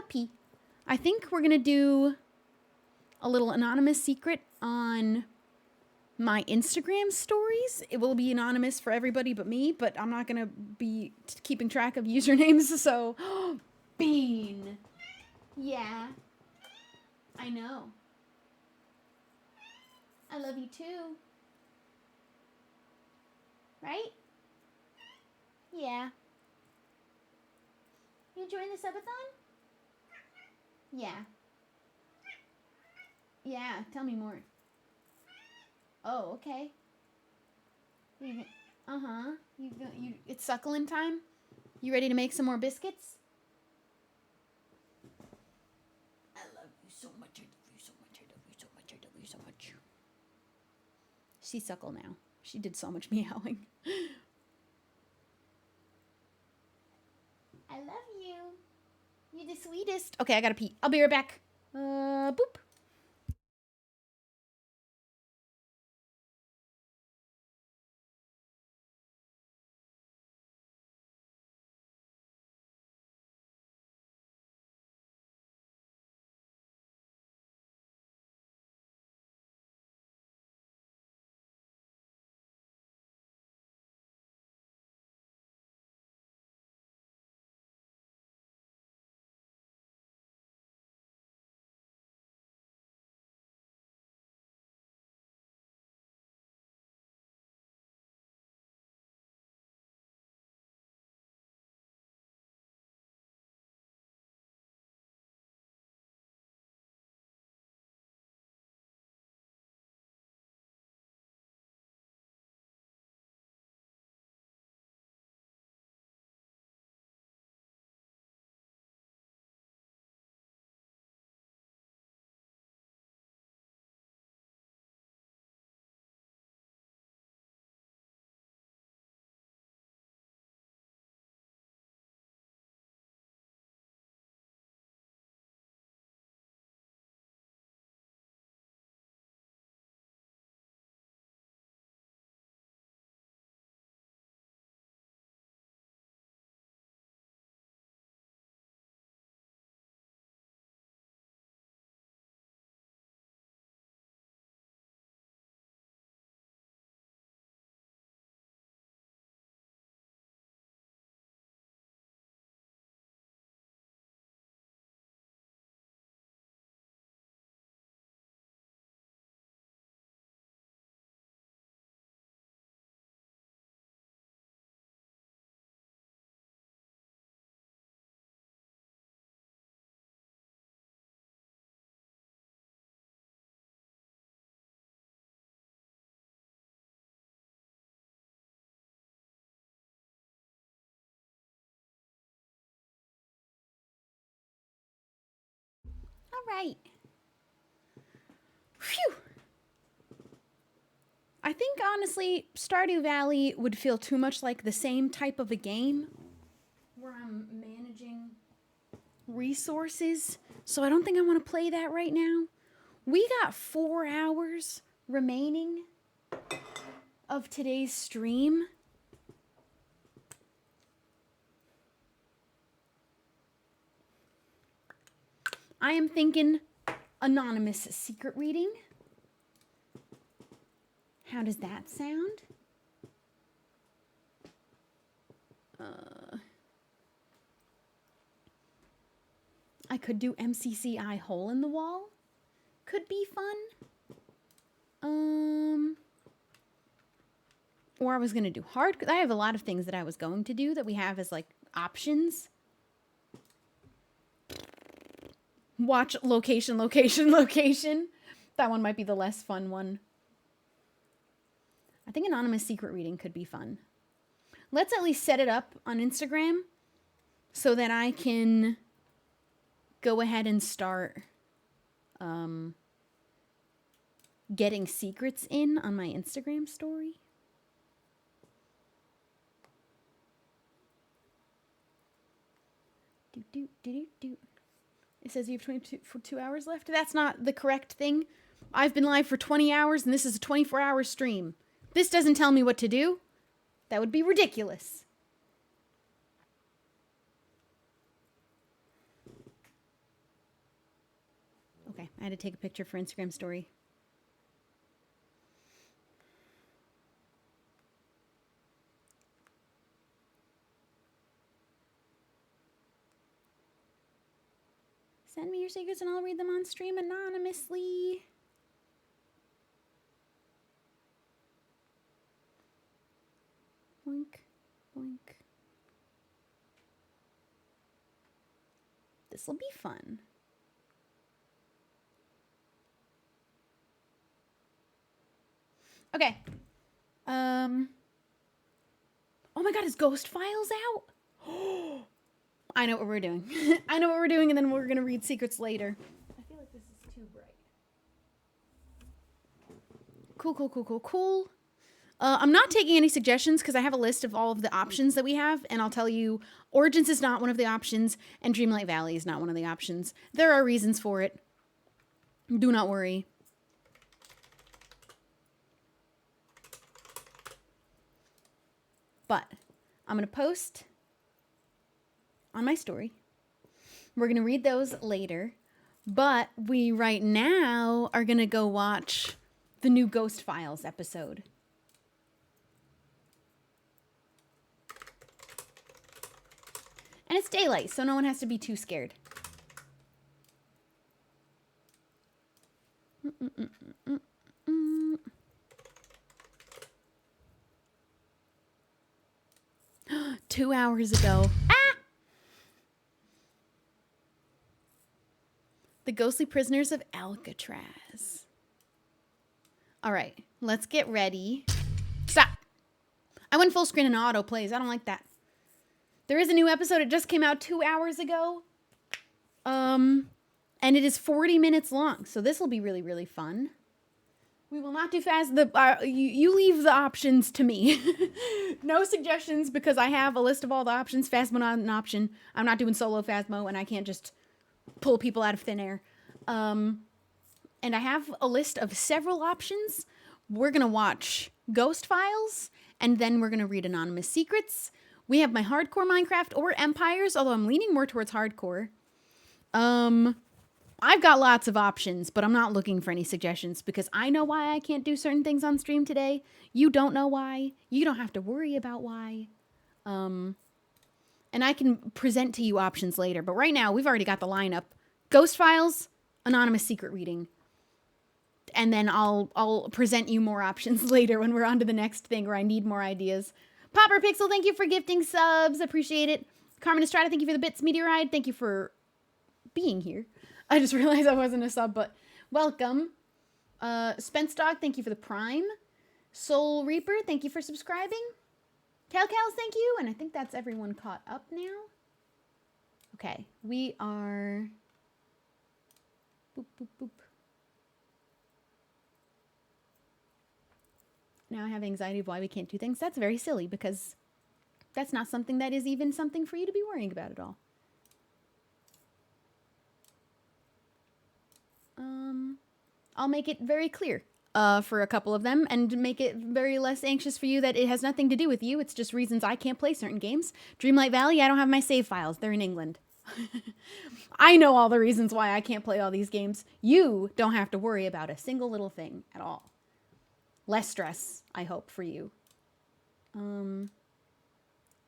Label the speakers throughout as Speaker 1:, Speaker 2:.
Speaker 1: pee. I think we're going to do a little anonymous secret on my Instagram stories. It will be anonymous for everybody but me, but I'm not going to be keeping track of usernames, so... Bean. Yeah. I know. I love you too. Right? Yeah. You enjoying the subathon? Yeah. Yeah, tell me more. Oh, okay. Uh-huh. It's suckling time? You ready to make some more biscuits? I love you so much. I love you so much. I love you so much. I love you so much. She suckle now. She did so much meowing. I love you. You're the sweetest. Okay, I gotta pee. I'll be right back. Boop. All right. Phew. I think, honestly, Stardew Valley would feel too much like the same type of a game where I'm managing resources. So I don't think I want to play that right now. We got 4 hours remaining of today's stream. I am thinking anonymous secret reading. How does that sound? I could do MCCI hole in the wall. Could be fun. Or I was going to do hard. I have a lot of things that I was going to do that we have as like options. Watch location, location, location. That one might be the less fun one. I think anonymous secret reading could be fun. Let's at least set it up on Instagram so that I can go ahead and start getting secrets in on my Instagram story. It says you have 2 hours left. That's not the correct thing. I've been live for 20 hours and this is a 24-hour stream. This doesn't tell me what to do. That would be ridiculous. I had to take a picture for Instagram story. Send me your secrets and I'll read them on stream anonymously. Boink, boink. This will be fun. Okay. Oh my god, is Ghost Files out? I know what we're doing. I know what we're doing, and then we're gonna read secrets later. I feel like this is too bright. Cool, cool, cool, cool, cool. I'm not taking any suggestions because I have a list of all of the options that we have, and I'll tell you, Origins is not one of the options, and Dreamlight Valley is not one of the options. There are reasons for it. Do not worry. But I'm going to post on my story. We're going to read those later. But we right now are going to go watch the new Ghost Files episode. And it's daylight, so no one has to be too scared. 2 hours ago. Ah! The Ghostly Prisoners of Alcatraz. All right, let's get ready. Stop. I went full screen and auto plays. I don't like that. There is a new episode. It just came out 2 hours ago. And it is 40 minutes long. So this will be really, really fun. We will not do fast. You leave the options to me. No suggestions because I have a list of all the options. Phasmo not an option. I'm not doing solo Phasmo and I can't just pull people out of thin air. And I have a list of several options. We're going to watch Ghost Files and then we're going to read Anonymous Secrets. We have my hardcore Minecraft or Empires, although I'm leaning more towards hardcore. I've got lots of options, but I'm not looking for any suggestions because I know why I can't do certain things on stream today. You don't know why. You don't have to worry about why. And I can present to you options later, but right now we've already got the lineup. Ghost Files, Anonymous Secret Reading. And then I'll present you more options later when we're on to the next thing where I need more ideas. Popper Pixel, thank you for gifting subs. Appreciate it. Carmen Estrada, thank you for the bits. Meteoride, thank you for being here. I just realized I wasn't a sub, but welcome. Spence Dog, thank you for the Prime. Soul Reaper, thank you for subscribing. Calcals, thank you. And I think that's everyone caught up now. Okay, we are... Boop, boop, boop. Now I have anxiety of why we can't do things. That's very silly because that's not something that is even something for you to be worrying about at all. I'll make it very clear for a couple of them and make it very less anxious for you that it has nothing to do with you. It's just reasons I can't play certain games. Dreamlight Valley, I don't have my save files. They're in England. I know all the reasons why I can't play all these games. You don't have to worry about a single little thing at all. Less stress, I hope, for you.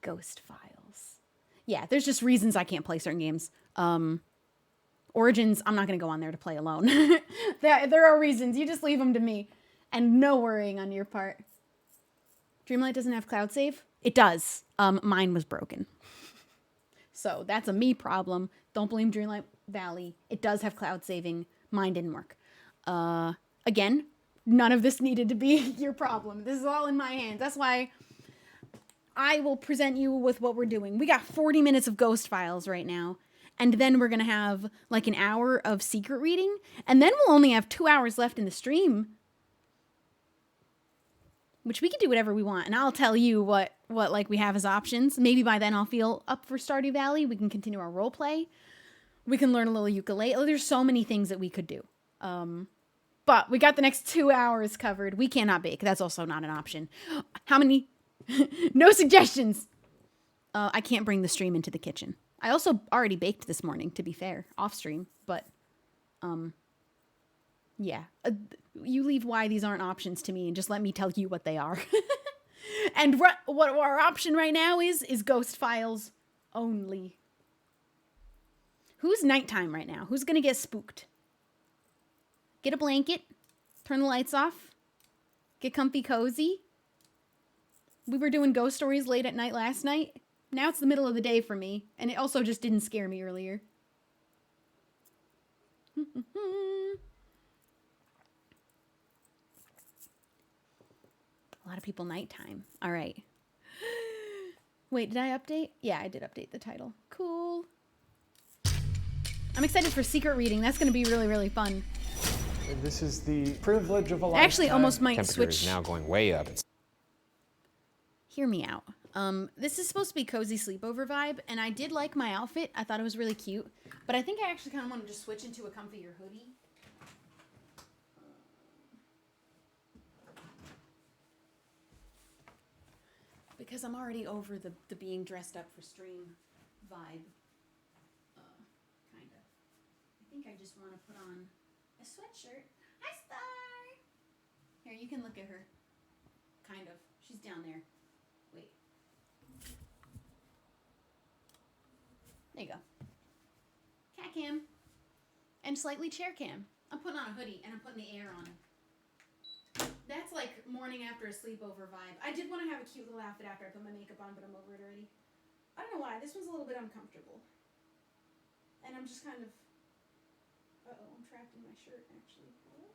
Speaker 1: Ghost Files. Yeah, there's just reasons I can't play certain games. Origins, I'm not going to go on there to play alone. There are reasons. You just leave them to me. And no worrying on your part. Dreamlight doesn't have cloud save? It does. Mine was broken. So that's a me problem. Don't blame Dreamlight Valley. It does have cloud saving. Mine didn't work. Again, none of this needed to be your problem. This is all in my hands. That's why I will present you with what we're doing. We got 40 minutes of Ghost Files right now. And then we're going to have like an hour of secret reading. And then we'll only have 2 hours left in the stream. Which we can do whatever we want. And I'll tell you what like we have as options. Maybe by then I'll feel up for Stardew Valley. We can continue our role play. We can learn a little ukulele. There's so many things that we could do. But we got the next 2 hours covered. We cannot bake. That's also not an option. How many? No suggestions. I can't bring the stream into the kitchen. I also already baked this morning, to be fair, off stream. But Yeah. You leave why these aren't options to me and just let me tell you what they are. And what our option right now is Ghost Files only. Who's nighttime right now? Who's going to get spooked? Get a blanket. Turn the lights off. Get comfy cozy. We were doing ghost stories late at night last night. Now it's the middle of the day for me. And it also just didn't scare me earlier. A lot of people nighttime. All right. Wait, did I update? Yeah, I did update the title. Cool. I'm excited for secret reading. That's going to be really, really fun.
Speaker 2: This is the privilege of a lifetime.
Speaker 1: Actually, almost might
Speaker 3: Temperature
Speaker 1: switch.
Speaker 3: is now going way up.
Speaker 1: Hear me out. This is supposed to be cozy sleepover vibe, and I did like my outfit. I thought it was really cute, but I think I actually kind of want to just switch into a comfier hoodie. Because I'm already over the being dressed up for stream vibe. Kind of. I think I just want to put on a sweatshirt. Hi, Star! Here, you can look at her. Kind of. She's down there. Wait. There you go. Cat cam. And slightly chair cam. I'm putting on a hoodie and I'm putting the air on. That's like morning after a sleepover vibe. I did want to have a cute little outfit after I put my makeup on, but I'm over it already. I don't know why. This one's a little bit uncomfortable. And I'm just kind of... Uh-oh, I'm trapped in my shirt, actually. Hello?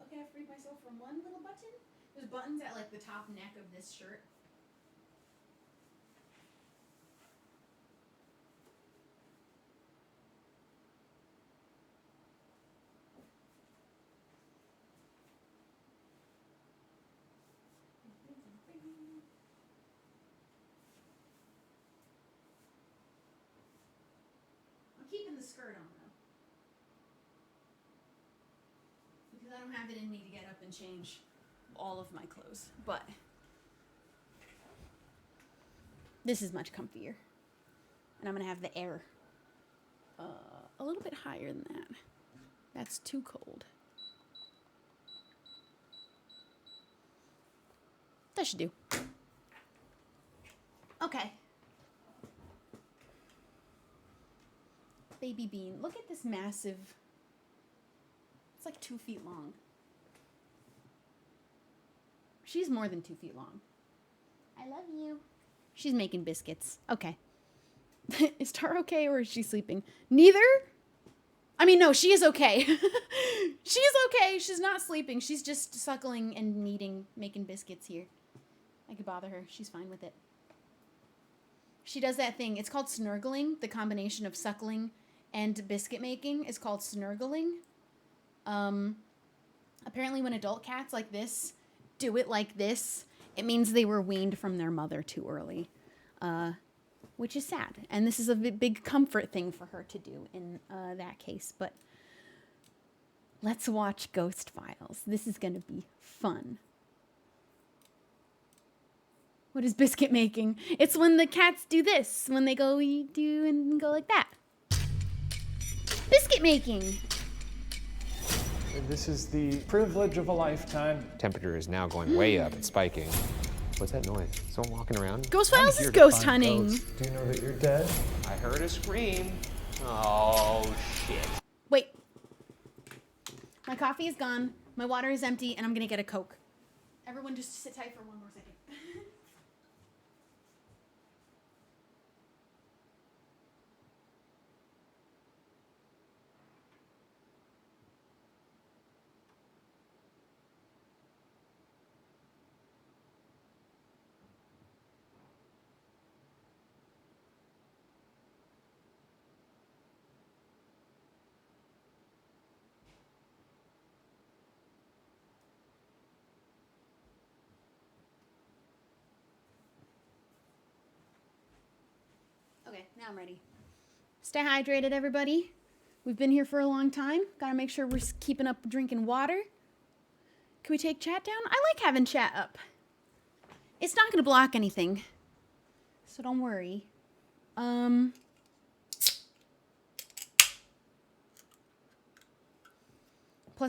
Speaker 1: Okay, I freed myself from one little button. There's buttons at like the top neck of this shirt. I'm keeping the skirt on though. Because I don't have it in me to get up and change all of my clothes. But this is much comfier. And I'm going to have the air a little bit higher than that. That's too cold. That should do. Okay. Baby bean. Look at this massive... It's like 2 feet long. She's more than 2 feet long. I love you. She's making biscuits. Okay. Is Tar okay or is she sleeping? Neither? I mean, no, she is okay. She's okay. She's not sleeping. She's just suckling and kneading, making biscuits here. I could bother her. She's fine with it. She does that thing. It's called snurgling. The combination of suckling and biscuit making is called snurgling. Apparently when adult cats like this do it like this, it means they were weaned from their mother too early, which is sad. And this is a big comfort thing for her to do in that case. But let's watch Ghost Files. This is going to be fun. What is biscuit making? It's when the cats do this, when they go do and go like that. Biscuit making.
Speaker 2: This is the privilege of a lifetime.
Speaker 3: Temperature is now going way up. It's spiking. What's that noise? Someone walking around?
Speaker 1: Ghost Files is ghost hunting.
Speaker 2: Ghosts. Do you know that you're dead?
Speaker 3: I heard a scream. Oh, shit.
Speaker 1: Wait. My coffee is gone. My water is empty, and I'm going to get a Coke. Everyone just sit tight for one more second. Okay, now I'm ready. Stay hydrated, everybody. We've been here for a long time. Gotta make sure we're keeping up drinking water. Can we take chat down? I like having chat up. It's not gonna block anything, so don't worry. Plus,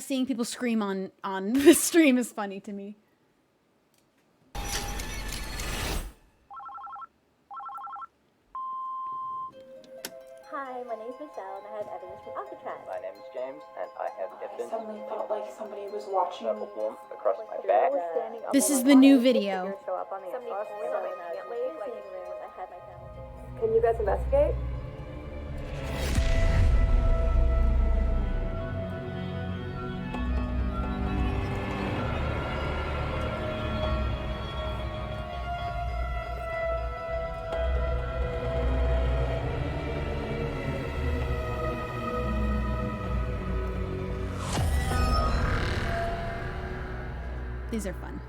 Speaker 1: seeing people scream on the stream is funny to me.
Speaker 4: Hi, my name's Michelle, and I have evidence from Alcatraz.
Speaker 5: My name is James, and I have
Speaker 6: I
Speaker 5: evidence
Speaker 6: suddenly felt like somebody was watching me.
Speaker 5: across my back.
Speaker 1: This is the new video.
Speaker 4: Can you guys investigate?
Speaker 1: These are fun.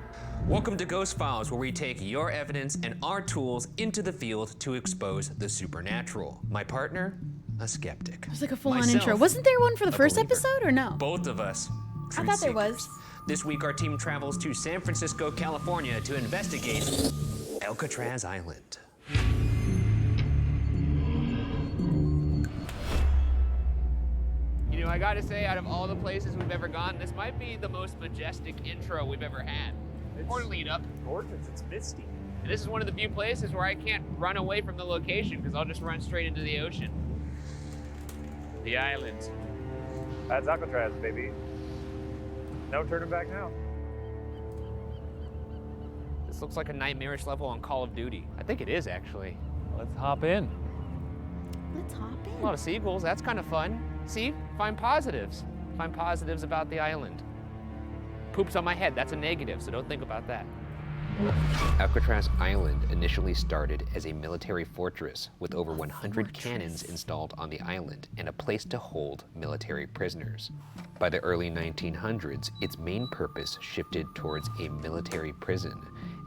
Speaker 7: Welcome to Ghost Files, where we take your evidence and our tools into the field to expose the supernatural. My partner, a skeptic.
Speaker 1: There's like a full-on
Speaker 7: Myself,
Speaker 1: intro. Wasn't there one for the
Speaker 7: a
Speaker 1: first
Speaker 7: believer.
Speaker 1: episode or no?
Speaker 7: Both of us.
Speaker 1: I
Speaker 7: truth
Speaker 1: thought there
Speaker 7: seekers.
Speaker 1: was.
Speaker 7: This week, our team travels to San Francisco, California to investigate Alcatraz Island.
Speaker 3: You know, I gotta say, out of all the places we've ever gone, this might be the most majestic intro we've ever had. Or lead up.
Speaker 2: Gorgeous. It's misty.
Speaker 3: And this is one of the few places where I can't run away from the location because I'll just run straight into the ocean. The island.
Speaker 2: That's Alcatraz, baby. No turning back now.
Speaker 3: This looks like a nightmarish level on Call of Duty. I think it is, actually.
Speaker 2: Let's hop in.
Speaker 1: Let's hop
Speaker 3: A
Speaker 1: in.
Speaker 3: lot of seagulls, that's kind of fun. See, find positives. Find positives about the island. Poops on my head, that's a negative, so don't think about that.
Speaker 7: Alcatraz Island initially started as a military fortress with over 100 cannons installed on the island and a place to hold military prisoners. By the early 1900s, its main purpose shifted towards a military prison,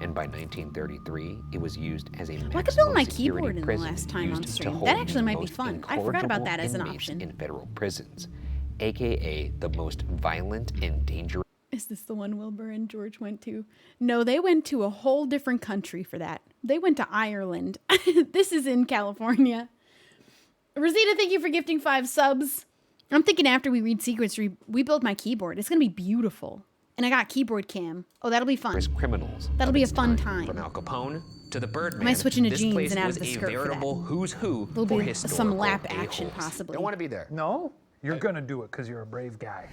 Speaker 7: and by 1933, it was used as a
Speaker 1: Well, I could build my
Speaker 7: maximum security
Speaker 1: keyboard in the
Speaker 7: prison
Speaker 1: last time on
Speaker 7: used to
Speaker 1: stream.
Speaker 7: hold
Speaker 1: That actually
Speaker 7: the
Speaker 1: might be
Speaker 7: most
Speaker 1: fun. I forgot about that as an
Speaker 7: incorrigible
Speaker 1: option.
Speaker 7: inmates in federal prisons, aka the most violent and dangerous.
Speaker 1: Is this the one Wilbur and George went to? No, they went to a whole different country for that. They went to Ireland. This is in California. Rosita, thank you for gifting 5 subs. I'm thinking after we read secrets, we build my keyboard. It's going to be beautiful. And I got keyboard cam. Oh, that'll be fun.
Speaker 7: Criminals.
Speaker 1: That'll
Speaker 7: of
Speaker 1: be a
Speaker 7: its
Speaker 1: fun
Speaker 7: time.
Speaker 1: time.
Speaker 7: From Al Capone to the Birdman,
Speaker 1: Am I switching to
Speaker 7: this
Speaker 1: jeans
Speaker 7: place
Speaker 1: and out
Speaker 7: was
Speaker 1: of the
Speaker 7: a
Speaker 1: skirt for that?
Speaker 7: veritable who's who
Speaker 1: There'll
Speaker 7: for
Speaker 1: be
Speaker 7: historical
Speaker 1: some lap action,
Speaker 7: a-holes.
Speaker 1: possibly.
Speaker 3: Don't want to be there.
Speaker 2: No? You're gonna do it because you're a brave guy.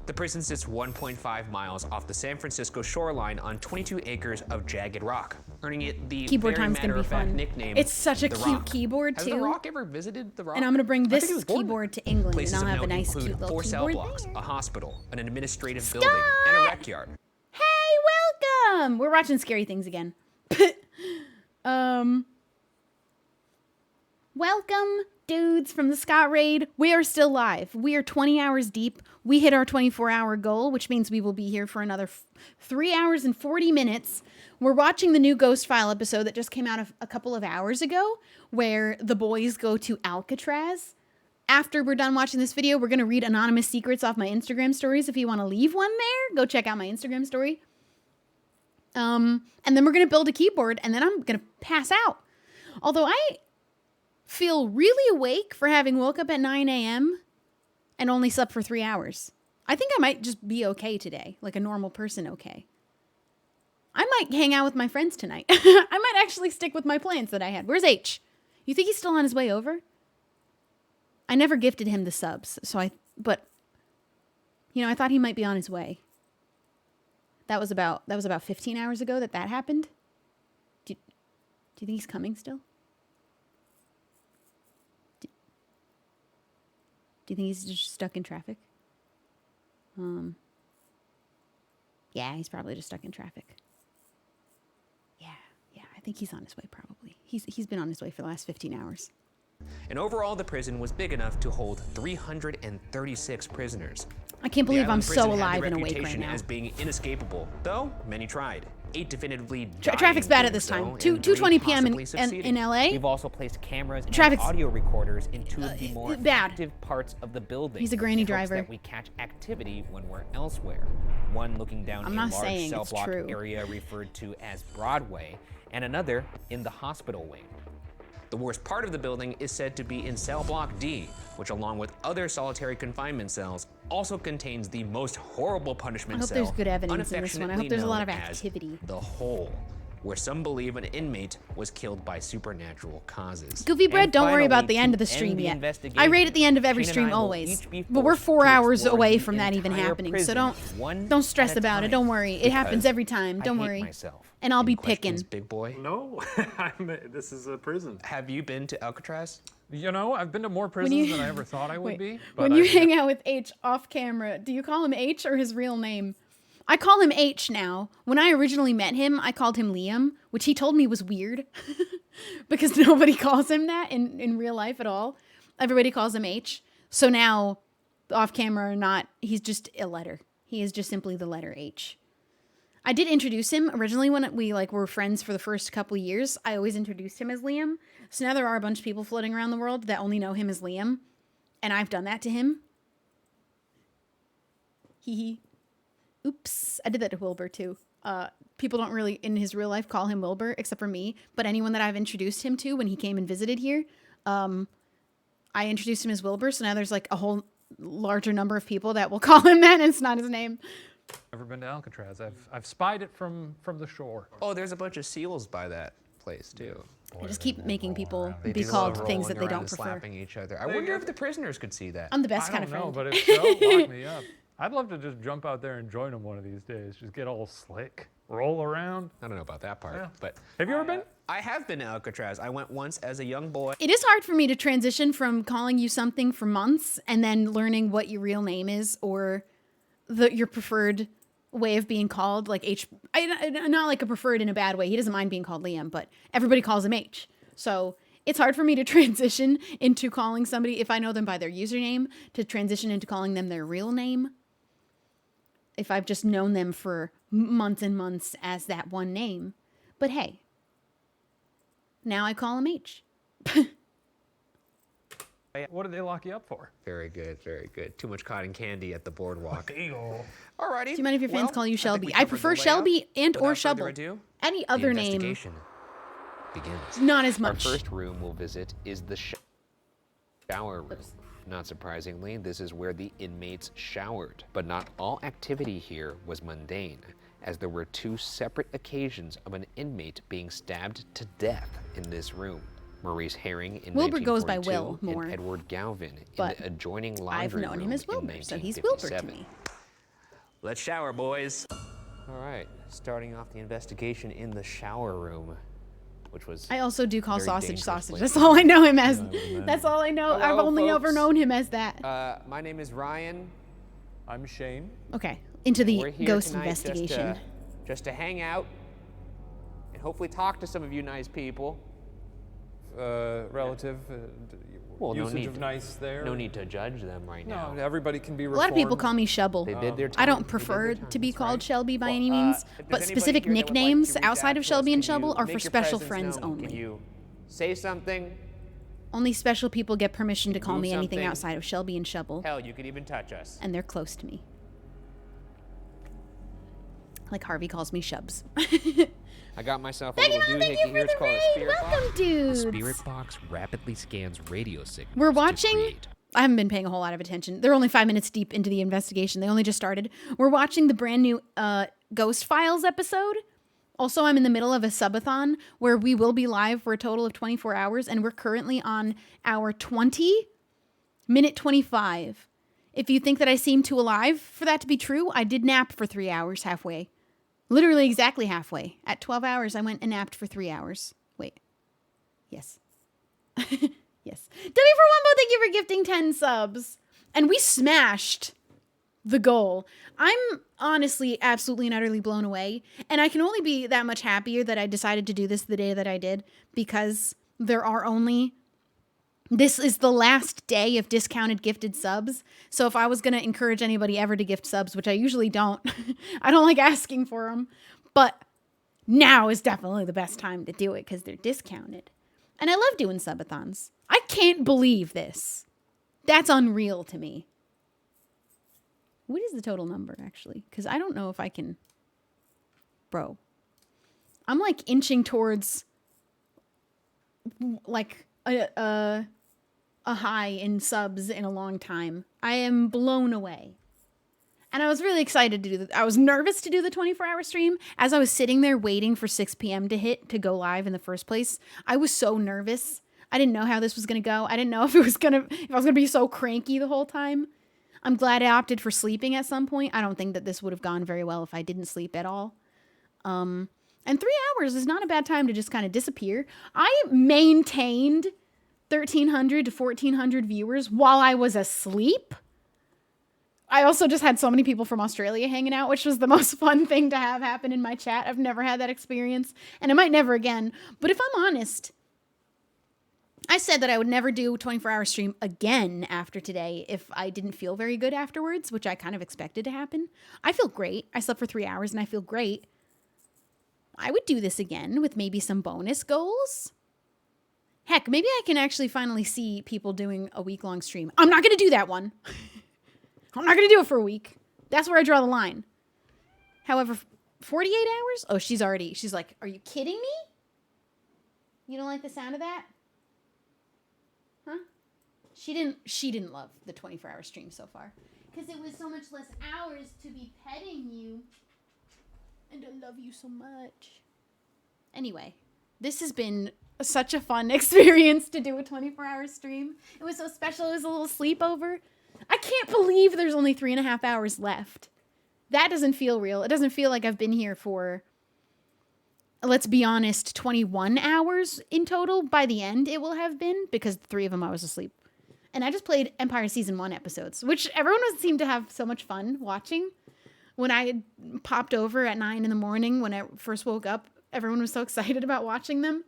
Speaker 7: The prison sits 1.5 miles off the San Francisco shoreline on 22 acres of jagged rock, earning it the
Speaker 1: Keyboard
Speaker 7: very
Speaker 1: time's gonna be
Speaker 7: matter-of-fact
Speaker 1: fun.
Speaker 7: nickname.
Speaker 1: It's such a
Speaker 7: The
Speaker 1: cute
Speaker 7: Rock.
Speaker 1: keyboard,
Speaker 7: Has
Speaker 1: too.
Speaker 7: The Rock ever visited The Rock?
Speaker 1: And I'm going to bring
Speaker 7: I think
Speaker 1: this
Speaker 7: he was born
Speaker 1: keyboard
Speaker 7: there.
Speaker 1: to England,
Speaker 7: Places
Speaker 1: and I'll have a
Speaker 7: of note
Speaker 1: nice,
Speaker 7: include
Speaker 1: cute little
Speaker 7: 4 cell
Speaker 1: keyboard
Speaker 7: blocks,
Speaker 1: there.
Speaker 7: a hospital, an administrative building, and a rec yard.
Speaker 1: Hey, welcome! We're watching Scary Things again. Welcome, dudes from the Scott Raid. We are still live. We are 20 hours deep. We hit our 24-hour goal, which means we will be here for another 3 hours and 40 minutes. We're watching the new Ghost File episode that just came out a couple of hours ago, where the boys go to Alcatraz. After we're done watching this video, we're going to read anonymous secrets off my Instagram stories. If you want to leave one there, go check out my Instagram story. And then we're going to build a keyboard, and then I'm going to pass out. Although I feel really awake for having woke up at 9 a.m. and only slept for 3 hours. I think I might just be okay today, like a normal person okay. I might hang out with my friends tonight. I might actually stick with my plans that I had. Where's H? You think he's still on his way over? I never gifted him the subs, but you know, I thought he might be on his way. That was about 15 hours ago that happened. Do you think he's coming still? Do you think he's just stuck in traffic? Yeah, he's probably just stuck in traffic. Yeah, I think he's on his way probably. He's been on his way for the last 15 hours.
Speaker 7: And overall, the prison was big enough to hold 336 prisoners.
Speaker 1: I can't
Speaker 7: The
Speaker 1: believe I'm
Speaker 7: island prison
Speaker 1: so
Speaker 7: had the
Speaker 1: alive and awake right
Speaker 7: reputation
Speaker 1: now.
Speaker 7: as being inescapable, though many tried. 8 definitively
Speaker 1: Traffic's
Speaker 7: dying
Speaker 1: bad at
Speaker 7: doing
Speaker 1: this
Speaker 7: so,
Speaker 1: time.
Speaker 7: and
Speaker 1: 2:20
Speaker 7: 3
Speaker 1: p.m.
Speaker 7: possibly
Speaker 1: in
Speaker 7: succeeding.
Speaker 1: LA.
Speaker 8: We've also placed cameras and
Speaker 1: Traffic's
Speaker 8: audio recorders in 2 of the more
Speaker 1: bad.
Speaker 8: active parts of the building.
Speaker 1: He's a granny
Speaker 8: in hopes
Speaker 1: driver.
Speaker 8: that we catch activity when we're elsewhere. One looking down
Speaker 1: I'm
Speaker 8: a
Speaker 1: not
Speaker 8: large
Speaker 1: saying
Speaker 8: cell
Speaker 1: it's
Speaker 8: block
Speaker 1: true.
Speaker 8: area referred to as Broadway, and another in the hospital wing.
Speaker 7: The worst part of the building is said to be in cell block D, which along with other solitary confinement cells also contains the most horrible punishment
Speaker 1: I hope
Speaker 7: cell,
Speaker 1: there's good evidence in this one. I hope
Speaker 7: unaffectionately
Speaker 1: there's a lot
Speaker 7: known
Speaker 1: of
Speaker 7: as
Speaker 1: activity.
Speaker 7: The Hole, where some believe an inmate was killed by supernatural causes.
Speaker 1: Goofy Bread,
Speaker 8: And
Speaker 1: don't worry about
Speaker 8: finally,
Speaker 1: the end of the
Speaker 8: to end
Speaker 1: stream
Speaker 8: the
Speaker 1: yet.
Speaker 8: investigation,
Speaker 1: I rate at the end of every
Speaker 8: Shane and
Speaker 1: stream
Speaker 8: I will
Speaker 1: always.
Speaker 8: each be
Speaker 1: But we're
Speaker 8: forced
Speaker 1: 4
Speaker 8: to
Speaker 1: hours
Speaker 8: explore
Speaker 1: away
Speaker 8: the
Speaker 1: from that even
Speaker 8: entire
Speaker 1: happening. So
Speaker 8: prison,
Speaker 1: don't
Speaker 8: one
Speaker 1: stress
Speaker 8: at a
Speaker 1: about it.
Speaker 8: time.
Speaker 1: Don't worry. It happens every time.
Speaker 8: I
Speaker 1: Don't
Speaker 8: hate
Speaker 1: worry.
Speaker 8: myself.
Speaker 1: And I'll
Speaker 7: Any
Speaker 1: be picking.
Speaker 7: questions, big boy?
Speaker 2: No, this is a prison.
Speaker 7: Have you been to Alcatraz?
Speaker 2: You know, I've been to more
Speaker 1: When
Speaker 2: prisons
Speaker 1: you-
Speaker 2: than I ever thought I would
Speaker 1: Wait,
Speaker 2: be.
Speaker 1: when you hang out with H off camera, do you call him H or his real name? I call him H now. When I originally met him, I called him Liam, which he told me was weird because nobody calls him that in real life at all. Everybody calls him H. So now, off camera or not, he's just a letter. He is just simply the letter H. I did introduce him originally when we were friends for the first couple years. I always introduced him as Liam. So now there are a bunch of people floating around the world that only know him as Liam. And I've done that to him. Hee hee. Oops. I did that to Wilbur too. People don't really, in his real life, call him Wilbur, except for me. But anyone that I've introduced him to when he came and visited here, I introduced him as Wilbur. So now there's a whole larger number of people that will call him that, and it's not his name.
Speaker 2: Never been to Alcatraz. I've spied it from the shore.
Speaker 7: Oh, there's a bunch of seals by that place too.
Speaker 1: I just keep making people
Speaker 7: They
Speaker 1: be
Speaker 7: do
Speaker 1: called
Speaker 7: love
Speaker 1: things that
Speaker 7: rolling
Speaker 1: they
Speaker 7: around
Speaker 1: don't
Speaker 7: and
Speaker 1: prefer.
Speaker 7: slapping each other. I wonder if the prisoners could see that.
Speaker 1: I'm the best
Speaker 2: I
Speaker 1: kind of
Speaker 2: don't
Speaker 1: friend.
Speaker 2: know, but if so, lock me up. I'd love to just jump out there and join them one of these days. Just get all slick, roll around.
Speaker 7: I don't know about that part,
Speaker 2: Yeah.
Speaker 7: but
Speaker 2: Have you ever been?
Speaker 7: I have been to Alcatraz. I went once as a young boy.
Speaker 1: It is hard for me to transition from calling you something for months and then learning what your real name is or your preferred way of being called. Not like a preferred in a bad way. He doesn't mind being called Liam, but everybody calls him H. So it's hard for me to transition into calling somebody, if I know them by their username, to transition into calling them their real name. If I've just known them for months and months as that one name. But hey, now I call him H.
Speaker 2: What did they lock you up for?
Speaker 7: Very good, very good. Too much cotton candy at the boardwalk.
Speaker 2: Eagle.
Speaker 7: Alrighty.
Speaker 1: Do you mind if your fans
Speaker 7: well,
Speaker 1: call you
Speaker 7: I think
Speaker 1: Shelby?
Speaker 7: we
Speaker 1: I
Speaker 7: covered
Speaker 1: prefer
Speaker 7: the layout.
Speaker 1: Shelby and or
Speaker 7: Without further
Speaker 1: Shubble.
Speaker 7: ado,
Speaker 1: Any
Speaker 7: the
Speaker 1: other name,
Speaker 7: investigation begins.
Speaker 1: not as
Speaker 7: Our
Speaker 1: much.
Speaker 7: first room we'll visit is the shower room. Not surprisingly, this is where the inmates showered. But not all activity here was mundane, as there were 2 separate occasions of an inmate being stabbed to death in this room. Maurice Herring in
Speaker 1: Wilbur goes by
Speaker 7: 1942
Speaker 1: Will more,
Speaker 7: and Edward Galvin in
Speaker 1: but
Speaker 7: the adjoining
Speaker 1: I've
Speaker 7: laundry
Speaker 1: known
Speaker 7: room
Speaker 1: him as
Speaker 7: in
Speaker 1: Wilbur, so he's Wilbur to
Speaker 7: 1957.
Speaker 1: me.
Speaker 7: Let's shower, boys. All right, starting off the investigation in the shower room, which was
Speaker 1: I also do call
Speaker 7: very
Speaker 1: sausage
Speaker 7: dangerous
Speaker 1: sausage.
Speaker 7: place.
Speaker 1: That's all I know him as. That's all I know.
Speaker 7: Hello,
Speaker 1: I've only ever
Speaker 7: folks.
Speaker 1: known him as that.
Speaker 7: My name is Ryan.
Speaker 2: I'm Shane.
Speaker 1: Okay, into the
Speaker 7: We're here
Speaker 1: ghost
Speaker 7: tonight
Speaker 1: investigation.
Speaker 7: just to hang out and hopefully talk to some of you nice people.
Speaker 2: Relative
Speaker 7: Well, no
Speaker 2: usage
Speaker 7: need
Speaker 2: of
Speaker 7: to-
Speaker 2: nice there.
Speaker 7: No need to judge them right
Speaker 2: No,
Speaker 7: now.
Speaker 2: everybody can be
Speaker 1: A
Speaker 2: reformed.
Speaker 1: lot of people call me Shubble.
Speaker 7: They did their time.
Speaker 1: I don't
Speaker 7: They did
Speaker 1: prefer
Speaker 7: their
Speaker 1: to be
Speaker 7: time,
Speaker 1: called
Speaker 7: that's
Speaker 1: Shelby by
Speaker 7: right.
Speaker 1: any means,
Speaker 7: If there's
Speaker 1: but
Speaker 7: anybody
Speaker 1: specific
Speaker 7: here that would like to
Speaker 1: nicknames
Speaker 7: reach
Speaker 1: outside
Speaker 7: out
Speaker 1: of
Speaker 7: to us,
Speaker 1: Shelby and
Speaker 7: can you
Speaker 1: Shubble are
Speaker 7: make
Speaker 1: for
Speaker 7: your
Speaker 1: special
Speaker 7: presence
Speaker 1: friends
Speaker 7: known? Can
Speaker 1: only.
Speaker 7: you say something?
Speaker 1: Only special people get permission to call
Speaker 7: do
Speaker 1: me anything
Speaker 7: something?
Speaker 1: outside of Shelby and Shubble,
Speaker 7: Hell, you could even touch us.
Speaker 1: and they're close to me. Like Harvey calls me Shubs.
Speaker 7: I got myself a
Speaker 1: Thank you,
Speaker 7: little
Speaker 1: thank
Speaker 7: doohickey
Speaker 1: you
Speaker 7: here.
Speaker 1: for
Speaker 7: It's
Speaker 1: the
Speaker 7: called a
Speaker 1: raid.
Speaker 7: spirit
Speaker 1: Welcome,
Speaker 7: box.
Speaker 1: dudes.
Speaker 8: Spirit box rapidly scans radio signals.
Speaker 1: We're
Speaker 8: to
Speaker 1: watching.
Speaker 8: create
Speaker 1: I haven't been paying a whole lot of attention. They're only 5 minutes deep into the investigation. They only just started. We're watching the brand new Ghost Files episode. Also, I'm in the middle of a subathon where we will be live for a total of 24 hours, and we're currently on our minute 25. If you think that I seem too alive for that to be true, I did nap for 3 hours halfway. Literally exactly halfway. At 12 hours, I went and napped for 3 hours. Wait. Yes. Yes. W for Wumbo, thank you for gifting 10 subs. And we smashed the goal. I'm honestly absolutely and utterly blown away. And I can only be that much happier that I decided to do this the day that I did, because there are only This is the last day of discounted gifted subs. So if I was going to encourage anybody ever to gift subs, which I usually don't, I don't like asking for them, but now is definitely the best time to do it because they're discounted. And I love doing subathons. I can't believe this. That's unreal to me. What is the total number, actually? Because I don't know if I can... Bro. I'm, like, inching towards, like, a high in subs in a long time. I am blown away. And I was really excited to do I was nervous to do the 24-hour stream. As I was sitting there waiting for 6 p.m. to hit to go live in the first place, I was so nervous. I didn't know how this was going to go. I didn't know if I was going to be so cranky the whole time. I'm glad I opted for sleeping at some point. I don't think that this would have gone very well if I didn't sleep at all. And 3 hours is not a bad time to just kind of disappear. I maintained 1,300 to 1,400 viewers while I was asleep. I also just had so many people from Australia hanging out, which was the most fun thing to have happen in my chat. I've never had that experience, and I might never again. But if I'm honest, I said that I would never do a 24-hour stream again after today if I didn't feel very good afterwards, which I kind of expected to happen. I feel great. I slept for 3 hours, and I feel great. I would do this again with maybe some bonus goals. Heck, maybe I can actually finally see people doing a week-long stream. I'm not going to do that one. I'm not going to do it for a week. That's where I draw the line. However, 48 hours? Oh, she's like, are you kidding me? You don't like the sound of that? Huh? She didn't love the 24-hour stream so far. Because it was so much less hours to be petting you. And I love you so much. Anyway, this has been such a fun experience to do a 24-hour stream. It was so special. It was a little sleepover. I can't believe there's only 3.5 hours left. That doesn't feel real. It doesn't feel like I've been here for, let's be honest, 21 hours in total. By the end, it will have been, because 3 of them I was asleep. And I just played Empire Season 1 episodes, which everyone seemed to have so much fun watching. When I popped over at 9 in the morning, when I first woke up, everyone was so excited about watching them.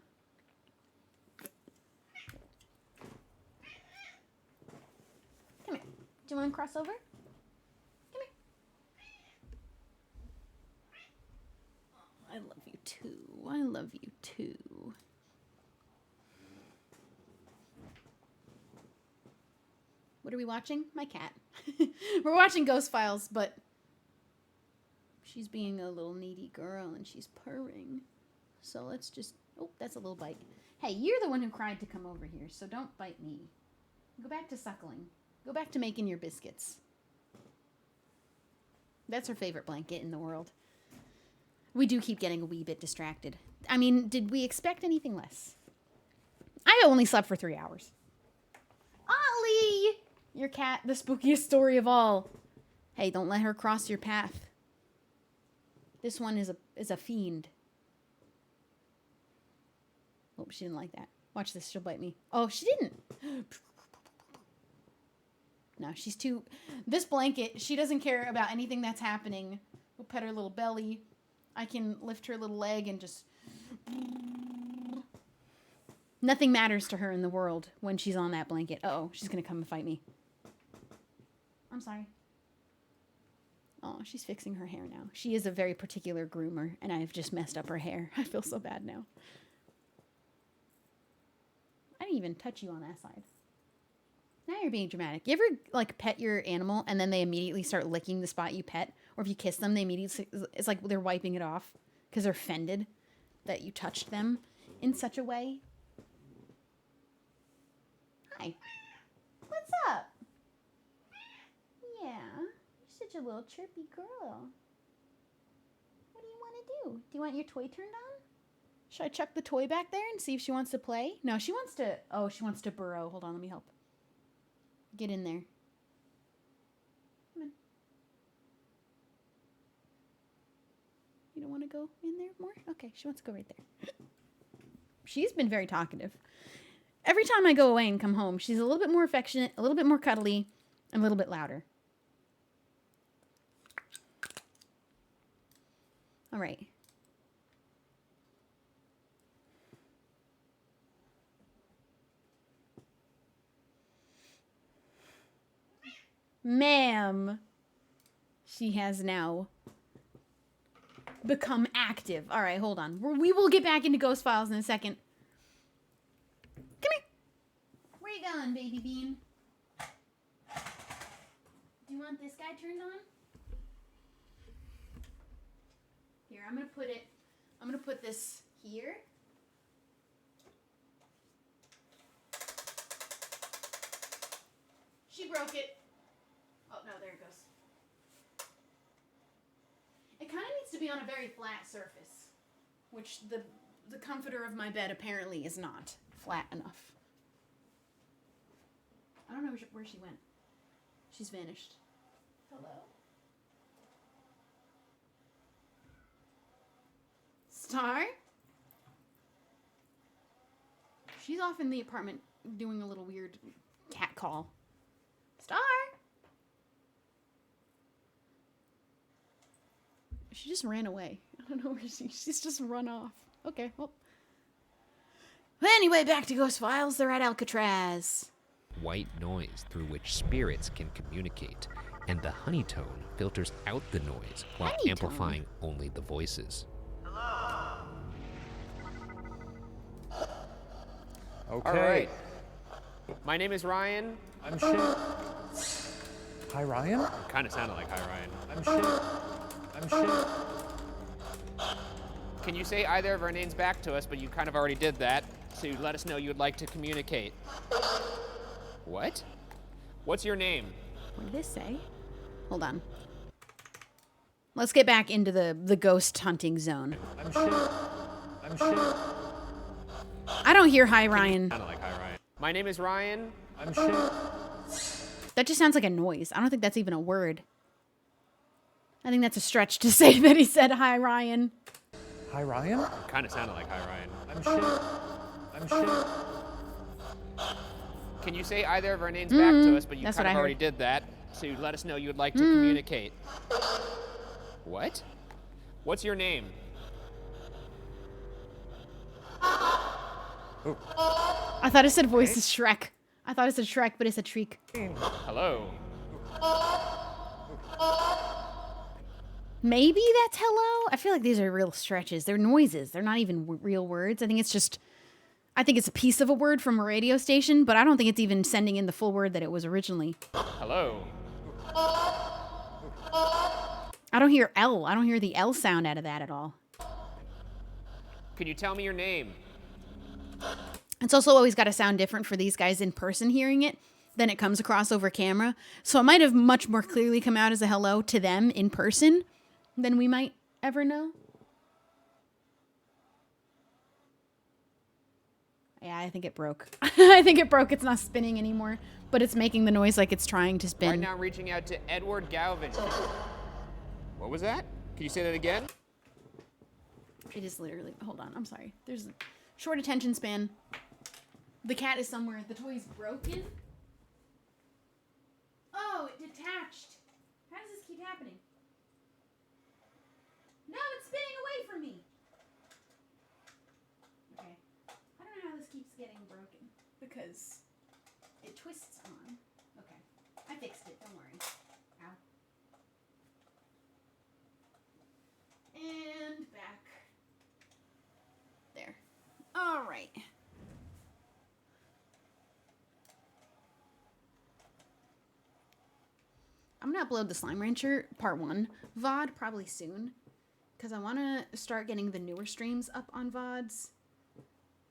Speaker 1: Come here. Do you want to cross over? Come here. Oh, I love you too. I love you too. What are we watching? My cat. We're watching Ghost Files, but she's being a little needy girl and she's purring. So let's just... Oh, that's a little bite. Hey, you're the one who cried to come over here, so don't bite me. Go back to suckling. Go back to making your biscuits. That's her favorite blanket in the world. We do keep getting a wee bit distracted. I mean, did we expect anything less? I only slept for 3 hours. Ollie! Your cat, the spookiest story of all. Hey, don't let her cross your path. This one is a fiend. Oh, she didn't like that. Watch this, she'll bite me. Oh, she didn't. No, she's too... This blanket, she doesn't care about anything that's happening. We'll pet her little belly. I can lift her little leg and just... Nothing matters to her in the world when she's on that blanket. Uh-oh, she's going to come and fight me. I'm sorry. Oh, she's fixing her hair now. She is a very particular groomer, and I've just messed up her hair. I feel so bad now. I didn't even touch you on that side. Now you're being dramatic. You ever, like, pet your animal, and then they immediately start licking the spot you pet? Or if you kiss them, they immediately... It's like they're wiping it off because they're offended that you touched them in such a way. Hi. What's up? Yeah. You're such a little chirpy girl. What do you want to do? Do you want your toy turned on? Should I chuck the toy back there and see if she wants to play? No, she wants to... Oh, she wants to burrow. Hold on, let me help. Get in there. Come on. You don't want to go in there more? Okay, she wants to go right there. She's been very talkative. Every time I go away and come home, she's a little bit more affectionate, a little bit more cuddly, and a little bit louder. All right. Ma'am. She has now become active. All right, hold on. We will get back into Ghost Files in a second. Come here. Where you going, baby bean? Do you want this guy turned on? Here, I'm gonna put this here. She broke it. Oh, no, there it goes. It kind of needs to be on a very flat surface, which the comforter of my bed apparently is not flat enough. I don't know where she went. She's vanished. Hello? Star? She's off in the apartment doing a little weird cat call. Star? She just ran away. I don't know where she's just run off. Okay, well. Anyway, back to Ghost Files. They're at Alcatraz.
Speaker 7: White noise through which spirits can communicate, and the honeytone filters out the noise while
Speaker 1: Honeytone?
Speaker 7: amplifying only the voices.
Speaker 2: Okay.
Speaker 3: All right. My name is Ryan.
Speaker 2: I'm Shane. Hi, Ryan.
Speaker 3: Kind of sounded like hi, Ryan.
Speaker 2: I'm Shane. I'm Shane.
Speaker 3: Can you say either of our names back to us, but you kind of already did that, so you let us know you would like to communicate. What? What's your name?
Speaker 1: What did this say? Hold on. Let's get back into the ghost hunting zone.
Speaker 2: I'm Shane. I'm Shane.
Speaker 1: I don't hear hi, Ryan.
Speaker 3: Sounded like hi, Ryan. My name is Ryan.
Speaker 2: I'm Shane.
Speaker 1: That just sounds like a noise. I don't think that's even a word. I think that's a stretch to say that he said hi, Ryan.
Speaker 2: Hi, Ryan.
Speaker 3: Kind of sounded like hi, Ryan.
Speaker 2: I'm Shane. I'm Shane.
Speaker 3: Can you say either of our names back to us, but you
Speaker 1: That's
Speaker 3: kind
Speaker 1: what
Speaker 3: of
Speaker 1: I
Speaker 3: already
Speaker 1: heard.
Speaker 3: did that, so you let us know you would like to communicate. What? What's your name?
Speaker 1: I thought it said voice is Shrek. I thought it said Shrek, but it said Shriek.
Speaker 3: Hello.
Speaker 1: Maybe that's hello? I feel like these are real stretches. They're noises. They're not even real words. I think it's a piece of a word from a radio station, but I don't think it's even sending in the full word that it was originally.
Speaker 3: Hello.
Speaker 1: I don't hear L. I don't hear the L sound out of that at all.
Speaker 3: Can you tell me your name?
Speaker 1: It's also always got to sound different for these guys in person hearing it than it comes across over camera. So it might have much more clearly come out as a hello to them in person than we might ever know. Yeah, I think it broke. I think it broke. It's not spinning anymore, but it's making the noise like it's trying to spin.
Speaker 3: Right now, I'm reaching out to Edward Galvin. What was that? Can you say that again?
Speaker 1: It is literally, hold on, I'm sorry. There's a short attention span. The cat is somewhere. The toy's broken. Oh, it detached. How does this keep happening? No, it's spinning away from me. Okay. I don't know how this keeps getting broken because it twists on. Okay. I fixed it, don't worry. Ow. And back. There. All right. I'm gonna upload the Slime Rancher Part 1 VOD probably soon, because I want to start getting the newer streams up on VODs,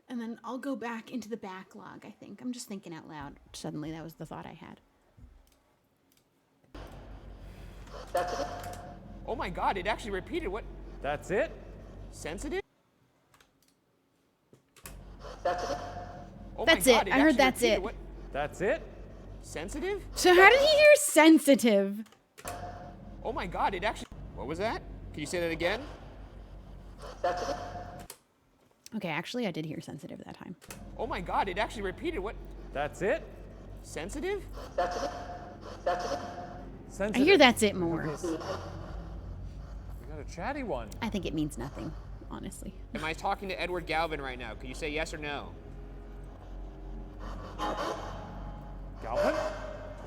Speaker 1: and then I'll go back into the backlog, I think. I'm just thinking out loud. Suddenly, that was the thought I had.
Speaker 3: Oh my god, it actually repeated what?
Speaker 2: That's it?
Speaker 3: Sensitive? Oh
Speaker 1: That's
Speaker 3: my God,
Speaker 1: it. I heard
Speaker 3: actually
Speaker 1: that's
Speaker 3: repeated
Speaker 1: it.
Speaker 3: What?
Speaker 2: That's it?
Speaker 3: Sensitive?
Speaker 1: So how did he hear sensitive?
Speaker 3: Oh my god, it actually... What was that? Can you say that again?
Speaker 1: Okay, actually, I did hear sensitive that time.
Speaker 3: Oh my god, it actually repeated what?
Speaker 2: That's it?
Speaker 3: Sensitive?
Speaker 2: Sensitive.
Speaker 1: I hear that's it more.
Speaker 2: We got a chatty one.
Speaker 1: I think it means nothing, honestly.
Speaker 3: Am I talking to Edward Galvin right now? Can you say yes or no?
Speaker 2: Galvin?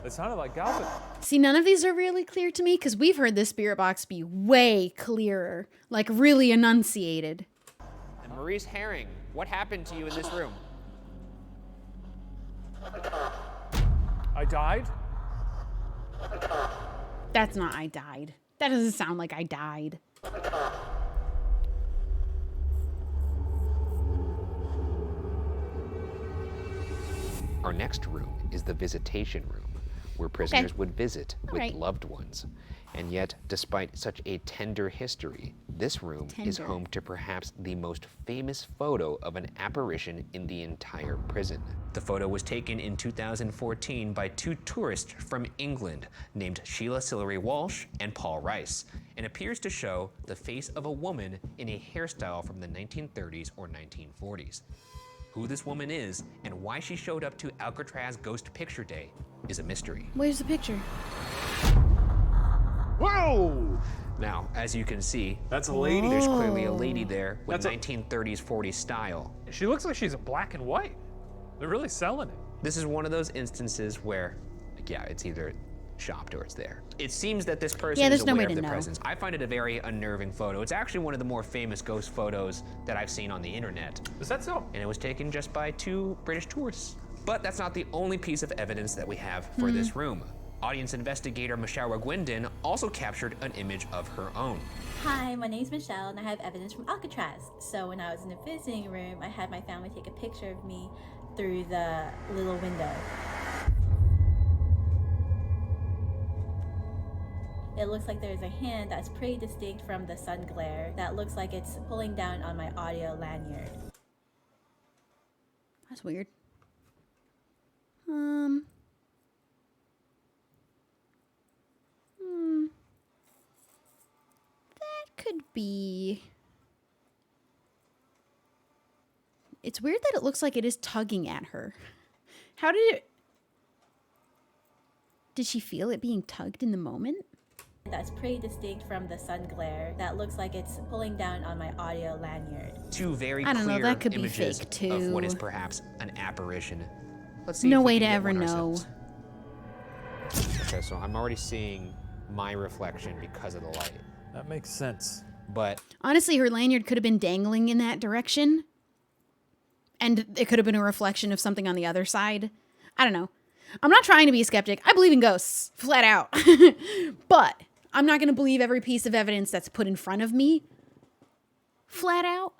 Speaker 2: It sounded like Galvin.
Speaker 1: See, none of these are really clear to me because we've heard this spirit box be way clearer, like really enunciated.
Speaker 3: And Maurice Herring, what happened to you in this room?
Speaker 2: I died?
Speaker 1: That's not I died. That doesn't sound like I died.
Speaker 7: Our next room is the visitation room, where prisoners would visit with loved ones. And yet, despite such a tender history, this room is home to perhaps the most famous photo of an apparition in the entire prison.
Speaker 8: The photo was taken in 2014 by two tourists from England named Sheila Sillery Walsh and Paul Rice, and appears to show the face of a woman in a hairstyle from the 1930s or 1940s. Who this woman is and why she showed up to Alcatraz Ghost Picture Day is a mystery.
Speaker 1: Where's the picture?
Speaker 2: Whoa!
Speaker 8: Now, as you can see,
Speaker 2: That's a lady.
Speaker 8: there's clearly a lady there with
Speaker 2: That's a-
Speaker 8: 1930s, 40s style.
Speaker 2: She looks like she's in black and white. They're really selling it.
Speaker 8: This is one of those instances where, like, yeah, it's either shopped or it's there. It seems that this person
Speaker 1: there's
Speaker 8: is
Speaker 1: no
Speaker 8: aware
Speaker 1: way
Speaker 8: of
Speaker 1: to
Speaker 8: the
Speaker 1: know.
Speaker 8: presence. I find it a very unnerving photo. It's actually one of the more famous ghost photos that I've seen on the internet.
Speaker 2: Is that so?
Speaker 8: And it was taken just by two British tourists. But that's not the only piece of evidence that we have for this room. Audience investigator Michelle Gwendon also captured an image of her own.
Speaker 4: Hi, my name's Michelle and I have evidence from Alcatraz. So when I was in the visiting room, I had my family take a picture of me through the little window. It looks like there's a hand that's pretty distinct from the sun glare that looks like it's pulling down on my audio lanyard.
Speaker 1: That's weird. That could be. It's weird that it looks like it is tugging at her. How did it? Did she feel it being tugged in the moment?
Speaker 4: That's pretty distinct from the sun glare that looks like it's pulling down on my audio lanyard.
Speaker 8: Two very
Speaker 1: I don't know,
Speaker 8: clear
Speaker 1: that could be
Speaker 8: images
Speaker 1: fake,
Speaker 8: of what
Speaker 1: too.
Speaker 8: is perhaps an apparition. Let's see
Speaker 1: No
Speaker 8: if we
Speaker 1: way
Speaker 8: can
Speaker 1: to
Speaker 8: get
Speaker 1: ever
Speaker 8: one
Speaker 1: know.
Speaker 8: ourselves. Okay, so I'm already seeing my reflection because of the light.
Speaker 2: That makes sense.
Speaker 8: But
Speaker 1: Honestly, her lanyard could have been dangling in that direction. And it could have been a reflection of something on the other side. I don't know. I'm not trying to be a skeptic. I believe in ghosts, flat out. But I'm not going to believe every piece of evidence that's put in front of me, flat out.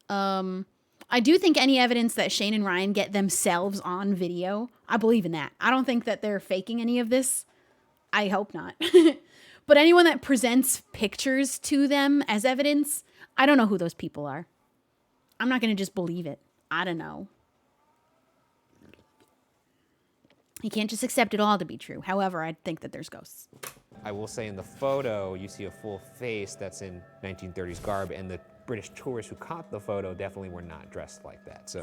Speaker 1: I do think any evidence that Shane and Ryan get themselves on video, I believe in that. I don't think that they're faking any of this. I hope not. But anyone that presents pictures to them as evidence, I don't know who those people are. I'm not going to just believe it. I don't know. You can't just accept it all to be true. However, I think that there's ghosts.
Speaker 8: I will say in the photo, you see a full face that's in 1930s garb, and the British tourists who caught the photo definitely were not dressed like that. So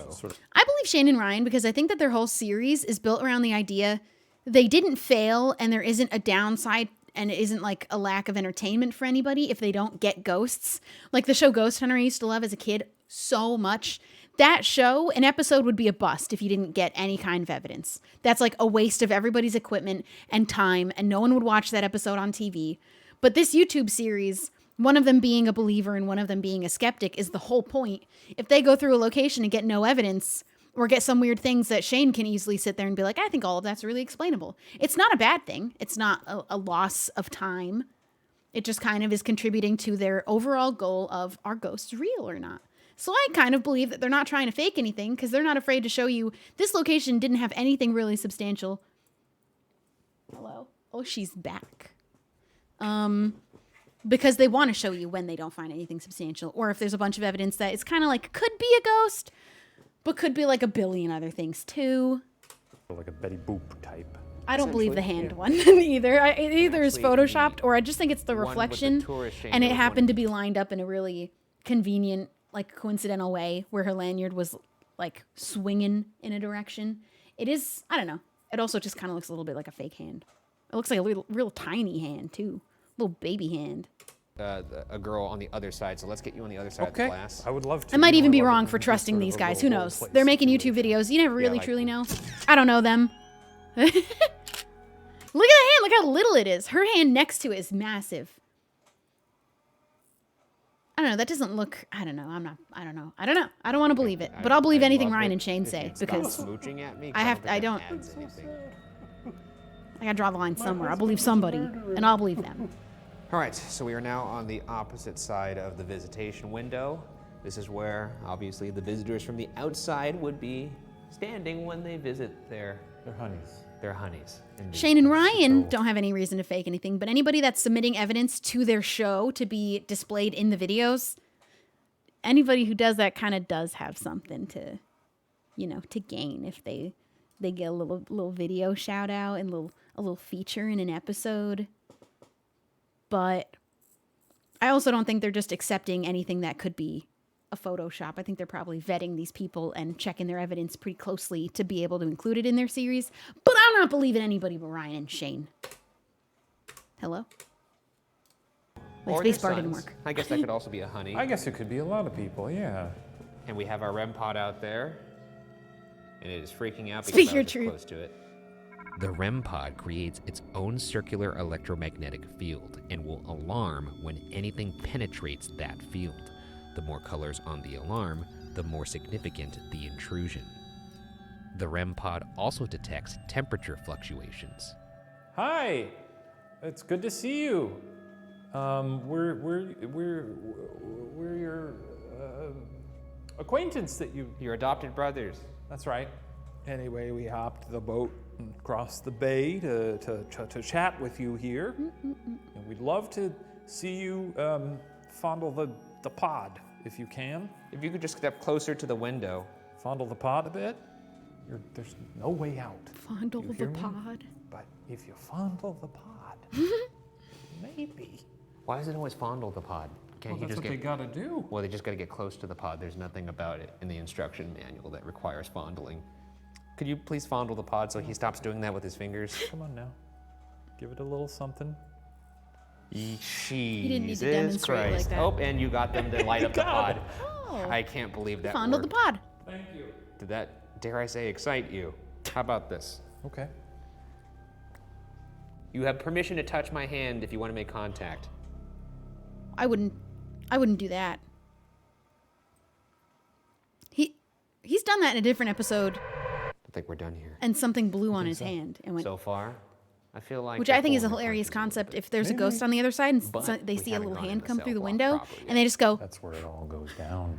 Speaker 1: I believe Shane and Ryan because I think that their whole series is built around the idea they didn't fail and there isn't a downside and it isn't like a lack of entertainment for anybody if they don't get ghosts. Like the show Ghost Hunter I used to love as a kid so much. That show, an episode would be a bust if you didn't get any kind of evidence. That's like a waste of everybody's equipment and time, and no one would watch that episode on TV. But this YouTube series, one of them being a believer and one of them being a skeptic, is the whole point. If they go through a location and get no evidence, or get some weird things that Shane can easily sit there and be like, I think all of that's really explainable. It's not a bad thing. It's not a loss of time. It just kind of is contributing to their overall goal of, are ghosts real or not? So I kind of believe that they're not trying to fake anything because they're not afraid to show you this location didn't have anything really substantial. Hello. Oh, she's back. Because they want to show you when they don't find anything substantial, or if there's a bunch of evidence that it's kind of like could be a ghost, but could be like a billion other things too.
Speaker 2: Like a Betty Boop type.
Speaker 1: I don't believe the hand one either. It either is
Speaker 8: Actually,
Speaker 1: photoshopped, or I just think it's the
Speaker 8: one with the
Speaker 1: reflection,
Speaker 8: tourist Shane
Speaker 1: and it
Speaker 8: was
Speaker 1: happened to be lined up in a really convenient, like coincidental way where her lanyard was like swinging in a direction. It is, I don't know. It also just kind of looks a little bit like a fake hand. It looks like a real tiny hand too, little baby hand.
Speaker 8: a girl on the other side, so let's get you on the other side of the
Speaker 2: Okay.
Speaker 8: glass.
Speaker 2: I would love to.
Speaker 1: I might
Speaker 2: You know,
Speaker 1: even be
Speaker 2: love it
Speaker 1: wrong
Speaker 2: when
Speaker 1: for
Speaker 2: you just
Speaker 1: trusting
Speaker 2: sort of
Speaker 1: these
Speaker 2: a
Speaker 1: guys. Who
Speaker 2: little
Speaker 1: knows?
Speaker 2: role-play
Speaker 1: They're making YouTube
Speaker 2: situation.
Speaker 1: videos. You never really
Speaker 8: like-
Speaker 1: truly know. I don't know them. Look at the hand. Look how little it is. Her hand next to it is massive. I don't know. That doesn't look. I don't know. I don't know. I don't want to believe it, but I'll believe anything Ryan and Shane say because
Speaker 8: smooching at me.
Speaker 1: I have to. I don't. I gotta draw the line somewhere. I'll believe somebody, and I'll believe them.
Speaker 8: All right, so we are now on the opposite side of the visitation window. This is where, obviously, the visitors from the outside would be standing when they visit their
Speaker 2: honeys.
Speaker 8: Their honeys. Indeed.
Speaker 1: Shane and Ryan don't have any reason to fake anything, but anybody that's submitting evidence to their show to be displayed in the videos, anybody who does that kind of does have something to, you know, to gain if they get a little video shout out and a little feature in an episode. But I also don't think they're just accepting anything that could be a Photoshop. I think they're probably vetting these people and checking their evidence pretty closely to be able to include it in their series. But I'm not believing anybody but Ryan and Shane. Hello? My
Speaker 8: Or
Speaker 1: space
Speaker 8: their
Speaker 1: bar didn't
Speaker 8: sons.
Speaker 1: work.
Speaker 8: I guess that could also be a honey.
Speaker 2: I guess it could be a lot of people, yeah.
Speaker 8: And we have our REM pod out there. And it is freaking out because
Speaker 1: Speak
Speaker 8: I
Speaker 1: your
Speaker 8: was
Speaker 1: truth.
Speaker 8: close to it. The REM pod creates its own circular electromagnetic field and will alarm when anything penetrates that field. The more colors on the alarm, the more significant the intrusion. The REM pod also detects temperature fluctuations.
Speaker 2: Hi, it's good to see you. We're your acquaintance that you.
Speaker 8: Your adopted brothers.
Speaker 2: That's right. Anyway, we hopped the boat and crossed the bay to chat with you here, and we'd love to see you fondle the pod if you can.
Speaker 8: If you could just step closer to the window.
Speaker 2: Fondle the pod a bit. There's no way out.
Speaker 1: Fondle
Speaker 2: You
Speaker 1: the
Speaker 2: hear me?
Speaker 1: pod.
Speaker 2: But if you fondle the pod, maybe.
Speaker 8: Why is it always fondle the pod? Can't
Speaker 2: Well,
Speaker 8: you
Speaker 2: that's
Speaker 8: just
Speaker 2: what they gotta do.
Speaker 8: Well, they just gotta get close to the pod. There's nothing about it in the instruction manual that requires fondling. Could you please fondle the pod so he stops doing that with his fingers?
Speaker 2: Come on now. Give it a little something.
Speaker 8: Jesus
Speaker 1: didn't need to demonstrate like
Speaker 8: Christ.
Speaker 1: that.
Speaker 8: Oh, and you got them to light up the
Speaker 2: got
Speaker 8: pod.
Speaker 1: Oh.
Speaker 8: I can't believe that
Speaker 1: Fondle the
Speaker 8: worked.
Speaker 1: pod.
Speaker 2: Thank you.
Speaker 8: Did that, dare I say, excite you? How about this?
Speaker 2: Okay.
Speaker 8: You have permission to touch my hand if you want to make contact.
Speaker 1: I wouldn't do that. He's done that in a different episode,
Speaker 8: I think we're done here.
Speaker 1: and something blew on his hand and went,
Speaker 8: So far, I feel like...
Speaker 1: which
Speaker 8: they're
Speaker 1: I think is a
Speaker 8: pulling the
Speaker 1: hilarious
Speaker 8: punches a little
Speaker 1: concept.
Speaker 8: bit.
Speaker 1: If there's a ghost on the other side and
Speaker 8: But
Speaker 1: they
Speaker 8: we
Speaker 1: see a
Speaker 8: haven't
Speaker 1: little
Speaker 8: gone
Speaker 1: hand
Speaker 8: in the
Speaker 1: come through the
Speaker 8: cell block
Speaker 1: window,
Speaker 8: properly
Speaker 1: and they just go,
Speaker 2: That's where it all goes down.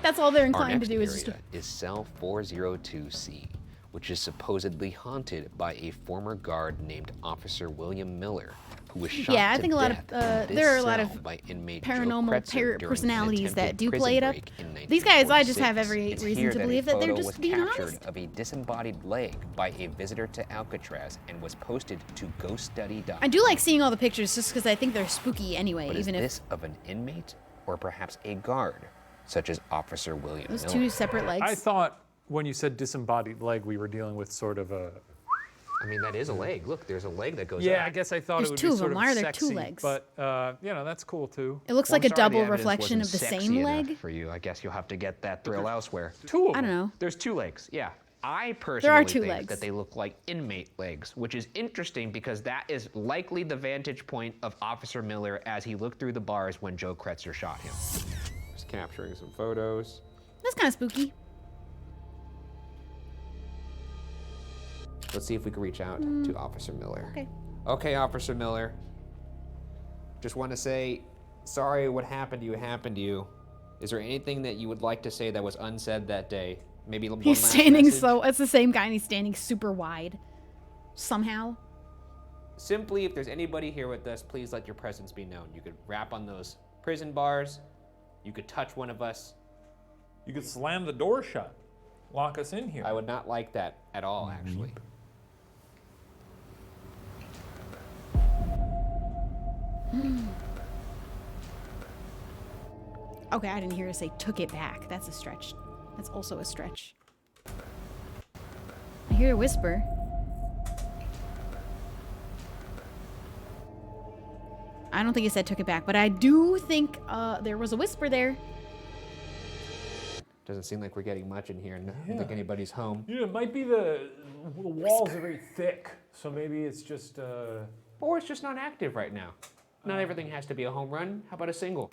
Speaker 1: that's all they're
Speaker 8: Our
Speaker 1: inclined to
Speaker 8: next
Speaker 1: do is just,
Speaker 8: area is cell 402C, which is supposedly haunted by a former guard named Officer William Miller, who was shot
Speaker 1: Yeah, I
Speaker 8: to
Speaker 1: think a lot of,
Speaker 8: death in
Speaker 1: there are
Speaker 8: this
Speaker 1: a lot of
Speaker 8: cell by inmate Joe
Speaker 1: paranormal
Speaker 8: Kretzer during an
Speaker 1: personalities that
Speaker 8: attempted
Speaker 1: do
Speaker 8: prison
Speaker 1: play it up.
Speaker 8: break in
Speaker 1: These guys, I just have
Speaker 8: 1946.
Speaker 1: every
Speaker 8: It's
Speaker 1: reason
Speaker 8: here
Speaker 1: to
Speaker 8: that a
Speaker 1: believe that they're
Speaker 8: photo
Speaker 1: just
Speaker 8: was
Speaker 1: being
Speaker 8: captured
Speaker 1: honest.
Speaker 8: of a disembodied leg by a visitor to Alcatraz and was posted to GhostStudy.com.
Speaker 1: I do like seeing all the pictures just because I think they're spooky anyway,
Speaker 8: But is
Speaker 1: even if
Speaker 8: this of an inmate or perhaps a guard, such as Officer William
Speaker 1: those
Speaker 8: Miller?
Speaker 1: two separate legs.
Speaker 2: I thought when you said disembodied leg, we were dealing with sort of a.
Speaker 8: I mean, that is a leg. Look, there's a leg that goes
Speaker 2: Yeah,
Speaker 8: up.
Speaker 2: I guess I thought
Speaker 1: There's
Speaker 2: it would
Speaker 1: two
Speaker 2: be
Speaker 1: of
Speaker 2: sort
Speaker 1: them.
Speaker 2: of
Speaker 1: Why are there two
Speaker 2: sexy,
Speaker 1: legs?
Speaker 2: But that's cool too.
Speaker 1: It looks
Speaker 8: Well,
Speaker 1: like
Speaker 8: I'm
Speaker 1: a
Speaker 8: sorry the
Speaker 1: double
Speaker 8: evidence
Speaker 1: reflection of
Speaker 8: wasn't
Speaker 1: the
Speaker 8: sexy
Speaker 1: same
Speaker 8: enough
Speaker 1: leg.
Speaker 8: for you. I guess you'll have to get that thrill elsewhere.
Speaker 2: Two of
Speaker 1: I
Speaker 2: them.
Speaker 1: don't know.
Speaker 8: There's two legs, yeah. I
Speaker 1: There
Speaker 8: personally
Speaker 1: are two
Speaker 8: think
Speaker 1: legs.
Speaker 8: that they look like inmate legs, which is interesting because that is likely the vantage point of Officer Miller as he looked through the bars when Joe Kretzer shot him. Just capturing some photos.
Speaker 1: That's kind of spooky.
Speaker 8: Let's see if we can reach out to Officer Miller.
Speaker 1: Okay.
Speaker 8: Okay, Officer Miller. Just want to say, sorry what happened to you. Is there anything that you would like to say that was unsaid that day? Maybe one
Speaker 1: He's
Speaker 8: last
Speaker 1: standing
Speaker 8: message?
Speaker 1: so, it's the same guy and he's standing super wide. Somehow.
Speaker 8: Simply, if there's anybody here with us, please let your presence be known. You could rap on those prison bars. You could touch one of us.
Speaker 2: You could slam the door shut, lock us in here.
Speaker 8: I would not like that at all, actually.
Speaker 1: Okay, I didn't hear her say took it back. That's a stretch. That's also a stretch. I hear a whisper. I don't think he said took it back, but I do think there was a whisper there.
Speaker 8: Doesn't seem like we're getting much in here, and I don't think anybody's home.
Speaker 2: Yeah, it might be the walls are very thick, so maybe it's just.
Speaker 8: Or it's just not active right now. Not everything has to be a home run. How about a single?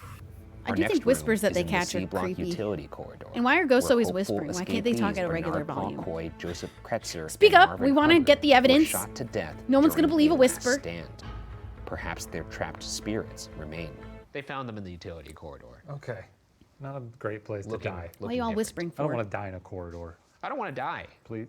Speaker 1: I do think whispers that they catch are
Speaker 7: C-block
Speaker 1: creepy.
Speaker 7: utility corridor.
Speaker 1: And why are ghosts
Speaker 7: where
Speaker 1: always
Speaker 7: hopeful
Speaker 1: whispering? Why can't they talk at a regular
Speaker 7: escapees Bernard
Speaker 1: volume?
Speaker 7: Paul Coy, Joseph Kretzer,
Speaker 1: Speak
Speaker 7: and
Speaker 1: up.
Speaker 7: Marvin
Speaker 1: We wanna
Speaker 7: Hubbard
Speaker 1: get the
Speaker 7: were
Speaker 1: evidence.
Speaker 7: shot to death
Speaker 1: No one's gonna
Speaker 7: during
Speaker 1: believe a
Speaker 7: the last
Speaker 1: whisper.
Speaker 7: Stand. Perhaps their trapped spirits remain.
Speaker 8: They found them in the utility corridor.
Speaker 2: Okay. Not a great place to die.
Speaker 1: Why are you all whispering
Speaker 2: I don't
Speaker 1: for?
Speaker 2: want to die in a corridor.
Speaker 8: I don't want to die.
Speaker 2: Please.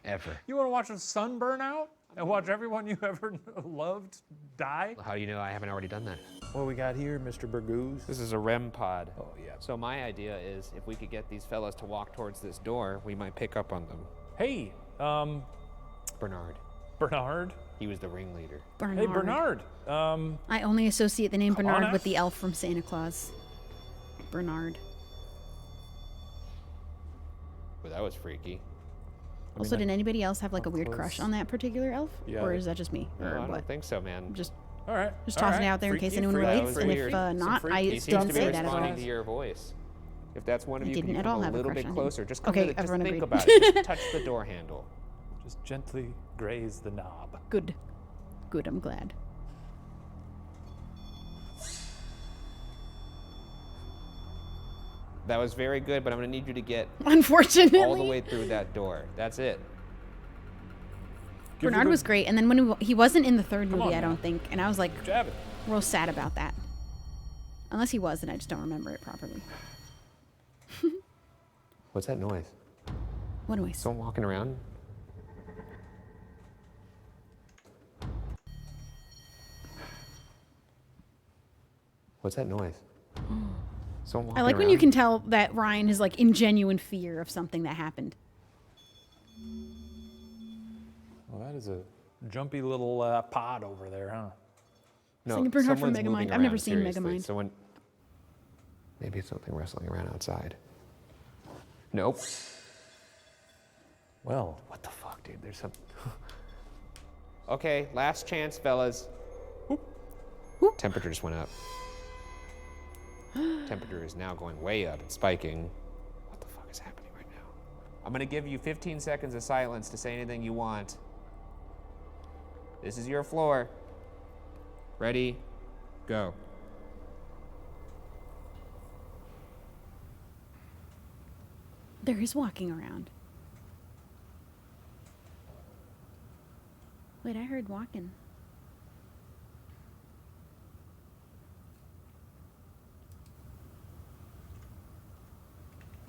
Speaker 8: Ever.
Speaker 2: You want to watch the sun burn out and watch everyone you ever loved die?
Speaker 8: How do you know I haven't already done that?
Speaker 2: What do we got here, Mr. Burgoose?
Speaker 3: This is a REM pod.
Speaker 2: Oh, yeah.
Speaker 3: So my idea is if we could get these fellas to walk towards this door, we might pick up on them.
Speaker 2: Hey,
Speaker 8: Bernard.
Speaker 2: Bernard.
Speaker 8: He was the ringleader.
Speaker 1: Bernard.
Speaker 2: Hey, Bernard.
Speaker 1: I only associate the name
Speaker 2: Come on,
Speaker 1: Bernard with
Speaker 2: F.
Speaker 1: the elf from Santa Claus. Bernard.
Speaker 3: Well, that was freaky.
Speaker 1: Also, did anybody else have like a
Speaker 2: how
Speaker 1: weird
Speaker 2: close-
Speaker 1: crush on that particular elf?
Speaker 2: Yeah.
Speaker 1: Or is that just me?
Speaker 3: No,
Speaker 1: Or
Speaker 3: I
Speaker 1: what?
Speaker 3: don't think so, man.
Speaker 1: Just
Speaker 2: All right.
Speaker 1: tossing it out there in case anyone relates. And if not, I
Speaker 3: He seems
Speaker 1: don't
Speaker 3: to be
Speaker 1: say that at
Speaker 3: responding
Speaker 1: all.
Speaker 3: to your voice. If that's one of
Speaker 1: I
Speaker 3: you, can
Speaker 1: didn't
Speaker 3: you
Speaker 1: at
Speaker 3: come
Speaker 1: all
Speaker 3: a
Speaker 1: have a
Speaker 3: little
Speaker 1: crush
Speaker 3: bit
Speaker 1: on him.
Speaker 3: closer? Just come
Speaker 1: Okay,
Speaker 3: to the, just
Speaker 1: everyone
Speaker 3: think
Speaker 1: agreed.
Speaker 3: about it. Just touch the door handle.
Speaker 2: Just gently graze the knob.
Speaker 1: Good. Good, I'm glad.
Speaker 3: That was very good, but I'm gonna need you to get
Speaker 1: Unfortunately.
Speaker 3: all the way through that door. That's it.
Speaker 1: Bernard was great. And then when he wasn't in the third
Speaker 2: Come
Speaker 1: movie,
Speaker 2: on
Speaker 1: I
Speaker 2: now.
Speaker 1: don't think. And I was like,
Speaker 2: Jab it.
Speaker 1: real sad about that. Unless he was, and I just don't remember it properly.
Speaker 8: What's that noise?
Speaker 1: What noise?
Speaker 8: Someone walking around? What's that noise? Someone walking
Speaker 1: I like when
Speaker 8: around?
Speaker 1: you can tell that Ryan is like in genuine fear of something that happened.
Speaker 2: Well, that is a jumpy little pod over there, huh?
Speaker 8: No,
Speaker 1: Singing Bernard from
Speaker 8: someone's
Speaker 1: Megamind.
Speaker 8: moving
Speaker 1: I've never
Speaker 8: around,
Speaker 1: seen
Speaker 8: seriously.
Speaker 1: Megamind.
Speaker 8: Someone. Maybe it's something wrestling around outside. Nope.
Speaker 2: Well,
Speaker 8: What the fuck, dude? There's some.
Speaker 3: Okay, last chance, fellas.
Speaker 8: Temperature just went up. Temperature is now going way up and spiking. What the fuck is happening right now?
Speaker 3: I'm gonna give you 15 seconds of silence to say anything you want. This is your floor. Ready? Go.
Speaker 1: There is walking around. Wait, I heard walking.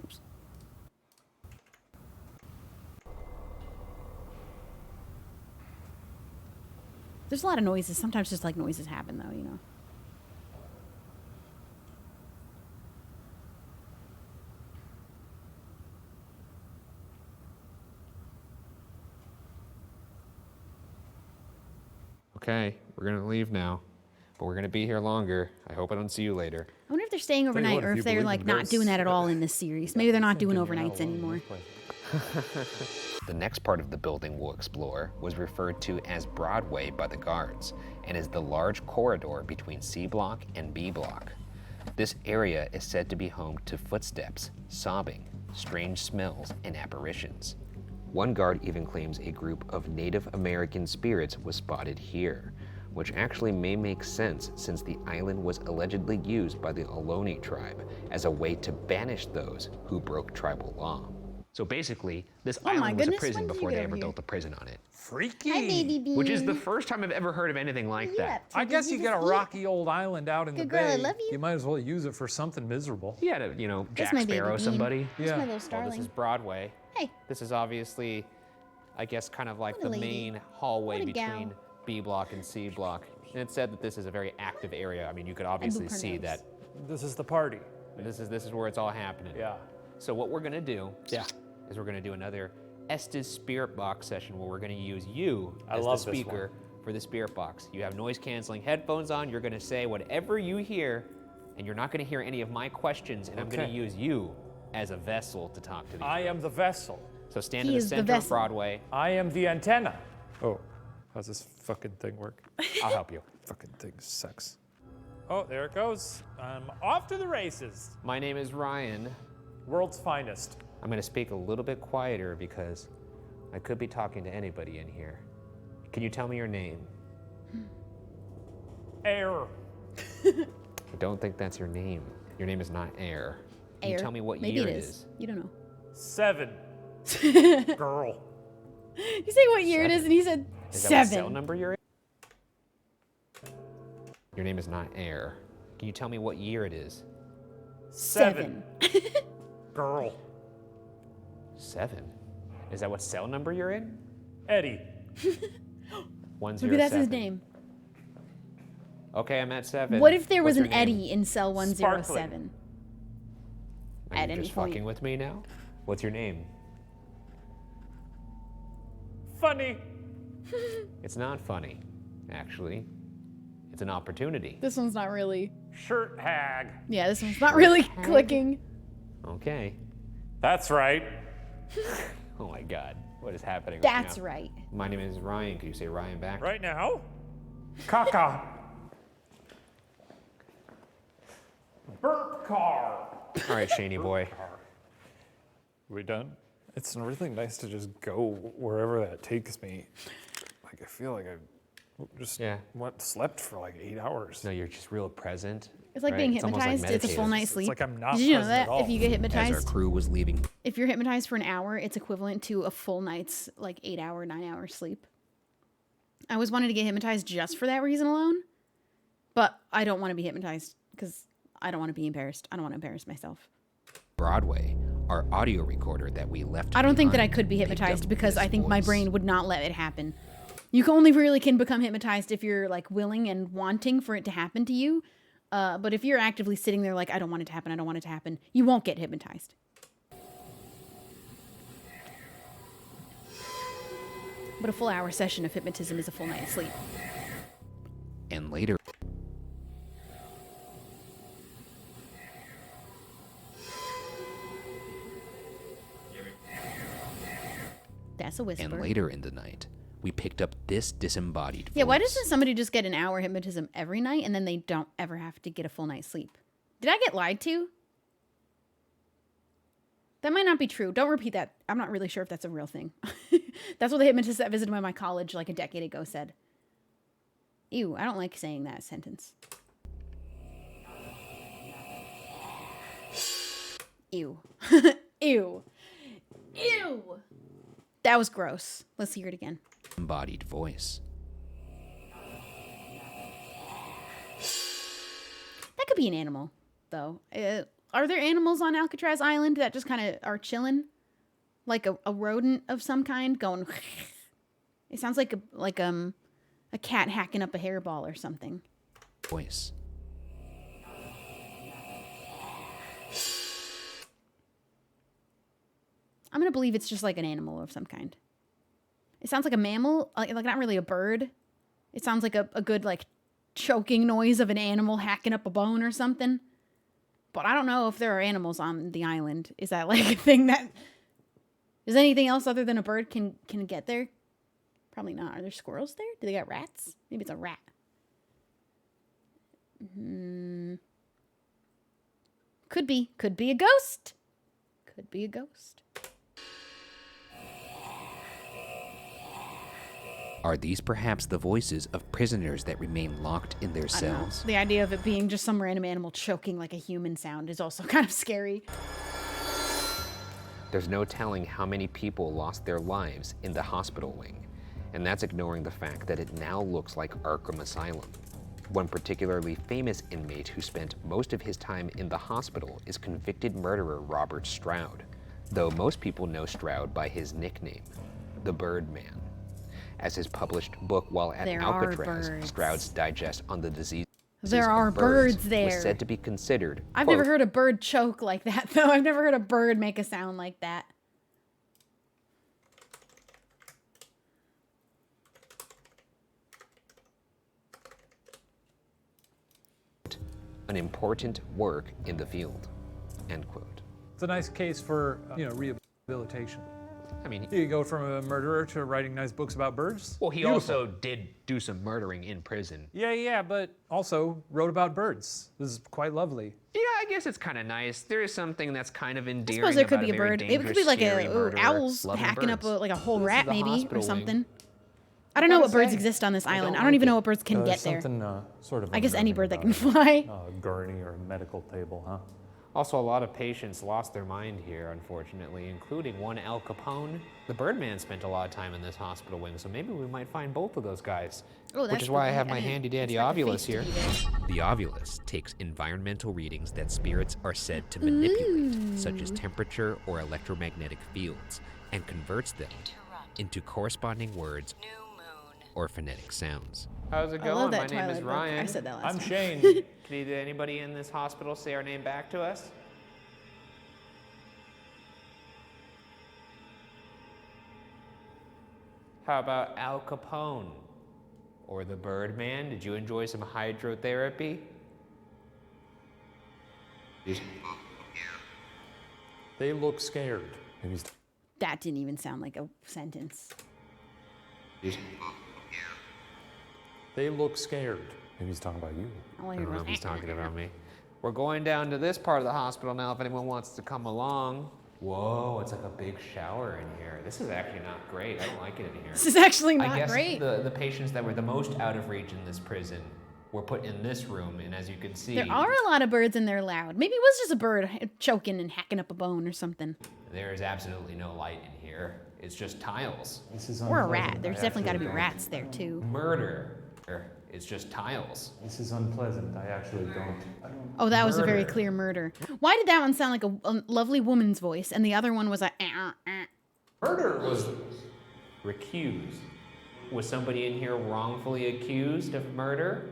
Speaker 1: Oops. There's a lot of noises. Sometimes just like noises happen though, you know.
Speaker 3: Okay, we're gonna leave now, but we're gonna be here longer. I hope I don't see you later.
Speaker 1: I wonder if they're staying overnight
Speaker 2: what,
Speaker 1: or
Speaker 2: if
Speaker 1: if
Speaker 2: you
Speaker 1: they're
Speaker 2: believe
Speaker 1: like
Speaker 2: in
Speaker 1: not
Speaker 2: ghosts,
Speaker 1: doing that at all in this series. Maybe they're not doing
Speaker 2: Thinking you're not
Speaker 1: overnights
Speaker 2: alone in
Speaker 1: anymore.
Speaker 2: this place.
Speaker 7: The next part of the building we'll explore was referred to as Broadway by the guards and is the large corridor between C block and B block. This area is said to be home to footsteps, sobbing, strange smells, and apparitions. One guard even claims a group of Native American spirits was spotted here, which actually may make sense since the island was allegedly used by the Ohlone tribe as a way to banish those who broke tribal law.
Speaker 8: So basically, this
Speaker 1: Oh my
Speaker 8: island was a
Speaker 1: goodness,
Speaker 8: prison
Speaker 1: when did you
Speaker 8: before
Speaker 1: get
Speaker 8: they
Speaker 1: over
Speaker 8: ever
Speaker 1: here?
Speaker 8: built a prison on it.
Speaker 2: Freaky.
Speaker 1: Hi, baby bee.
Speaker 8: Which is the first time I've ever heard of anything like that.
Speaker 2: I guess you get a rocky old island out in the
Speaker 1: Good girl, I
Speaker 2: bay.
Speaker 1: love you.
Speaker 2: You might as well use it for something miserable.
Speaker 8: He had to,
Speaker 1: That's
Speaker 8: Jack
Speaker 1: my baby
Speaker 8: Sparrow
Speaker 1: bean.
Speaker 8: somebody.
Speaker 1: That's
Speaker 2: Yeah.
Speaker 1: my little
Speaker 3: Well,
Speaker 1: starling.
Speaker 3: this is Broadway.
Speaker 1: Hey,
Speaker 3: This is obviously, I guess, kind of like
Speaker 1: What a
Speaker 3: the
Speaker 1: lady.
Speaker 3: main hallway
Speaker 1: What a gal.
Speaker 3: between B block and C block. And it said that this is a very active area. I mean, you could obviously
Speaker 1: boop her
Speaker 3: see
Speaker 1: nose.
Speaker 3: that
Speaker 2: This is the party.
Speaker 3: this is where it's all happening.
Speaker 2: Yeah.
Speaker 3: So what we're gonna do is we're gonna do another Estes Spirit Box session where we're gonna use you
Speaker 2: I
Speaker 3: as
Speaker 2: love
Speaker 3: the
Speaker 2: this
Speaker 3: speaker for the Spirit Box. You have noise canceling headphones on. You're gonna say whatever you hear, and you're not gonna hear any of my questions. And I'm gonna
Speaker 2: Okay.
Speaker 3: use you as a vessel to talk to these.
Speaker 2: I am the vessel.
Speaker 3: So stand
Speaker 1: He
Speaker 3: in the
Speaker 1: is the
Speaker 3: center of
Speaker 1: vessel.
Speaker 3: Broadway.
Speaker 2: I am the antenna. Oh, how's this fucking thing work?
Speaker 3: I'll help you.
Speaker 2: Fucking thing sucks. Oh, there it goes. I'm off to the races.
Speaker 8: My name is Ryan.
Speaker 2: World's finest.
Speaker 8: I'm gonna speak a little bit quieter because I could be talking to anybody in here. Can you tell me your name?
Speaker 2: Air.
Speaker 8: I don't think that's your name. Your name is not Air. Can you tell me what
Speaker 1: Maybe
Speaker 8: year
Speaker 1: it is. You don't know.
Speaker 2: 7. Girl.
Speaker 1: You say what year it is, and he said
Speaker 8: Is that what cell
Speaker 1: 7.
Speaker 8: number you're in? Your name is not Air. Can you tell me what year it is?
Speaker 2: 7. Girl.
Speaker 8: 7. Is that what cell number you're in?
Speaker 2: Eddie.
Speaker 8: 107.
Speaker 1: Maybe that's his name.
Speaker 8: Okay, I'm at 7.
Speaker 1: What if there was
Speaker 8: What's
Speaker 1: an
Speaker 8: your name?
Speaker 1: Eddie in cell 107?
Speaker 8: Are
Speaker 1: at
Speaker 8: you
Speaker 1: any
Speaker 8: just
Speaker 1: point?
Speaker 8: fucking with me now? What's your name?
Speaker 2: Funny.
Speaker 8: It's not funny, actually. It's an opportunity.
Speaker 1: This one's not really.
Speaker 2: Shirt hag.
Speaker 1: Yeah, this one's not really clicking.
Speaker 8: Okay.
Speaker 2: That's right.
Speaker 8: Oh my God, what is happening
Speaker 1: That's
Speaker 8: right now?
Speaker 1: right.
Speaker 8: My name is Ryan. Can you say Ryan back?
Speaker 2: Right now. Caca. Burp car.
Speaker 8: All right, Shaney boy.
Speaker 2: We done? It's really nice to just go wherever that takes me. Like, I feel like I just slept for like 8 hours.
Speaker 8: No, you're just real present.
Speaker 1: It's like
Speaker 8: right?
Speaker 1: being
Speaker 8: It's almost like
Speaker 1: hypnotized. It's a full
Speaker 8: meditative.
Speaker 1: night's sleep.
Speaker 2: like I'm not
Speaker 1: Did you know
Speaker 2: present
Speaker 1: that?
Speaker 2: at all.
Speaker 1: If you get
Speaker 7: As our
Speaker 1: hypnotized,
Speaker 7: crew was leaving,
Speaker 1: if you're hypnotized for an hour, it's equivalent to a full night's like 8-hour, 9-hour sleep. I always wanted to get hypnotized just for that reason alone, but I don't want to be hypnotized because I don't want to be embarrassed. I don't want to embarrass myself.
Speaker 7: Broadway, our audio recorder that we left
Speaker 1: I don't think that I
Speaker 7: behind
Speaker 1: could be
Speaker 7: picked
Speaker 1: hypnotized
Speaker 7: up
Speaker 1: because
Speaker 7: this
Speaker 1: I think my
Speaker 7: voice.
Speaker 1: brain would not let it happen. You can only really can become hypnotized if you're like willing and wanting for it to happen to you. But if you're actively sitting there like, I don't want it to happen, I don't want it to happen, you won't get hypnotized. But a full hour session of hypnotism is a full night's sleep.
Speaker 7: And later,
Speaker 1: That's a whisper.
Speaker 7: and later in the night, we picked up this disembodied
Speaker 1: Yeah, why
Speaker 7: voice.
Speaker 1: doesn't somebody just get an hour hypnotism every night and then they don't ever have to get a full night's sleep? Did I get lied to? That might not be true. Don't repeat that. I'm not really sure if that's a real thing. That's what the hypnotist that visited my college like a decade ago said. Ew, I don't like saying that sentence. Ew. Ew. Ew. That was gross. Let's hear it again.
Speaker 7: Embodied voice.
Speaker 1: That could be an animal, though. Are there animals on Alcatraz Island that just kind of are chilling? Like a rodent of some kind going... It sounds like a cat hacking up a hairball or something.
Speaker 7: Voice.
Speaker 1: I'm going to believe it's just like an animal of some kind. It sounds like a mammal, like not really a bird. It sounds like a good like choking noise of an animal hacking up a bone or something. But I don't know if there are animals on the island. Is that like a thing that... Is anything else other than a bird can get there? Probably not. Are there squirrels there? Do they got rats? Maybe it's a rat. Could be. Could be a ghost. Could be a ghost.
Speaker 7: Are these perhaps the voices of prisoners that remain locked in their
Speaker 1: I don't know.
Speaker 7: cells?
Speaker 1: The idea of it being just some random animal choking like a human sound is also kind of scary.
Speaker 7: There's no telling how many people lost their lives in the hospital wing, and that's ignoring the fact that it now looks like Arkham Asylum. One particularly famous inmate who spent most of his time in the hospital is convicted murderer Robert Stroud, though most people know Stroud by his nickname, the Birdman. As his published book while at
Speaker 1: There are
Speaker 7: Alcatraz,
Speaker 1: birds.
Speaker 7: Stroud's digest on the disease
Speaker 1: There
Speaker 7: of
Speaker 1: are birds there.
Speaker 7: was said to be considered,
Speaker 1: I've
Speaker 7: quote,
Speaker 1: never heard a bird choke like that, though. I've never heard a bird make a sound like that.
Speaker 7: an important work in the field, end quote.
Speaker 2: It's a nice case for, rehabilitation.
Speaker 8: I mean,
Speaker 2: You go from a murderer to writing nice books about birds?
Speaker 8: well, he
Speaker 2: Beautiful.
Speaker 8: also did do some murdering in prison.
Speaker 2: Yeah, but also wrote about birds. This is quite lovely.
Speaker 8: Yeah, I guess it's kind of nice. There is something that's kind of
Speaker 1: I
Speaker 8: endearing.
Speaker 1: suppose there could
Speaker 8: about
Speaker 1: be a
Speaker 8: very
Speaker 1: bird. It could be
Speaker 8: dangerous,
Speaker 1: like
Speaker 8: scary
Speaker 1: a
Speaker 8: murderer
Speaker 1: owls
Speaker 8: loving
Speaker 1: hacking up
Speaker 8: birds.
Speaker 1: like a whole
Speaker 3: This is
Speaker 1: rat
Speaker 3: the
Speaker 1: maybe
Speaker 3: hospital
Speaker 1: or
Speaker 3: wing.
Speaker 1: something. I don't know what birds
Speaker 3: say,
Speaker 1: exist on this island. I
Speaker 3: don't
Speaker 1: don't even
Speaker 3: like
Speaker 1: know
Speaker 3: it.
Speaker 1: what birds can get there.
Speaker 9: Something sort of
Speaker 1: I guess any bird that can
Speaker 9: unnerving
Speaker 1: fly.
Speaker 9: about a gurney or a medical table, huh?
Speaker 3: Also, a lot of patients lost their mind here, unfortunately, including one Al Capone. The Birdman spent a lot of time in this hospital wing, so maybe we might find both of those guys.
Speaker 1: Oh,
Speaker 3: Which
Speaker 1: that's
Speaker 3: is why I
Speaker 1: cool.
Speaker 3: have my
Speaker 1: didn't
Speaker 3: handy dandy
Speaker 1: expect the
Speaker 3: ovulus
Speaker 1: face to
Speaker 3: here.
Speaker 1: be there.
Speaker 8: The ovulus takes environmental readings that spirits are said to manipulate, such as temperature or electromagnetic fields, and converts them into corresponding words or phonetic sounds.
Speaker 3: How's it
Speaker 1: I
Speaker 3: going?
Speaker 1: love
Speaker 3: My
Speaker 1: that
Speaker 3: name is
Speaker 1: Twilight book.
Speaker 3: Ryan.
Speaker 1: I said that last
Speaker 2: I'm
Speaker 1: time.
Speaker 2: Shane.
Speaker 3: Can anybody in this hospital say our name back to us? How about Al Capone? Or the Birdman? Did you enjoy some hydrotherapy?
Speaker 9: They look scared. Maybe
Speaker 1: That didn't even sound like a sentence.
Speaker 9: they look scared. Maybe he's talking about you.
Speaker 1: All I
Speaker 3: I
Speaker 1: heard
Speaker 3: don't know
Speaker 1: was
Speaker 3: if he's talking about me. We're going down to this part of the hospital now if anyone wants to come along. Whoa, it's like a big shower in here. This is actually not great. I don't like it in here.
Speaker 1: This is actually
Speaker 3: I
Speaker 1: not
Speaker 3: guess
Speaker 1: great.
Speaker 3: the patients that were the most out of reach in this prison were put in this room, and as you can see,
Speaker 1: There are a lot of birds and they're loud. Maybe it was just a bird choking and hacking up a bone or something.
Speaker 3: there is absolutely no light in here. It's just tiles.
Speaker 9: This is
Speaker 1: Or a
Speaker 9: unpleasant.
Speaker 1: rat. There's
Speaker 9: I
Speaker 1: definitely got to be
Speaker 9: actually don't-
Speaker 1: rats there too.
Speaker 3: Murder. It's just tiles.
Speaker 9: This is unpleasant. I actually don't.
Speaker 1: Oh, that was a very
Speaker 3: Murder.
Speaker 1: clear murder. Why did that one sound like a lovely woman's voice and the other one was a
Speaker 3: Murder was recused. Was somebody in here wrongfully accused of murder?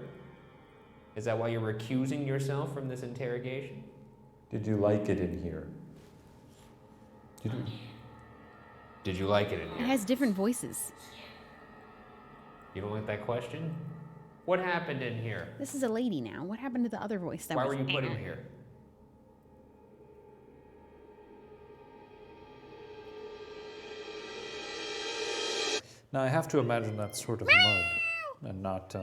Speaker 3: Is that why you're recusing yourself from this interrogation?
Speaker 9: Did you like it in here?
Speaker 3: Did you like it in
Speaker 1: It
Speaker 3: here?
Speaker 1: has different voices.
Speaker 3: You don't like that question? What happened in here?
Speaker 1: This is a lady now. What happened to the other voice that
Speaker 3: Why
Speaker 1: was
Speaker 3: were you put in here?
Speaker 9: Now I have to imagine that's sort of mud and not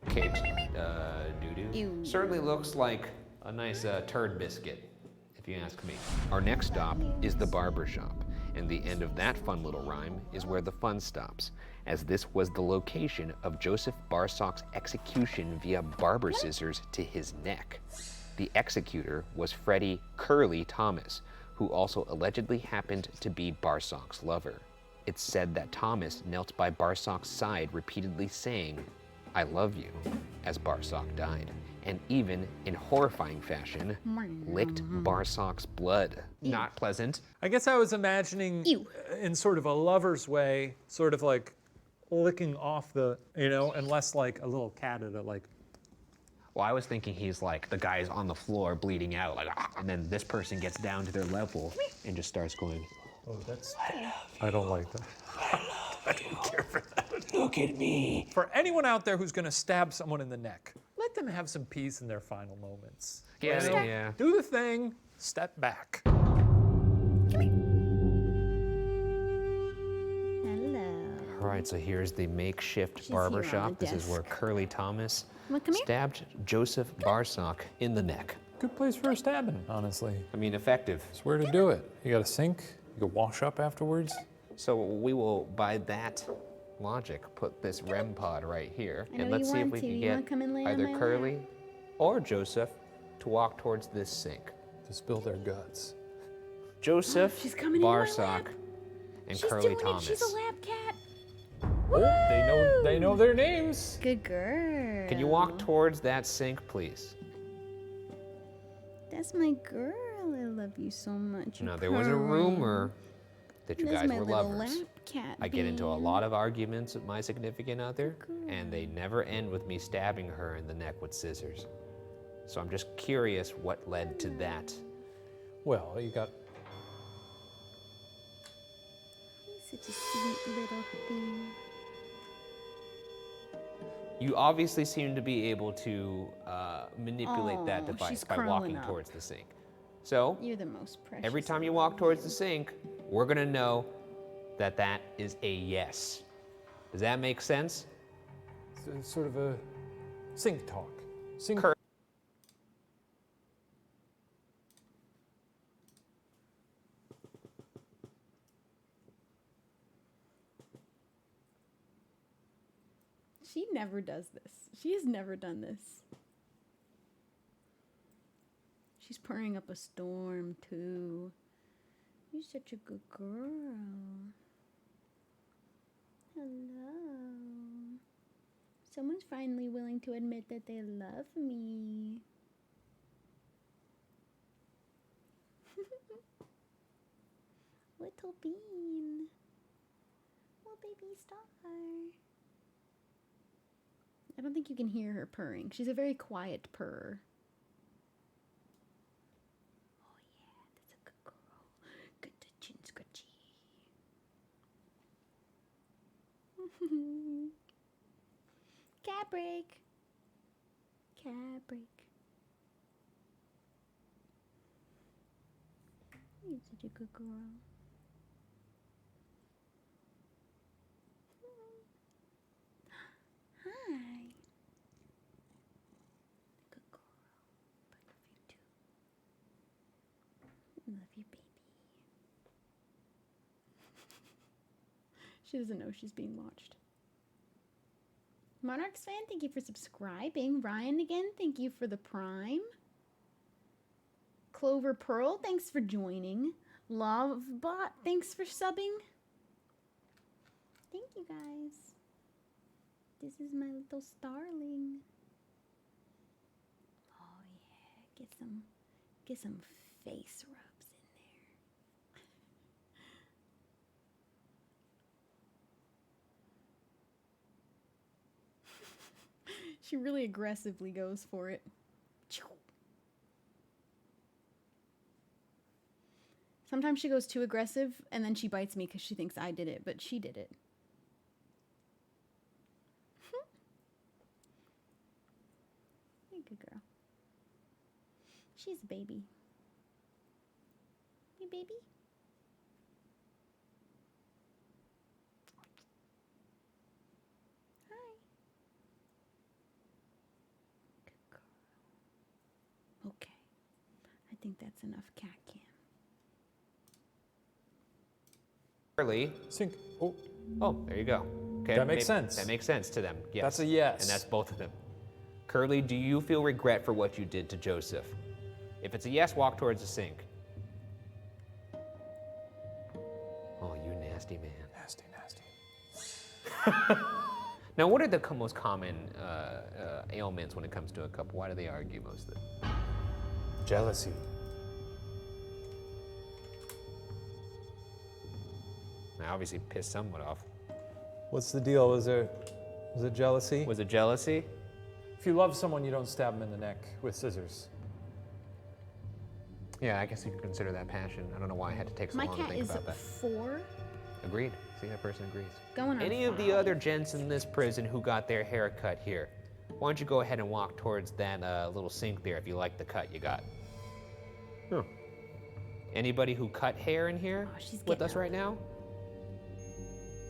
Speaker 3: Cakes, doo-doo.
Speaker 1: Ew.
Speaker 3: Certainly looks like a nice turd biscuit, if you ask me.
Speaker 7: Our next stop is the barber shop, and the end of that fun little rhyme is where the fun stops, as this was the location of Joseph Barsock's execution via barber scissors to his neck. The executor was Freddie Curly Thomas, who also allegedly happened to be Barsock's lover. It's said that Thomas knelt by Barsock's side repeatedly saying, "I love you," as Barsock died, and even, in horrifying fashion, licked Barsock's blood.
Speaker 8: Not pleasant.
Speaker 2: I guess I was imagining
Speaker 1: Ew.
Speaker 2: in sort of a lover's way, sort of like licking off the, and less like a little cat at a like.
Speaker 8: Well, I was thinking he's like the guy's on the floor bleeding out, like, and then this person gets down to their level and just starts going,
Speaker 9: Oh, that's. I don't like that.
Speaker 8: "Look at me."
Speaker 2: For anyone out there who's gonna stab someone in the neck, let them have some peace in their final moments.
Speaker 8: Yeah,
Speaker 2: You know?
Speaker 8: yeah.
Speaker 2: Do the thing, step back.
Speaker 1: Hello.
Speaker 3: All right, so here's the makeshift
Speaker 1: She's
Speaker 3: barber
Speaker 1: here on
Speaker 3: shop.
Speaker 1: the
Speaker 3: This is where
Speaker 1: desk.
Speaker 3: Curly Thomas
Speaker 1: Well, come here.
Speaker 3: stabbed Joseph Barsock in the neck.
Speaker 9: Good place for a stabbing, honestly.
Speaker 3: I mean, effective.
Speaker 9: It's where to do it. You got a sink. You can wash up afterwards.
Speaker 3: So we will, by that logic, put this REM pod right here,
Speaker 1: I know
Speaker 3: and let's
Speaker 1: you
Speaker 3: see if
Speaker 1: want
Speaker 3: we
Speaker 1: to.
Speaker 3: can
Speaker 1: You wanna
Speaker 3: get
Speaker 1: come and lay on
Speaker 3: either
Speaker 1: my lap?
Speaker 3: Curly or Joseph to walk towards this sink.
Speaker 9: To spill their guts.
Speaker 3: Joseph
Speaker 1: She's coming into my
Speaker 3: Barsock
Speaker 1: lap.
Speaker 3: and
Speaker 1: She's
Speaker 3: Curly
Speaker 1: doing
Speaker 3: Thomas.
Speaker 1: it. She's a lab cat.
Speaker 9: They know their names.
Speaker 1: Good girl.
Speaker 3: Can you walk towards that sink, please?
Speaker 1: That's my girl. I love you so much.
Speaker 3: Now, there was a rumor that you
Speaker 1: That's
Speaker 3: guys
Speaker 1: my
Speaker 3: were
Speaker 1: little
Speaker 3: lovers.
Speaker 1: lap cat.
Speaker 3: I get into a
Speaker 1: babe.
Speaker 3: lot of arguments with my significant other, and they never end with me stabbing her in the neck with scissors. So I'm just curious what led to that.
Speaker 9: Well, you got.
Speaker 1: He's such a sweet little thing.
Speaker 3: You obviously seem to be able to manipulate that
Speaker 1: Oh,
Speaker 3: device
Speaker 1: she's
Speaker 3: by
Speaker 1: curling
Speaker 3: walking
Speaker 1: up.
Speaker 3: towards the sink. So
Speaker 1: You're the most precious.
Speaker 3: every time you walk towards the sink, we're gonna know that that is a yes. Does that make sense?
Speaker 2: It's sort of a sink talk. Sink.
Speaker 1: She never does this. She has never done this. She's purring up a storm, too. You're such a good girl. Hello. Someone's finally willing to admit that they love me. Little bean. Little baby star. I don't think you can hear her purring. She's a very quiet purr. Oh yeah, that's a good girl. Good chin scratchy. Cat break. Cat break. You're such a good girl. Hi. Good girl. I love you too. Love you, baby. She doesn't know she's being watched. Monarchs fan, thank you for subscribing. Ryan again, thank you for the prime. Clover Pearl, thanks for joining. Lovebot, thanks for subbing. Thank you guys. This is my little starling. Oh yeah, get some face rubs in there. She really aggressively goes for it. Sometimes she goes too aggressive and then she bites me because she thinks I did it, but she did it. Good girl. She's a baby. Hey, baby. Hi. Good girl. Okay. I think that's enough cat cam.
Speaker 3: Curly.
Speaker 2: Sink. Oh.
Speaker 3: Oh, there you go. Okay,
Speaker 2: That makes sense.
Speaker 3: That makes sense to them. Yes.
Speaker 2: That's a yes.
Speaker 3: And that's both of them. Curly, do you feel regret for what you did to Joseph? If it's a yes, walk towards the sink. Oh, you nasty man.
Speaker 2: Nasty, nasty.
Speaker 3: Now, what are the most common ailments when it comes to a couple? Why do they argue most of the time?
Speaker 2: Jealousy.
Speaker 3: I obviously pissed someone off.
Speaker 2: What's the deal? Was it jealousy?
Speaker 3: Was it jealousy?
Speaker 2: If you love someone, you don't stab them in the neck with scissors.
Speaker 3: Yeah, I guess you could consider that passion. I don't know why I had to take so
Speaker 1: My
Speaker 3: long to
Speaker 1: cat
Speaker 3: think
Speaker 1: is
Speaker 3: about that.
Speaker 1: 4.
Speaker 3: Agreed. See, that person agrees.
Speaker 1: Going on
Speaker 3: Any of the
Speaker 1: 5.
Speaker 3: other gents in this prison who got their hair cut here, why don't you go ahead and walk towards that little sink there if you like the cut you got? Huh. Anybody who cut hair in here
Speaker 1: she's
Speaker 3: with
Speaker 1: getting
Speaker 3: us
Speaker 1: up.
Speaker 3: right now?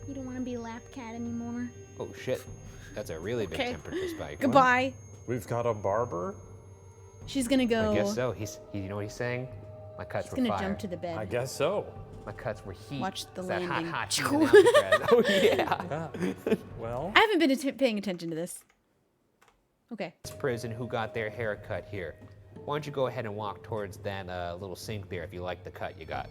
Speaker 1: You don't want to be a lap cat anymore.
Speaker 3: Oh shit, that's a really big
Speaker 1: Okay.
Speaker 3: temperature spike.
Speaker 1: Goodbye.
Speaker 2: We've got a barber?
Speaker 1: She's gonna go.
Speaker 3: I guess so. You know what he's saying? My cuts
Speaker 1: She's
Speaker 3: were
Speaker 1: gonna
Speaker 3: fire.
Speaker 1: jump to the bed.
Speaker 2: I guess so.
Speaker 3: My cuts were heat.
Speaker 1: Watch the
Speaker 3: It's that
Speaker 1: landing.
Speaker 3: hot heat in Alcatraz. Oh yeah.
Speaker 2: Well,
Speaker 1: I haven't been paying attention to this. Okay.
Speaker 3: This prison who got their hair cut here. Why don't you go ahead and walk towards that little sink there if you like the cut you got?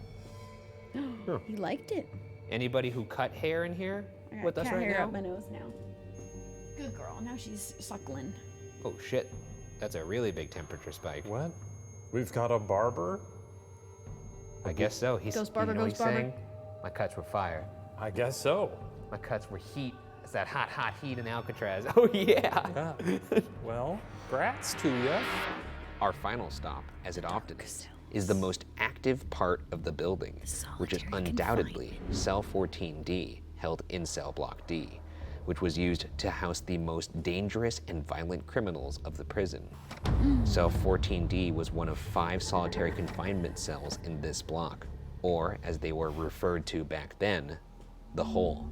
Speaker 1: He liked it.
Speaker 3: Anybody who cut hair in here
Speaker 1: I got
Speaker 3: with us
Speaker 1: cat
Speaker 3: right
Speaker 1: hair
Speaker 3: now?
Speaker 1: up my nose now. Good girl. Now she's suckling.
Speaker 3: Oh shit, that's a really big temperature spike.
Speaker 2: what? We've got a barber?
Speaker 3: I guess so.
Speaker 1: Goes barber,
Speaker 3: you know what
Speaker 1: goes
Speaker 3: he's
Speaker 1: barber.
Speaker 3: saying? My cuts were fire.
Speaker 2: I guess so.
Speaker 3: My cuts were heat. It's that hot heat in Alcatraz. Oh yeah.
Speaker 2: Well, grats to ya.
Speaker 7: Our final stop, as it often is the most active part of the building, which is
Speaker 1: Solitary
Speaker 7: undoubtedly Cell 14D, held in Cell Block D, which was used to house the most dangerous and violent criminals of the prison. Cell 14D was one of 5 solitary confinement cells in this block, or as they were referred to back then, The hole.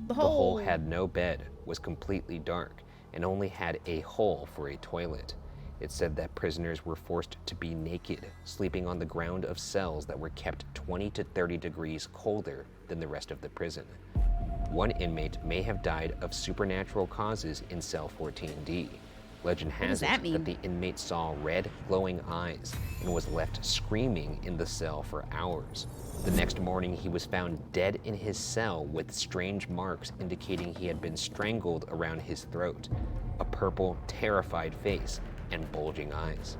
Speaker 1: The
Speaker 7: The hole
Speaker 1: hole.
Speaker 7: had no bed, was completely dark, and only had a hole for a toilet. It said that prisoners were forced to be naked, sleeping on the ground of cells that were kept 20 to 30 degrees colder than the rest of the prison. One inmate may have died of supernatural causes in cell 14D. Legend has
Speaker 1: that
Speaker 7: it
Speaker 1: mean?
Speaker 7: that the inmate saw red, glowing eyes and was left screaming in the cell for hours. The next morning, he was found dead in his cell with strange marks indicating he had been strangled around his throat, a purple, terrified face, and bulging eyes.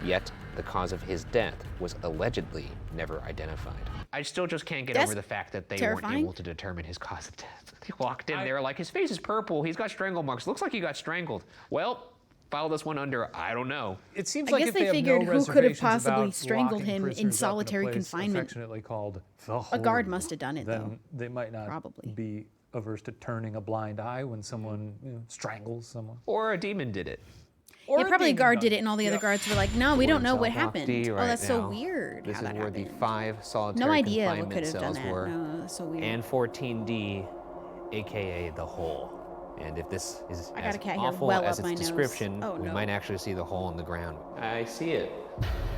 Speaker 7: Yet, the cause of his death was allegedly never identified.
Speaker 8: I still just can't get
Speaker 1: That's
Speaker 8: over the fact that they
Speaker 1: terrifying.
Speaker 8: weren't able to determine his cause of death. They walked in there like, his face is purple, he's got strangle marks, looks like he got strangled. Well, file this one under, I don't know.
Speaker 9: It seems
Speaker 1: I
Speaker 9: like
Speaker 1: guess
Speaker 9: if
Speaker 1: they
Speaker 9: have
Speaker 1: figured
Speaker 9: no
Speaker 1: who could have
Speaker 9: reservations
Speaker 1: possibly
Speaker 9: about
Speaker 1: strangled
Speaker 9: locking
Speaker 1: him in
Speaker 9: prisoners up
Speaker 1: solitary
Speaker 9: a place
Speaker 1: confinement.
Speaker 9: affectionately called the
Speaker 1: A guard
Speaker 9: hole,
Speaker 1: must have done it,
Speaker 9: then
Speaker 1: though.
Speaker 9: they might not
Speaker 1: Probably.
Speaker 9: be averse to turning a blind eye when someone strangles someone.
Speaker 8: Or a demon did it.
Speaker 1: Yeah, probably a
Speaker 9: demon
Speaker 1: guard
Speaker 9: does
Speaker 1: did it, and all the other guards were like, "No, we don't know what
Speaker 7: Cell Block
Speaker 1: happened."
Speaker 7: D
Speaker 1: Oh,
Speaker 7: right
Speaker 1: that's so
Speaker 7: now.
Speaker 1: weird.
Speaker 7: This
Speaker 1: how
Speaker 7: is
Speaker 1: that
Speaker 7: where the
Speaker 1: happened.
Speaker 7: 5 solitary
Speaker 1: No idea what
Speaker 7: confinement
Speaker 1: could have done
Speaker 7: cells
Speaker 1: that.
Speaker 7: were,
Speaker 1: No, that's so weird.
Speaker 7: and 14D, aka the hole. And if this is
Speaker 1: I got
Speaker 7: as
Speaker 1: a cat hair
Speaker 7: awful
Speaker 1: well
Speaker 7: as
Speaker 1: up
Speaker 7: its
Speaker 1: my nose.
Speaker 7: description,
Speaker 1: Oh,
Speaker 7: we
Speaker 1: no.
Speaker 7: might actually see the hole in the ground.
Speaker 3: I see it.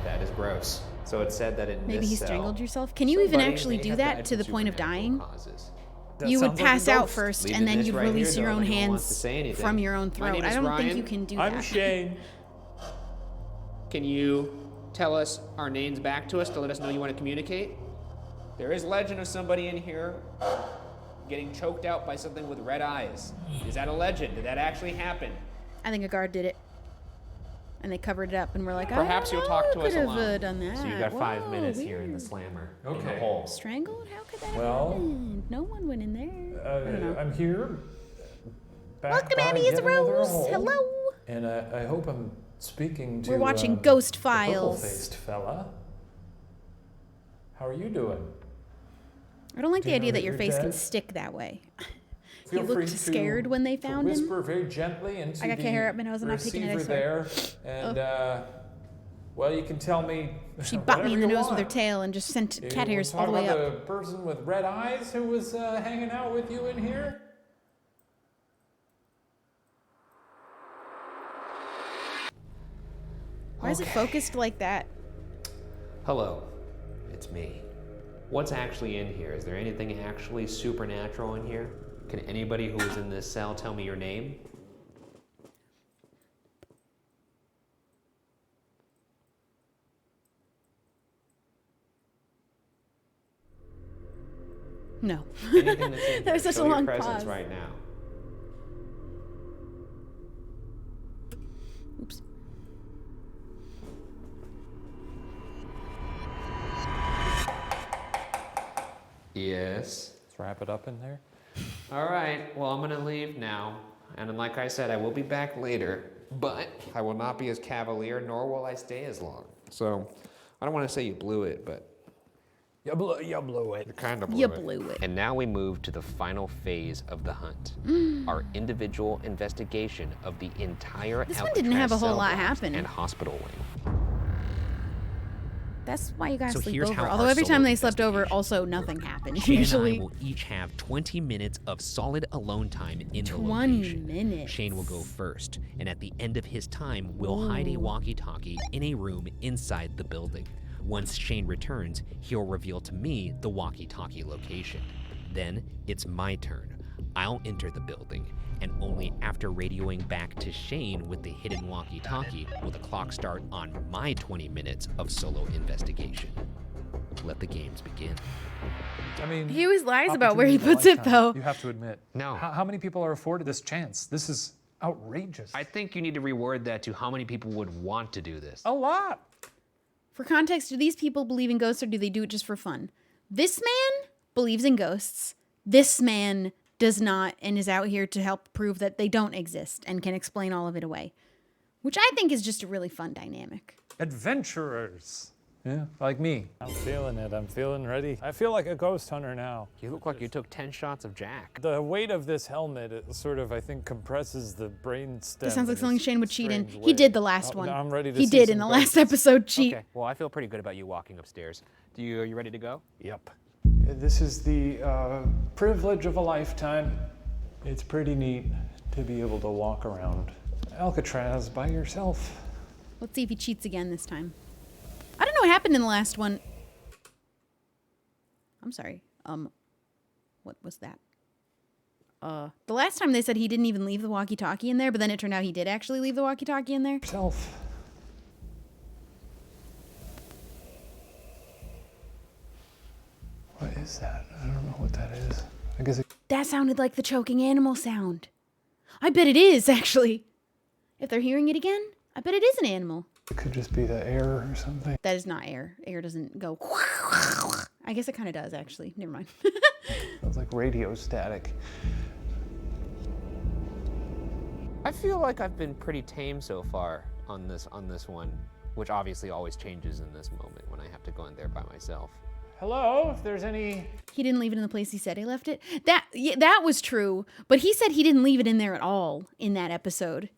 Speaker 3: That is gross. So it said that in
Speaker 1: Maybe
Speaker 3: this
Speaker 1: he
Speaker 3: cell,
Speaker 1: strangled yourself. Can you even
Speaker 3: somebody
Speaker 1: actually
Speaker 3: may
Speaker 1: do
Speaker 3: have
Speaker 1: that
Speaker 3: died
Speaker 1: to the
Speaker 3: from
Speaker 1: point of
Speaker 3: supernatural
Speaker 1: dying?
Speaker 3: causes.
Speaker 9: That
Speaker 1: You would
Speaker 9: sounds like a
Speaker 1: pass out
Speaker 9: ghost.
Speaker 1: first,
Speaker 3: Leaving
Speaker 1: and then
Speaker 3: this
Speaker 1: you'd
Speaker 3: right
Speaker 1: release
Speaker 3: here,
Speaker 1: your
Speaker 3: though,
Speaker 1: own
Speaker 3: if anyone wants
Speaker 1: hands
Speaker 3: to say anything.
Speaker 1: from your own
Speaker 3: My
Speaker 1: throat.
Speaker 3: name
Speaker 1: I
Speaker 3: is
Speaker 1: don't think
Speaker 3: Ryan.
Speaker 1: you can do
Speaker 9: I'm
Speaker 1: that.
Speaker 9: Shane.
Speaker 3: Can you tell us our names back to us to let us know you want to communicate? There is legend of somebody in here getting choked out by something with red eyes. Is that a legend? Did that actually happen?
Speaker 1: I think a guard did it, and they covered it up, and we're like,
Speaker 3: Perhaps
Speaker 1: "Oh,
Speaker 3: you'll talk to us
Speaker 1: could have
Speaker 3: alone."
Speaker 1: done that.
Speaker 3: So you got 5
Speaker 1: Whoa,
Speaker 3: minutes here in the
Speaker 1: weird.
Speaker 3: slammer. In the
Speaker 2: Okay.
Speaker 3: hole.
Speaker 1: Strangled? How could that have
Speaker 2: Well,
Speaker 1: happened? No one went in there. I don't know.
Speaker 2: I'm here.
Speaker 1: Welcome, Abby is a Rose. Hello.
Speaker 2: And I hope I'm speaking to.
Speaker 1: We're watching Ghost
Speaker 2: the
Speaker 1: Files.
Speaker 2: purple-faced fella. How are you doing?
Speaker 1: I don't like
Speaker 2: Do
Speaker 1: the
Speaker 2: you
Speaker 1: idea
Speaker 2: know
Speaker 1: that
Speaker 2: that
Speaker 1: your
Speaker 2: you're
Speaker 1: face can
Speaker 2: dead?
Speaker 1: stick that way. He
Speaker 2: Feel free
Speaker 1: looked scared when they
Speaker 2: to
Speaker 1: found him.
Speaker 2: whisper very gently into
Speaker 1: I got
Speaker 2: the
Speaker 1: cat hair up my nose and I'm picking it, I
Speaker 2: receiver
Speaker 1: swear.
Speaker 2: there, and well, you can tell me.
Speaker 1: She bought me in the
Speaker 2: whatever you
Speaker 1: nose with her
Speaker 2: want.
Speaker 1: tail and just sent
Speaker 2: You
Speaker 1: cat hairs
Speaker 2: talk
Speaker 1: all the way
Speaker 2: about
Speaker 1: up.
Speaker 2: the person with red eyes who was hanging out with you in here.
Speaker 1: Why is it focused like that?
Speaker 3: Hello, it's me. What's actually in here? Is there anything actually supernatural in here? Can anybody who was in this cell tell me your name?
Speaker 1: No.
Speaker 3: Anything that's in here,
Speaker 1: There's such
Speaker 3: show
Speaker 1: a
Speaker 3: your
Speaker 1: long
Speaker 3: presence
Speaker 1: pause.
Speaker 3: right now.
Speaker 1: Oops.
Speaker 3: Yes.
Speaker 9: Let's wrap it up in there.
Speaker 3: All right, well, I'm gonna leave now. And then, like I said, I will be back later, but I will not be as cavalier, nor will I stay as long. So, I don't want to say you blew it, but
Speaker 2: You blew it.
Speaker 3: you kind of blew
Speaker 1: You
Speaker 3: it.
Speaker 1: blew it.
Speaker 7: And now we move to the final phase of the hunt, our individual investigation of the entire
Speaker 1: This one didn't have a
Speaker 7: Alcatraz
Speaker 1: whole
Speaker 7: cell
Speaker 1: lot
Speaker 7: blocks
Speaker 1: happen.
Speaker 7: and hospital wing.
Speaker 1: That's why you guys
Speaker 8: So
Speaker 1: sleep
Speaker 8: here's how
Speaker 1: over.
Speaker 8: our
Speaker 1: Although every
Speaker 8: solo
Speaker 1: time they slept over,
Speaker 8: investigation
Speaker 1: also nothing happened.
Speaker 8: Shane
Speaker 1: Usually.
Speaker 8: and I will each have 20 minutes of solid alone time in the
Speaker 1: 20
Speaker 8: location.
Speaker 1: minutes.
Speaker 8: Shane will go first, and at the end of his time, we'll hide a walkie-talkie in a room inside the building. Once Shane returns, he'll reveal to me the walkie-talkie location. Then it's my turn. I'll enter the building, and only after radioing back to Shane with the hidden walkie-talkie will the clock start on my 20 minutes of solo investigation. Let the games begin.
Speaker 9: I mean,
Speaker 1: He always lies about where he
Speaker 9: opportunity of a
Speaker 1: puts it,
Speaker 9: lifetime,
Speaker 1: though.
Speaker 9: You have to admit.
Speaker 8: No.
Speaker 9: How many people are afforded this chance? This is outrageous.
Speaker 8: I think you need to reword that to how many people would want to do this.
Speaker 9: A lot.
Speaker 1: For context, do these people believe in ghosts or do they do it just for fun? This man believes in ghosts. This man does not and is out here to help prove that they don't exist and can explain all of it away. Which I think is just a really fun dynamic.
Speaker 9: Adventurers. Yeah, like me. I'm feeling it. I'm feeling ready. I feel like a ghost hunter now.
Speaker 7: You look like you took 10 shots of Jack.
Speaker 9: The weight of this helmet, it sort of, I think, compresses the brain stem.
Speaker 1: This sounds like
Speaker 9: in
Speaker 1: something
Speaker 9: a
Speaker 1: Shane would cheat in.
Speaker 9: strange
Speaker 1: He
Speaker 9: way.
Speaker 1: did the last one.
Speaker 9: I'm ready to
Speaker 1: He
Speaker 9: see
Speaker 1: did
Speaker 9: some
Speaker 1: in the last
Speaker 9: ghosts.
Speaker 1: episode cheat.
Speaker 7: Okay, well, I feel pretty good about you walking upstairs. Are you ready to go?
Speaker 9: Yep. This is the privilege of a lifetime. It's pretty neat to be able to walk around Alcatraz by yourself.
Speaker 1: Let's see if he cheats again this time. I don't know what happened in the last one. I'm sorry. What was that? The last time they said he didn't even leave the walkie-talkie in there, but then it turned out he did actually leave the walkie-talkie in there.
Speaker 9: Self. What is that? I don't know what that is. I guess it...
Speaker 1: That sounded like the choking animal sound. I bet it is, actually. If they're hearing it again, I bet it is an animal.
Speaker 9: It could just be the air or something.
Speaker 1: That is not air. Air doesn't go... I guess it kind of does, actually. Never mind.
Speaker 9: Sounds like radio static.
Speaker 7: I feel like I've been pretty tame so far on this one, which obviously always changes in this moment when I have to go in there by myself.
Speaker 9: Hello, if there's any...
Speaker 1: He didn't leave it in the place he said he left it. That was true, but he said he didn't leave it in there at all in that episode.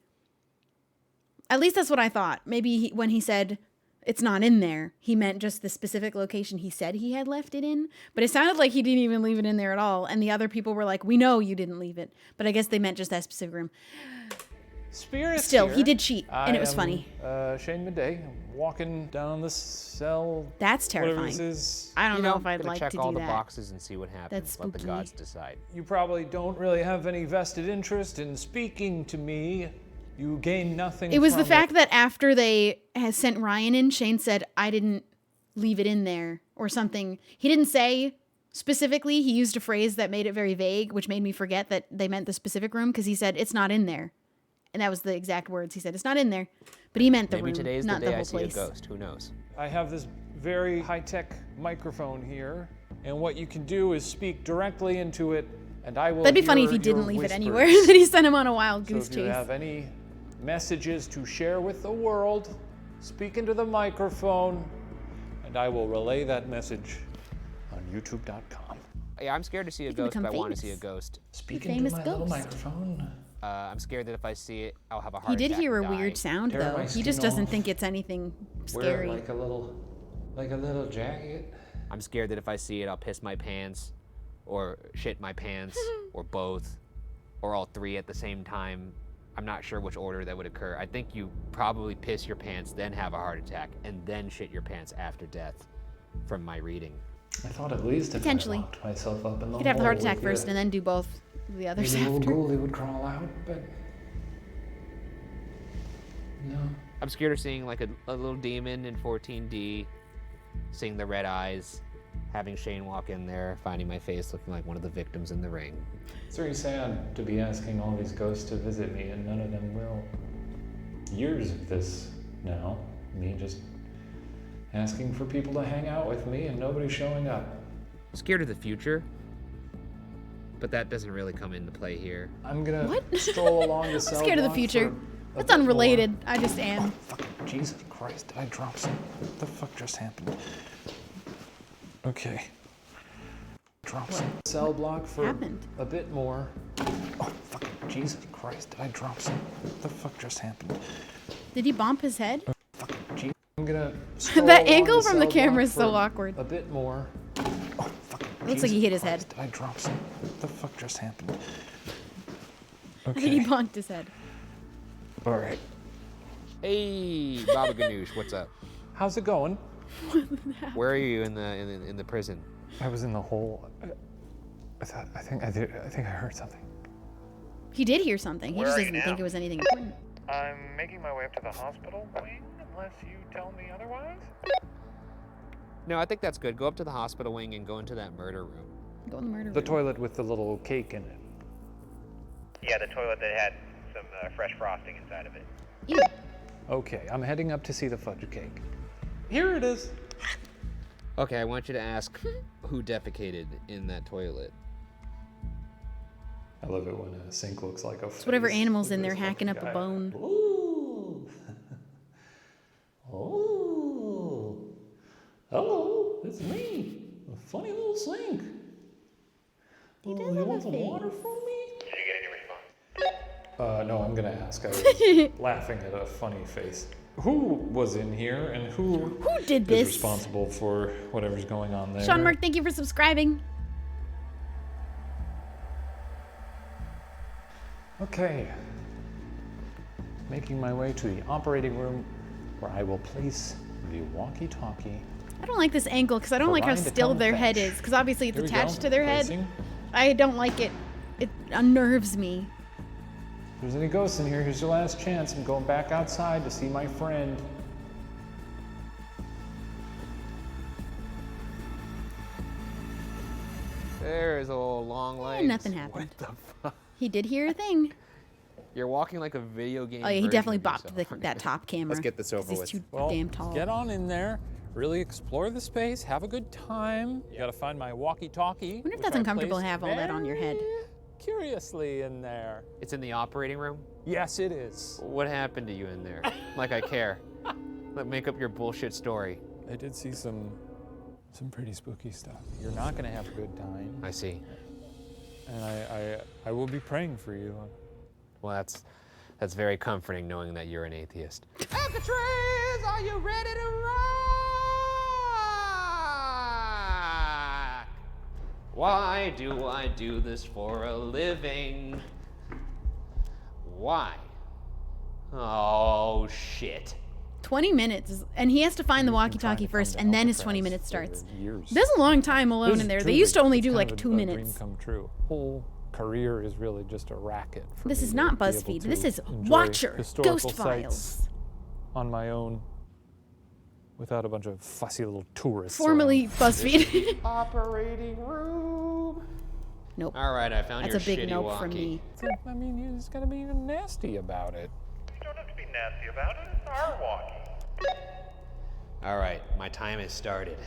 Speaker 1: At least that's what I thought. Maybe when he said it's not in there, he meant just the specific location he said he had left it in. But it sounded like he didn't even leave it in there at all. And the other people were like, we know you didn't leave it. But I guess they meant just that specific room.
Speaker 9: Spirits
Speaker 1: Still,
Speaker 9: here.
Speaker 1: he did cheat, and it was funny.
Speaker 9: Shane Midday. I'm walking down the cell.
Speaker 1: That's
Speaker 9: whatever
Speaker 1: terrifying.
Speaker 9: this is.
Speaker 1: I don't know if I'd
Speaker 7: gonna
Speaker 1: like
Speaker 7: check
Speaker 1: to
Speaker 7: all
Speaker 1: do
Speaker 7: the
Speaker 1: that.
Speaker 7: boxes and see what happens.
Speaker 1: That's
Speaker 7: Let the
Speaker 1: spooky.
Speaker 7: gods decide.
Speaker 9: You probably don't really have any vested interest in speaking to me. You gain nothing
Speaker 1: It was
Speaker 9: from
Speaker 1: the fact that after they had sent Ryan in, Shane said, I didn't leave it in there or something. He didn't say specifically. He used a phrase that made it very vague, which made me forget that they meant the specific room because he said, it's not in there. And that was the exact words he said. It's not in there. But he meant the
Speaker 7: Maybe
Speaker 1: room,
Speaker 7: today's
Speaker 1: not
Speaker 7: the
Speaker 1: the
Speaker 7: day I
Speaker 1: whole
Speaker 7: see
Speaker 1: place.
Speaker 7: a ghost. Who knows?
Speaker 9: I have this very high-tech microphone here, and what you can do is speak directly into it, and I will
Speaker 1: That'd be funny if
Speaker 9: hear
Speaker 1: he didn't
Speaker 9: your
Speaker 1: leave
Speaker 9: whispers.
Speaker 1: it anywhere. That he sent him on a wild
Speaker 9: So
Speaker 1: goose
Speaker 9: if you
Speaker 1: chase.
Speaker 9: have any messages to share with the world, speak into the microphone, and I will relay that message on youtube.com.
Speaker 7: Yeah, I'm scared to see a
Speaker 1: You can
Speaker 7: ghost, but I
Speaker 1: become
Speaker 7: want to see a
Speaker 1: famous.
Speaker 7: ghost.
Speaker 9: Speak
Speaker 1: The
Speaker 9: into
Speaker 1: famous
Speaker 9: my little
Speaker 1: ghost.
Speaker 9: microphone.
Speaker 7: I'm scared that if I see it, I'll have a heart
Speaker 1: He did
Speaker 7: attack
Speaker 1: hear a
Speaker 7: and die.
Speaker 1: weird sound,
Speaker 9: Tear
Speaker 1: though.
Speaker 9: my
Speaker 1: He just
Speaker 9: skin
Speaker 1: doesn't
Speaker 9: off.
Speaker 1: think it's anything
Speaker 9: Wear
Speaker 1: scary.
Speaker 9: like a little jacket.
Speaker 7: I'm scared that if I see it, I'll piss my pants, or shit my pants, or both, or all three at the same time. I'm not sure which order that would occur. I think you probably piss your pants, then have a heart attack, and then shit your pants after death, from my reading.
Speaker 9: I thought at least if
Speaker 1: Potentially.
Speaker 9: I locked myself up in the
Speaker 1: You could have the heart
Speaker 9: hole
Speaker 1: attack
Speaker 9: with
Speaker 1: first
Speaker 9: you,
Speaker 1: and then do both the others
Speaker 9: maybe the
Speaker 1: after.
Speaker 9: little ghoulie would crawl out, but no.
Speaker 7: I'm scared of seeing like a little demon in 14D, seeing the red eyes, having Shane walk in there, finding my face looking like one of the victims in the ring.
Speaker 9: It's very sad to be asking all these ghosts to visit me and none of them will. Years of this now, me just asking for people to hang out with me and nobody showing up.
Speaker 7: I'm scared of the future, but that doesn't really come into play here.
Speaker 9: I'm gonna
Speaker 1: What?
Speaker 9: stroll along the
Speaker 1: I'm
Speaker 9: cell
Speaker 1: scared of the
Speaker 9: block
Speaker 1: future.
Speaker 9: for a
Speaker 1: That's
Speaker 9: bit more.
Speaker 1: unrelated. I just am.
Speaker 9: Fucking Jesus Christ, did I drop some? What the fuck just happened? Okay. Drop some. Cell block for
Speaker 1: happened?
Speaker 9: a bit more. Oh, fucking Jesus Christ, did I drop some? What the fuck just happened?
Speaker 1: Did he bump his head?
Speaker 9: Fucking Jesus. I'm gonna stroll
Speaker 1: That
Speaker 9: along
Speaker 1: angle from the
Speaker 9: cell
Speaker 1: camera
Speaker 9: block
Speaker 1: is so
Speaker 9: for
Speaker 1: awkward.
Speaker 9: A bit more. Oh, fucking
Speaker 1: It looks like he
Speaker 9: Jesus
Speaker 1: hit his head.
Speaker 9: Christ, did I drop some? What the fuck just happened?
Speaker 1: I think he
Speaker 9: Okay.
Speaker 1: bonked his head.
Speaker 9: All right.
Speaker 7: Hey, Baba Ganoush, what's up?
Speaker 9: How's it going?
Speaker 7: Where are you in the prison?
Speaker 9: I was in the hole. I think I heard something.
Speaker 1: He did hear something. He
Speaker 10: Where
Speaker 1: just
Speaker 10: are you
Speaker 1: doesn't
Speaker 10: now?
Speaker 1: think it was anything important.
Speaker 10: I'm making my way up to the hospital wing, unless you tell me otherwise.
Speaker 7: No, I think that's good. Go up to the hospital wing and go into that murder room.
Speaker 1: Go in the murder
Speaker 9: The
Speaker 1: room.
Speaker 9: toilet with the little cake in it.
Speaker 10: Yeah, the toilet that had some fresh frosting inside of it.
Speaker 1: Ew.
Speaker 9: Okay, I'm heading up to see the fudge cake. Here it is.
Speaker 7: Okay, I want you to ask who defecated in that toilet.
Speaker 9: I love it when a sink looks like a.
Speaker 1: It's whatever animal's in there hacking up a bone.
Speaker 9: Ooh. Oh. Hello, it's me. A funny little sink.
Speaker 1: He does
Speaker 9: you
Speaker 1: have a
Speaker 9: want some
Speaker 1: face.
Speaker 9: water from me?
Speaker 10: Did you get any response?
Speaker 9: No, I'm gonna ask. I was laughing at a funny face. who was in here and who
Speaker 1: did
Speaker 9: is
Speaker 1: this?
Speaker 9: responsible for whatever's going on there.
Speaker 1: Sean Mark, thank you for subscribing.
Speaker 9: Okay. Making my way to the operating room where I will place the walkie-talkie.
Speaker 1: I don't like this angle because I don't like how still their head is, because obviously it's attached to their head. I don't like it. It unnerves me.
Speaker 9: If there's any ghosts in here, here's your last chance. I'm going back outside to see my friend.
Speaker 7: There's a long leg.
Speaker 1: Nothing happened. What the fuck? He did hear a thing.
Speaker 7: You're walking like a video game.
Speaker 1: Oh yeah, he
Speaker 7: version
Speaker 1: definitely
Speaker 7: of
Speaker 1: bopped
Speaker 7: yourself.
Speaker 1: that top camera.
Speaker 7: Let's get this over
Speaker 1: 'cause
Speaker 7: with.
Speaker 1: He's too
Speaker 2: Well,
Speaker 1: damn tall.
Speaker 2: get on in there, really explore the space, have a good time. You gotta find my walkie-talkie.
Speaker 1: I wonder if
Speaker 2: which
Speaker 1: that's
Speaker 2: I
Speaker 1: uncomfortable to
Speaker 2: placed
Speaker 1: have all that on your head.
Speaker 2: very Curiously in there.
Speaker 7: It's in the operating room?
Speaker 2: Yes, it is.
Speaker 7: What happened to you in there? Like I care. Like, make up your bullshit story.
Speaker 2: I did see some pretty spooky stuff. You're not gonna have a good time.
Speaker 7: I see.
Speaker 2: And I will be praying for you.
Speaker 7: Well, that's very comforting knowing that you're an atheist. Alcatraz, are you ready to rock? Why do I do this for a living? Why? Oh, shit.
Speaker 1: 20 minutes, and he has to find the walkie-talkie first, and then his 20 minutes starts. There's a long time alone in there. They used to only do like 2 minutes.
Speaker 2: Dream come true. Whole career is really just a racket. For
Speaker 1: This
Speaker 2: me
Speaker 1: is
Speaker 2: to
Speaker 1: not
Speaker 2: be able
Speaker 1: BuzzFeed.
Speaker 2: to
Speaker 1: This is
Speaker 2: enjoy
Speaker 1: Watcher,
Speaker 2: historical
Speaker 1: Ghost
Speaker 2: sites
Speaker 1: Files.
Speaker 2: on my own, without a bunch of fussy little tourists.
Speaker 1: Formerly BuzzFeed.
Speaker 7: Operating room.
Speaker 1: Nope.
Speaker 7: All right, I found
Speaker 1: That's
Speaker 7: your
Speaker 1: a big
Speaker 7: shitty
Speaker 1: nope
Speaker 7: walkie.
Speaker 1: from me.
Speaker 2: I mean, you just gotta be nasty about it.
Speaker 10: You don't have to be nasty about it. It's our walkie.
Speaker 7: All right, my time has started.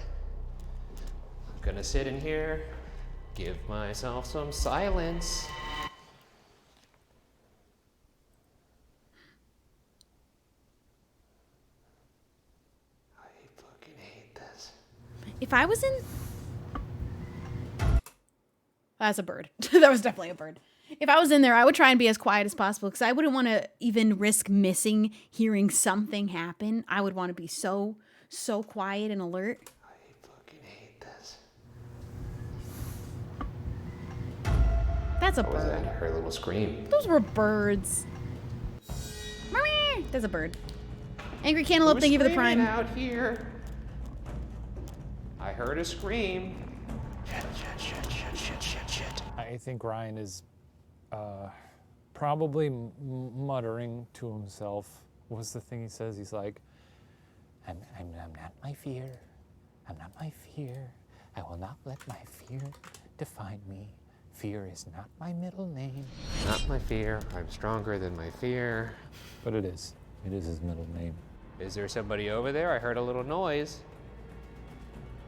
Speaker 7: I'm gonna sit in here, give myself some silence. I fucking hate this.
Speaker 1: If I was in... That's a bird. That was definitely a bird. If I was in there, I would try and be as quiet as possible because I wouldn't want to even risk missing hearing something happen. I would want to be so quiet and alert.
Speaker 7: I fucking hate this.
Speaker 1: That's a
Speaker 7: What was
Speaker 1: bird.
Speaker 7: that? Her little scream.
Speaker 1: Those were birds. There's a bird. Angry Cantaloupe, thank you for the prime.
Speaker 7: Out here. I heard a scream. Shit.
Speaker 2: I think Ryan is probably muttering to himself. What's the thing he says? He's like, I'm not my fear. I'm not my fear. I will not let my fear define me. Fear is not my middle name.
Speaker 7: Not my fear. I'm stronger than my fear.
Speaker 2: But it is. It is his middle name.
Speaker 7: Is there somebody over there? I heard a little noise.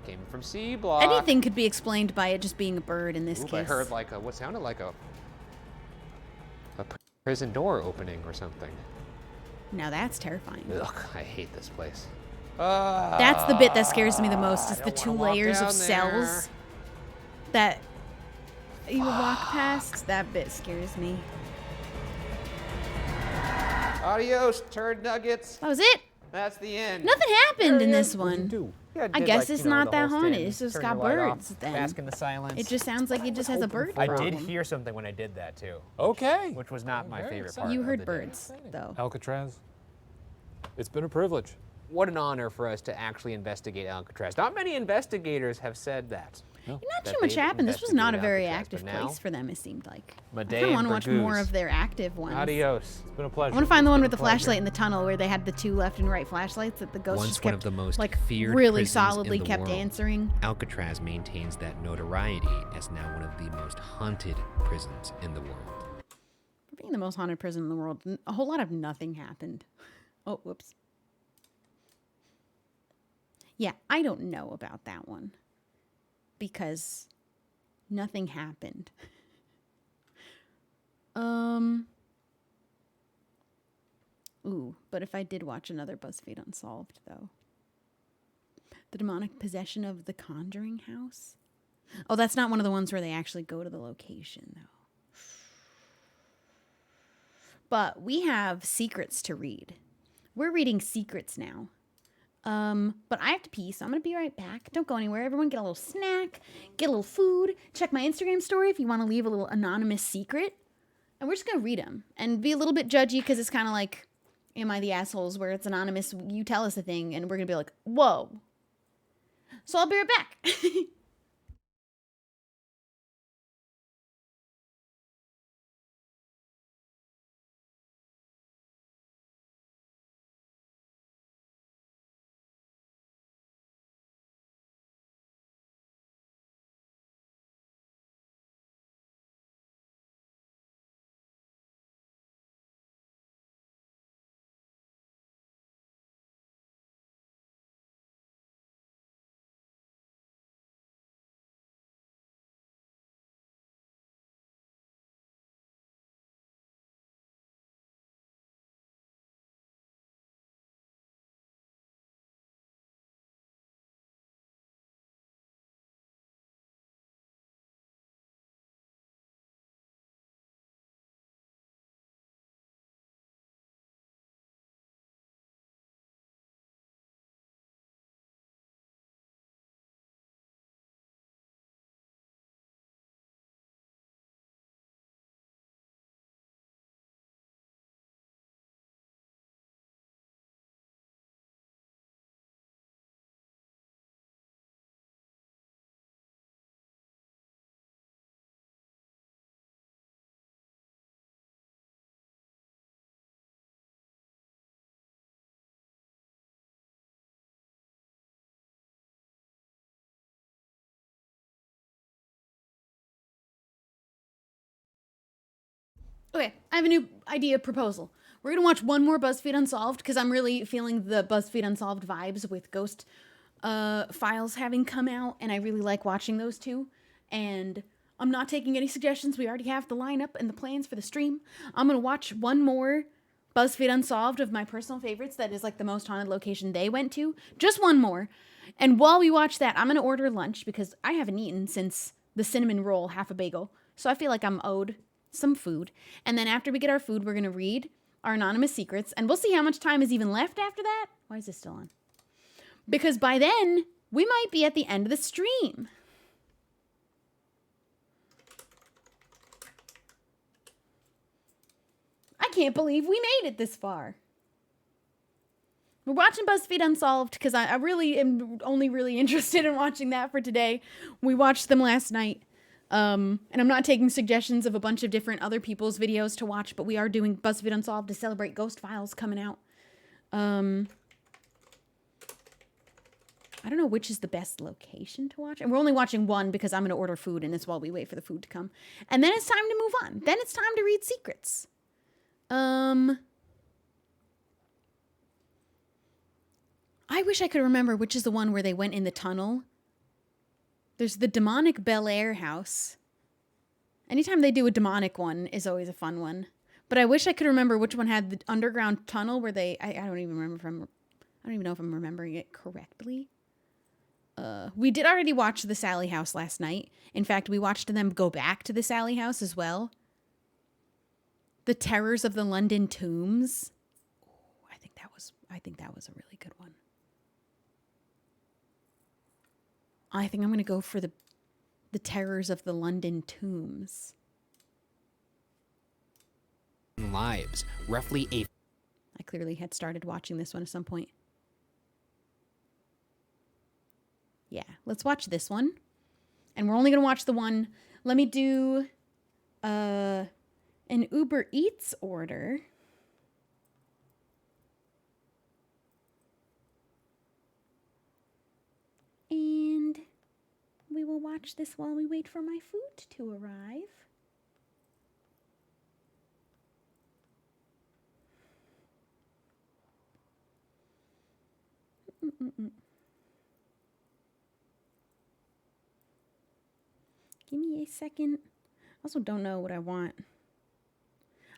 Speaker 7: Came from C block.
Speaker 1: Anything could be explained by it just being a bird in this
Speaker 7: Oop,
Speaker 1: case.
Speaker 7: I heard like what sounded like a prison door opening or something.
Speaker 1: Now that's terrifying.
Speaker 7: Ugh, I hate this place.
Speaker 1: That's the bit that scares me the most, is
Speaker 7: I
Speaker 1: the
Speaker 7: don't
Speaker 1: 2
Speaker 7: wanna walk
Speaker 1: layers of
Speaker 7: down
Speaker 1: cells that you walk past. That bit scares me.
Speaker 7: Adios, turd nuggets.
Speaker 1: That was it.
Speaker 7: That's the end.
Speaker 1: Nothing happened in this one.
Speaker 7: Yeah,
Speaker 1: I
Speaker 7: did,
Speaker 1: guess
Speaker 7: like,
Speaker 1: it's
Speaker 7: you know,
Speaker 1: not
Speaker 7: the
Speaker 1: that
Speaker 7: whole
Speaker 1: haunted.
Speaker 7: stand,
Speaker 1: It's just
Speaker 7: turn
Speaker 1: got
Speaker 7: your light off,
Speaker 1: birds then.
Speaker 7: bask in the silence.
Speaker 1: It just sounds like it just has a bird
Speaker 8: I
Speaker 1: problem.
Speaker 8: did hear something when I did that too.
Speaker 2: Okay.
Speaker 8: Which was not my
Speaker 2: Very
Speaker 8: favorite
Speaker 2: exciting.
Speaker 8: part.
Speaker 1: You
Speaker 8: of
Speaker 1: heard
Speaker 8: the day.
Speaker 1: birds, though.
Speaker 2: Alcatraz, it's been a privilege.
Speaker 7: What an honor for us to actually investigate Alcatraz. Not many investigators have said that.
Speaker 2: No.
Speaker 1: Not
Speaker 7: that
Speaker 1: too much
Speaker 7: they've
Speaker 1: happened. This was not a
Speaker 7: investigated
Speaker 1: very
Speaker 7: Alcatraz,
Speaker 1: active
Speaker 7: but now-
Speaker 1: place for them, it seemed like. I
Speaker 7: Madame
Speaker 1: kind of want to watch more
Speaker 7: Burgoo's.
Speaker 1: of their active ones.
Speaker 7: Adios.
Speaker 2: It's been a pleasure.
Speaker 1: I want to find the one
Speaker 2: It's
Speaker 1: with the
Speaker 2: been a pleasure.
Speaker 1: flashlight in the tunnel where they had the 2 left and right flashlights that the ghost
Speaker 8: Once
Speaker 1: just
Speaker 8: one
Speaker 1: kept,
Speaker 8: of the most
Speaker 1: like,
Speaker 8: feared
Speaker 1: really
Speaker 8: prisons
Speaker 1: solidly
Speaker 8: in the
Speaker 1: kept
Speaker 8: world,
Speaker 1: answering.
Speaker 8: Alcatraz maintains that notoriety as now one of the most haunted prisons in the world.
Speaker 1: For being the most haunted prison in the world, a whole lot of nothing happened. Oh, whoops. Yeah, I don't know about that one because nothing happened. Ooh, but if I did watch another BuzzFeed Unsolved, though. The demonic possession of the Conjuring House? Oh, that's not one of the ones where they actually go to the location, though. But we have secrets to read. We're reading Secrets now. But I have to pee, so I'm gonna be right back. Don't go anywhere. Everyone get a little snack, get a little food. Check my Instagram story if you want to leave a little anonymous secret. And we're just gonna read them and be a little bit judgy because it's kind of like, am I the assholes where it's anonymous? You tell us a thing and we're gonna be like, whoa. So I'll be right back. Okay, I have a new idea proposal. We're gonna watch one more BuzzFeed Unsolved because I'm really feeling the BuzzFeed Unsolved vibes with Ghost Files having come out, and I really like watching those two. And I'm not taking any suggestions. We already have the lineup and the plans for the stream. I'm gonna watch one more BuzzFeed Unsolved of my personal favorites that is like the most haunted location they went to. Just one more. And while we watch that, I'm gonna order lunch because I haven't eaten since the cinnamon roll, half a bagel. So I feel like I'm owed some food. And then after we get our food, we're going to read our anonymous secrets. And we'll see how much time is even left after that. Why is this still on? Because by then, we might be at the end of the stream. I can't believe we made it this far. We're watching BuzzFeed Unsolved because I really am only really interested in watching that for today. We watched them last night. And I'm not taking suggestions of a bunch of different other people's videos to watch, but we are doing BuzzFeed Unsolved to celebrate Ghost Files coming out. I don't know which is the best location to watch. And we're only watching one because I'm going to order food, and it's while we wait for the food to come. And then it's time to move on. Then it's time to read secrets. I wish I could remember which is the one where they went in the tunnel. There's the demonic Bel Air house. Anytime they do a demonic one is always a fun one. But I wish I could remember which one had the underground tunnel where they... I don't even remember I don't even know if I'm remembering it correctly. We did already watch the Sally house last night. In fact, we watched them go back to the Sally house as well. The Terrors of the London Tombs. Ooh, I think that was a really good one. I think I'm going to go for the Terrors of the London Tombs.
Speaker 7: Lives, roughly a...
Speaker 1: I clearly had started watching this one at some point. Yeah, let's watch this one. And we're only going to watch the one. Let me do an Uber Eats order. And we will watch this while we wait for my food to arrive. Give me a second. I also don't know what I want.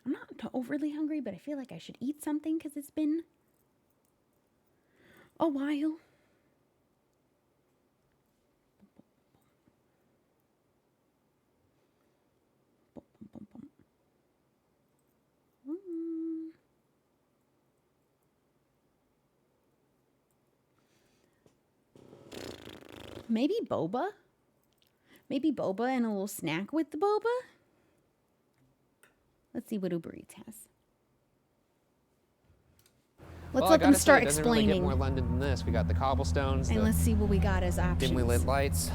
Speaker 1: I'm not overly hungry, but I feel like I should eat something because it's been a while. Maybe boba? Maybe boba and a little snack with the boba? Let's see what Uber Eats has. Let's let them start
Speaker 7: Doesn't really get
Speaker 1: explaining.
Speaker 7: more London than this. We got the cobblestones,
Speaker 1: And
Speaker 7: the
Speaker 1: let's see what we got as options.
Speaker 7: dimly lit lights.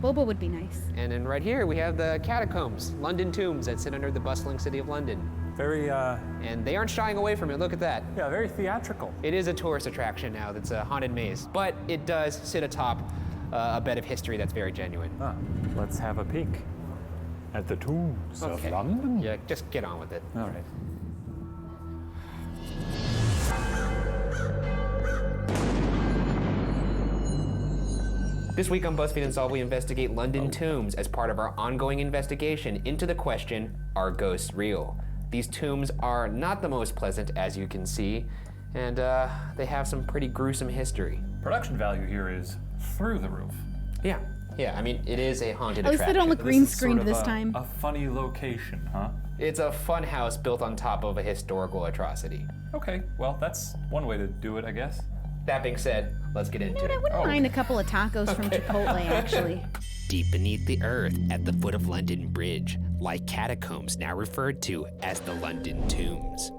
Speaker 1: Boba would be nice.
Speaker 7: And then right here we have the catacombs, London tombs that sit under the bustling city of London.
Speaker 2: Very,
Speaker 7: And they aren't shying away from it. Look at that.
Speaker 2: yeah, very theatrical.
Speaker 7: It is a tourist attraction now that's a haunted maze, but it does sit atop a bed of history that's very genuine.
Speaker 9: Let's have a peek at the tombs
Speaker 7: Okay.
Speaker 9: of London.
Speaker 7: Yeah, just get on with it.
Speaker 9: All right.
Speaker 7: This week on BuzzFeed Unsolved, we investigate London tombs as part of our ongoing investigation into the question, are ghosts real? These tombs are not the most pleasant, as you can see, and they have some pretty gruesome history.
Speaker 9: Production value here is through the roof.
Speaker 7: Yeah, I mean, it is a haunted
Speaker 1: At least
Speaker 7: attraction.
Speaker 1: they don't look green screened this time.
Speaker 9: A funny location, huh?
Speaker 7: It's a fun house built on top of a historical atrocity.
Speaker 9: Okay, well, that's one way to do it, I guess.
Speaker 7: That being said, let's get into
Speaker 1: Dude, I
Speaker 7: it.
Speaker 1: wouldn't mind a couple of tacos from Chipotle, actually.
Speaker 8: Deep beneath the earth at the foot of London Bridge lie catacombs now referred to as the London Tombs.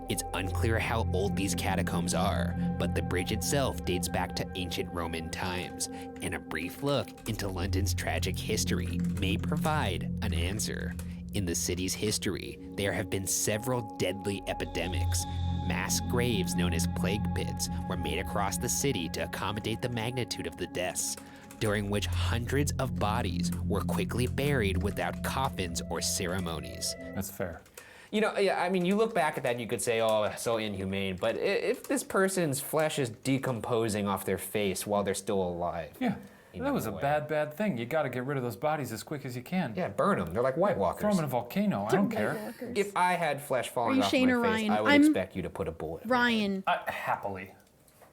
Speaker 8: It's unclear how old these catacombs are, but the bridge itself dates back to ancient Roman times, and a brief look into London's tragic history may provide an answer. In the city's history, there have been several deadly epidemics. Mass graves known as plague pits were made across the city to accommodate the magnitude of the deaths, during which hundreds of bodies were quickly buried without coffins or ceremonies.
Speaker 9: That's fair.
Speaker 7: You know, yeah, I mean, you look back at that and you could say, oh, so inhumane, but if this person's flesh is decomposing off their face while they're still alive.
Speaker 9: Yeah, that was a bad thing. You gotta get rid of those bodies as quick as you can.
Speaker 7: Yeah, burn them. They're like White Walkers.
Speaker 9: Throw them in a volcano, I don't care.
Speaker 7: If I had flesh falling
Speaker 1: you
Speaker 7: off
Speaker 1: Shane
Speaker 7: my
Speaker 1: or
Speaker 7: face,
Speaker 1: Ryan?
Speaker 7: I would
Speaker 1: I'm
Speaker 7: expect you to put a bullet.
Speaker 1: Ryan.
Speaker 9: Happily.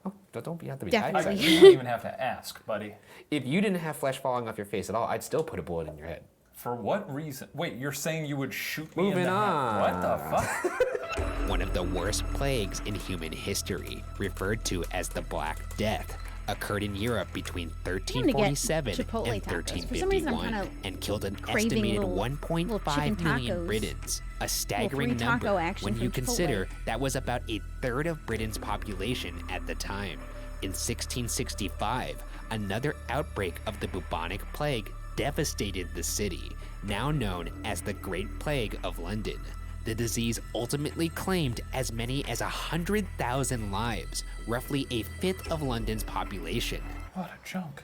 Speaker 7: Oh, don't you have to be
Speaker 1: Definitely.
Speaker 7: nice.
Speaker 9: You don't even have to ask, buddy.
Speaker 7: If you didn't have flesh falling off your face at all, I'd still put a bullet in your head.
Speaker 9: For what reason? Wait, you're saying you would shoot me
Speaker 7: Moving
Speaker 9: in the
Speaker 7: on.
Speaker 9: head? What the fuck?
Speaker 8: One of the worst plagues in human history, referred to as the Black Death, occurred in Europe between 1347
Speaker 1: Chipotle
Speaker 8: and
Speaker 1: tacos. For some reason, I'm
Speaker 8: 1351
Speaker 1: kinda
Speaker 8: and killed an
Speaker 1: craving
Speaker 8: estimated
Speaker 1: little
Speaker 8: 1.5
Speaker 1: chicken
Speaker 8: million
Speaker 1: tacos.
Speaker 8: Britons. A
Speaker 1: free
Speaker 8: staggering
Speaker 1: taco
Speaker 8: number
Speaker 1: action
Speaker 8: when
Speaker 1: from
Speaker 8: you
Speaker 1: Chipotle.
Speaker 8: consider that was about a third of Britain's population at the time. In 1665, another outbreak of the bubonic plague devastated the city, now known as the Great Plague of London. The disease ultimately claimed as many as 100,000 lives, roughly a fifth of London's population.
Speaker 9: What a chunk.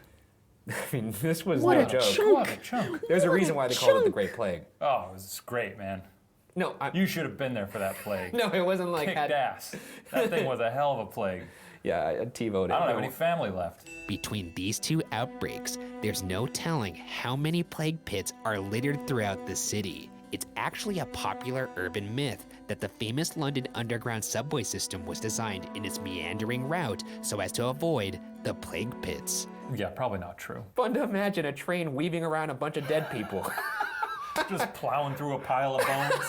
Speaker 7: I mean, this was
Speaker 1: What
Speaker 7: no
Speaker 1: a
Speaker 7: joke.
Speaker 1: chunk.
Speaker 9: What a chunk.
Speaker 7: There's a
Speaker 1: What
Speaker 7: reason
Speaker 1: a
Speaker 7: why they call it the
Speaker 1: chunk.
Speaker 7: Great Plague.
Speaker 9: Oh, it was great, man.
Speaker 7: No,
Speaker 9: You should have been there for that plague.
Speaker 7: no, it wasn't like
Speaker 9: Kicked
Speaker 7: that.
Speaker 9: ass. That thing was a hell of a plague.
Speaker 7: Yeah, I TiVoed it.
Speaker 9: I don't have
Speaker 7: No.
Speaker 9: any family left.
Speaker 8: Between these two outbreaks, there's no telling how many plague pits are littered throughout the city. It's actually a popular urban myth that the famous London Underground subway system was designed in its meandering route so as to avoid the plague pits.
Speaker 9: Yeah, probably not true.
Speaker 7: Fun to imagine a train weaving around a bunch of dead people.
Speaker 9: Just plowing through a pile of bones.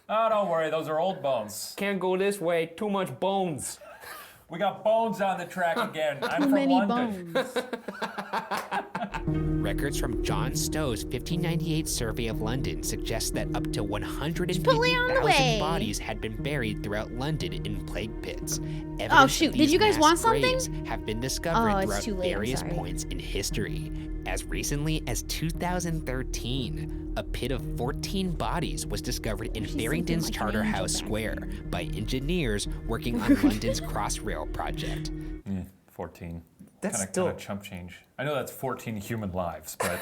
Speaker 9: Oh, don't worry, those are old bones.
Speaker 7: Can't go this way, too much bones.
Speaker 9: We got bones on the track again. I'm
Speaker 1: Too
Speaker 9: from
Speaker 1: many
Speaker 9: London.
Speaker 1: bones.
Speaker 8: Records from John Stow's 1598 survey of London suggest that up to
Speaker 1: Chipotle on the
Speaker 8: 150,000
Speaker 1: way.
Speaker 8: bodies had been buried throughout London in plague pits.
Speaker 1: Oh,
Speaker 8: Evidence
Speaker 1: shoot.
Speaker 8: of
Speaker 1: Did
Speaker 8: these
Speaker 1: you guys
Speaker 8: mass
Speaker 1: want something?
Speaker 8: graves have been discovered
Speaker 1: Oh, it's
Speaker 8: throughout
Speaker 1: too late, I'm
Speaker 8: various
Speaker 1: sorry.
Speaker 8: points in history. As recently as 2013, a pit of 14 bodies was discovered in
Speaker 1: She's
Speaker 8: Farrington's
Speaker 1: sleeping like an
Speaker 8: Charterhouse
Speaker 1: angel back
Speaker 8: Square
Speaker 1: there.
Speaker 8: by engineers working on London's Crossrail project.
Speaker 9: 14.
Speaker 7: That's
Speaker 9: Kinda
Speaker 7: still-
Speaker 9: chump change. I know that's 14 human lives, but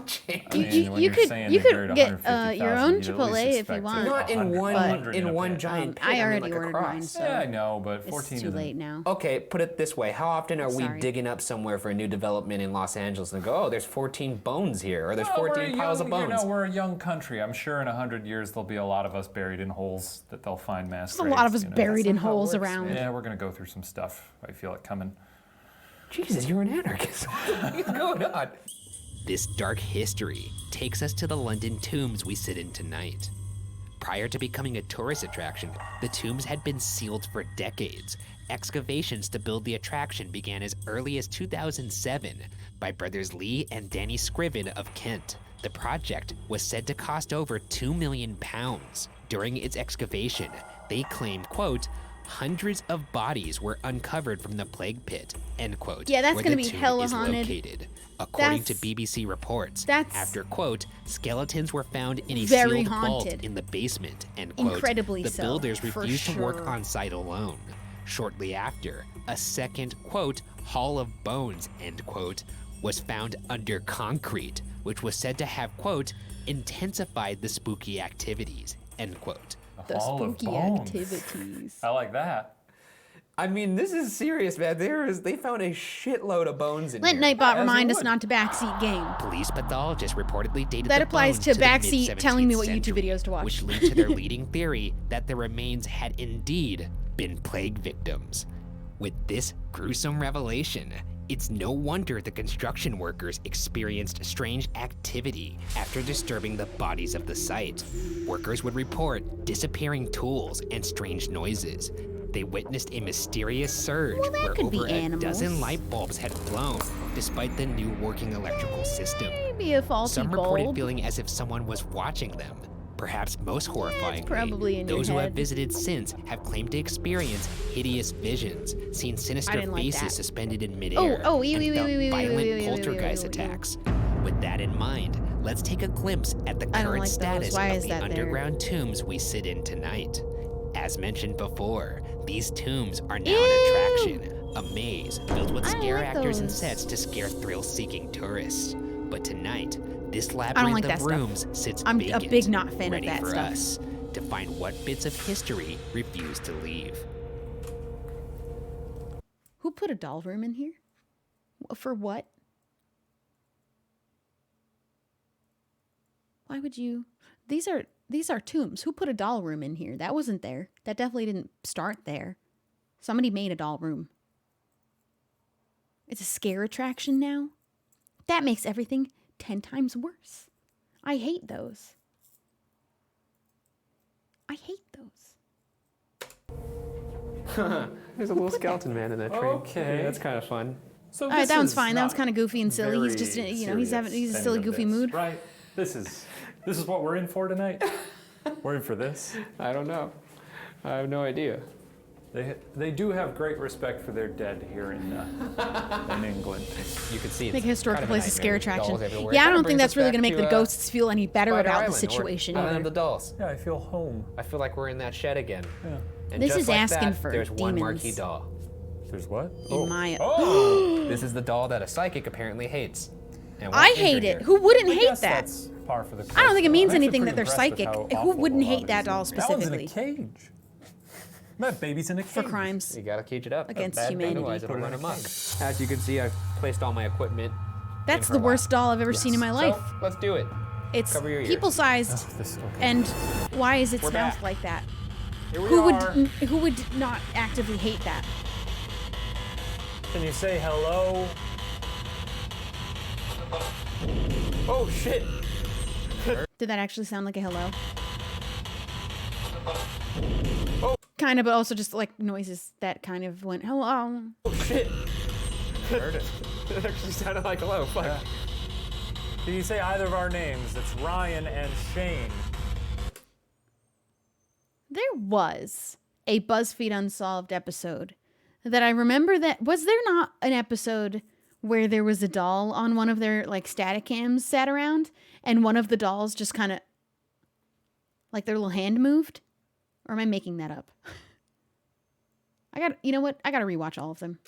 Speaker 7: Change.
Speaker 9: I mean, when
Speaker 1: You
Speaker 9: you're
Speaker 1: could
Speaker 9: saying
Speaker 1: you
Speaker 9: they buried
Speaker 1: could get
Speaker 9: 150,000,
Speaker 1: your own
Speaker 9: you'd at least
Speaker 1: Chipotle if you
Speaker 9: expect
Speaker 1: want.
Speaker 7: Not in
Speaker 9: 100
Speaker 7: one
Speaker 9: 100
Speaker 7: in
Speaker 9: a
Speaker 7: one
Speaker 9: pit.
Speaker 7: giant pit.
Speaker 1: I
Speaker 7: mean,
Speaker 1: already
Speaker 7: like
Speaker 1: ordered
Speaker 7: across.
Speaker 1: mine, so
Speaker 9: Yeah, I know, but
Speaker 1: it's
Speaker 9: 14
Speaker 1: too
Speaker 9: isn't-
Speaker 1: late now.
Speaker 7: Okay, put it this way. How often are we
Speaker 1: Sorry.
Speaker 7: digging up somewhere for a new development in Los Angeles and go, oh, there's 14 bones here, or there's
Speaker 9: No, we're
Speaker 7: 14
Speaker 9: a
Speaker 7: piles of
Speaker 9: young-
Speaker 7: bones?
Speaker 9: You know, we're a young country. I'm sure in 100 years there'll be a lot of us buried in holes that they'll find mass
Speaker 1: There's a lot of us
Speaker 9: graves, you know.
Speaker 1: buried in
Speaker 7: That's not how it
Speaker 1: holes
Speaker 7: works,
Speaker 1: around.
Speaker 9: Yeah, we're gonna go through some stuff. I feel it coming.
Speaker 7: Jesus, you're an anarchist. What is going on?
Speaker 8: This dark history takes us to the London tombs we sit in tonight. Prior to becoming a tourist attraction, the tombs had been sealed for decades. Excavations to build the attraction began as early as 2007,
Speaker 7: by brothers Lee and Danny Scriven of Kent. The project was said to cost over £2 million. During its excavation, they claimed, quote, hundreds of bodies were uncovered from the plague pit, end quote.
Speaker 1: Yeah, that's
Speaker 7: where
Speaker 1: gonna
Speaker 7: the
Speaker 1: be
Speaker 7: tomb
Speaker 1: hella
Speaker 7: is
Speaker 1: haunted.
Speaker 7: located. According to
Speaker 1: That's-
Speaker 7: BBC reports,
Speaker 1: that's
Speaker 7: after, quote, skeletons were found in a
Speaker 1: very
Speaker 7: sealed vault
Speaker 1: haunted.
Speaker 7: in the basement, end quote.
Speaker 1: Incredibly
Speaker 7: the
Speaker 1: so,
Speaker 7: builders
Speaker 1: for
Speaker 7: refused to work
Speaker 1: sure.
Speaker 7: on site alone. Shortly after, a second, quote, Hall of Bones, end quote, was found under concrete, which was said to have, quote, intensified the spooky activities, end quote.
Speaker 1: The
Speaker 9: Hall of
Speaker 1: spooky
Speaker 9: Bones.
Speaker 1: activities.
Speaker 9: I like that.
Speaker 3: I mean, this is serious, man. They found a shitload of bones in
Speaker 1: Let
Speaker 3: here.
Speaker 1: Nightbot
Speaker 9: As
Speaker 1: remind
Speaker 9: it
Speaker 1: us
Speaker 9: would.
Speaker 1: not to backseat game.
Speaker 7: Police pathologists reportedly dated
Speaker 1: That
Speaker 7: the
Speaker 1: applies
Speaker 7: bones
Speaker 1: to
Speaker 7: the
Speaker 1: backseat telling me
Speaker 7: mid-17th
Speaker 1: what YouTube
Speaker 7: century,
Speaker 1: videos to watch.
Speaker 7: which lead to their leading theory that the remains had indeed been plague victims. With this gruesome revelation, it's no wonder the construction workers experienced strange activity after disturbing the bodies of the site. Workers would report disappearing tools and strange noises. They witnessed a mysterious surge
Speaker 1: Well, that
Speaker 7: where
Speaker 1: could be
Speaker 7: over a
Speaker 1: animals.
Speaker 7: dozen light bulbs had blown, despite the new working electrical system.
Speaker 1: Maybe a faulty
Speaker 7: Some reported
Speaker 1: bulb.
Speaker 7: feeling as if someone was watching them. Perhaps most horrifyingly,
Speaker 1: probably in your
Speaker 7: those who have
Speaker 1: head.
Speaker 7: visited since have claimed to experience hideous visions, seen sinister
Speaker 1: didn't like
Speaker 7: faces
Speaker 1: that.
Speaker 7: suspended in midair,
Speaker 1: oh,
Speaker 7: and felt violent poltergeist
Speaker 1: wait.
Speaker 7: attacks. With that in mind, let's take a glimpse at the
Speaker 1: I don't
Speaker 7: current
Speaker 1: like those.
Speaker 7: status
Speaker 1: Why
Speaker 7: of
Speaker 1: is
Speaker 7: the
Speaker 1: that there?
Speaker 7: underground tombs we sit in tonight. As mentioned before, these tombs are now
Speaker 1: Ew.
Speaker 7: an attraction, a maze filled with
Speaker 1: I don't
Speaker 7: scare
Speaker 1: like
Speaker 7: actors and
Speaker 1: those.
Speaker 7: sets to scare thrill-seeking tourists. But tonight, this
Speaker 1: don't like
Speaker 7: labyrinth
Speaker 1: that
Speaker 7: of
Speaker 1: stuff.
Speaker 7: rooms sits
Speaker 1: I'm a
Speaker 7: vacant,
Speaker 1: big not fan of
Speaker 7: ready
Speaker 1: that
Speaker 7: for
Speaker 1: stuff.
Speaker 7: us to find what bits of history refuse to leave.
Speaker 1: Who put a doll room in here? For what? Why would you? These are tombs. Who put a doll room in here? That wasn't there. That definitely didn't start there. Somebody made a doll room. It's a scare attraction now. That makes everything 10 times worse. I hate those. I hate those.
Speaker 3: There's a little skeleton man in that train.
Speaker 9: Okay.
Speaker 3: Yeah, that's kind of fun.
Speaker 9: So
Speaker 1: All right,
Speaker 9: this
Speaker 1: that one's
Speaker 9: is
Speaker 1: fine. That one's
Speaker 9: not
Speaker 1: kind of goofy and silly. He's just,
Speaker 9: very
Speaker 1: he's a
Speaker 9: serious,
Speaker 1: silly,
Speaker 9: any of
Speaker 1: goofy
Speaker 9: this,
Speaker 1: mood.
Speaker 9: Right? This is what we're in for tonight. We're in for this.
Speaker 3: I don't know. I have no idea.
Speaker 9: They do have great respect for their dead here in England.
Speaker 3: You can see it's
Speaker 1: Make a historical
Speaker 3: kind of
Speaker 1: place a scare
Speaker 3: nightmare.
Speaker 1: attraction.
Speaker 3: Dolls everywhere.
Speaker 1: Yeah, I
Speaker 3: Kinda
Speaker 1: don't
Speaker 3: brings
Speaker 1: think that's
Speaker 3: us
Speaker 1: really
Speaker 3: back
Speaker 1: going to make
Speaker 3: to,
Speaker 1: the ghosts feel any better
Speaker 3: Spider
Speaker 1: about
Speaker 3: Island,
Speaker 1: the
Speaker 3: or
Speaker 1: situation
Speaker 3: Island
Speaker 1: either.
Speaker 3: of the Dolls.
Speaker 9: Yeah, I feel home.
Speaker 3: I feel like we're in that shed again.
Speaker 9: Yeah.
Speaker 3: And
Speaker 1: This
Speaker 3: just
Speaker 1: is
Speaker 3: like
Speaker 1: asking
Speaker 3: that,
Speaker 1: for
Speaker 3: there's one
Speaker 1: demons.
Speaker 3: marquee doll.
Speaker 9: There's what?
Speaker 1: In my
Speaker 3: This is the doll that a psychic apparently hates. And
Speaker 1: I
Speaker 3: won't
Speaker 1: hate
Speaker 3: enter
Speaker 1: it.
Speaker 3: here.
Speaker 1: Who wouldn't
Speaker 9: I
Speaker 1: hate
Speaker 9: guess
Speaker 1: that?
Speaker 9: that's par for the course.
Speaker 1: I don't think it means
Speaker 9: I'm actually
Speaker 1: anything
Speaker 9: pretty
Speaker 1: that they're
Speaker 9: impressed with
Speaker 1: psychic.
Speaker 9: how
Speaker 1: Who
Speaker 9: awful
Speaker 1: wouldn't
Speaker 9: a lot
Speaker 1: hate
Speaker 9: of
Speaker 1: that
Speaker 9: these
Speaker 1: doll
Speaker 9: movies- That one's in a
Speaker 1: specifically?
Speaker 9: cage. That baby's in a cage.
Speaker 1: For crimes
Speaker 3: You gotta cage it up.
Speaker 1: against
Speaker 9: bad
Speaker 1: humanity.
Speaker 3: Otherwise it'll
Speaker 9: Put it
Speaker 3: run
Speaker 9: in a
Speaker 3: amok.
Speaker 9: cage.
Speaker 3: As you can see, I've placed all my equipment.
Speaker 1: That's
Speaker 3: in
Speaker 1: the
Speaker 3: her
Speaker 1: worst
Speaker 3: lap.
Speaker 1: doll I've ever seen in my life.
Speaker 3: So, let's do it.
Speaker 1: It's
Speaker 3: cover your ears.
Speaker 1: people-sized,
Speaker 9: Okay.
Speaker 1: and why is its
Speaker 3: We're
Speaker 1: mouth
Speaker 3: back.
Speaker 1: like that?
Speaker 9: Here we
Speaker 1: Who
Speaker 9: are.
Speaker 1: would not actively hate that?
Speaker 9: Can you say hello?
Speaker 3: Oh shit!
Speaker 1: Did that actually sound like a hello?
Speaker 3: Oh.
Speaker 1: Kind of, but also just like noises that kind of went hello.
Speaker 3: Oh shit!
Speaker 9: Heard it.
Speaker 3: It actually sounded like hello. Fuck.
Speaker 9: Yeah. Did you say either of our names? It's Ryan and Shane.
Speaker 1: There was a BuzzFeed Unsolved episode that I remember that was there not an episode where there was a doll on one of their like static cams sat around and one of the dolls just kind of like their little hand moved? Or am I making that up? You know what? I got to rewatch all of them.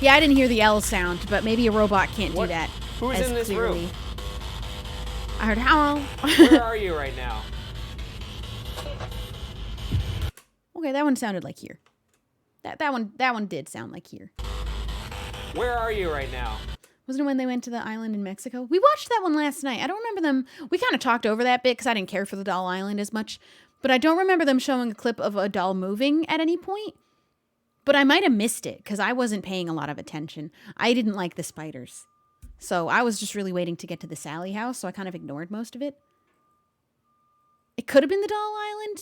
Speaker 1: Yeah, I didn't hear the L sound, but maybe a robot can't
Speaker 3: What?
Speaker 1: do that.
Speaker 3: Who's
Speaker 1: as
Speaker 3: in this
Speaker 1: clearly.
Speaker 3: room?
Speaker 1: I heard hello.
Speaker 3: Where are you right now?
Speaker 1: Okay, that one sounded like here. That one did sound like here.
Speaker 3: Where are you right now?
Speaker 1: Wasn't it when they went to the island in Mexico? We watched that one last night. I don't remember them. We kind of talked over that bit because I didn't care for the doll island as much. But I don't remember them showing a clip of a doll moving at any point. But I might have missed it because I wasn't paying a lot of attention. I didn't like the spiders. So I was just really waiting to get to the Sally house, so I kind of ignored most of it. It could have been the doll island,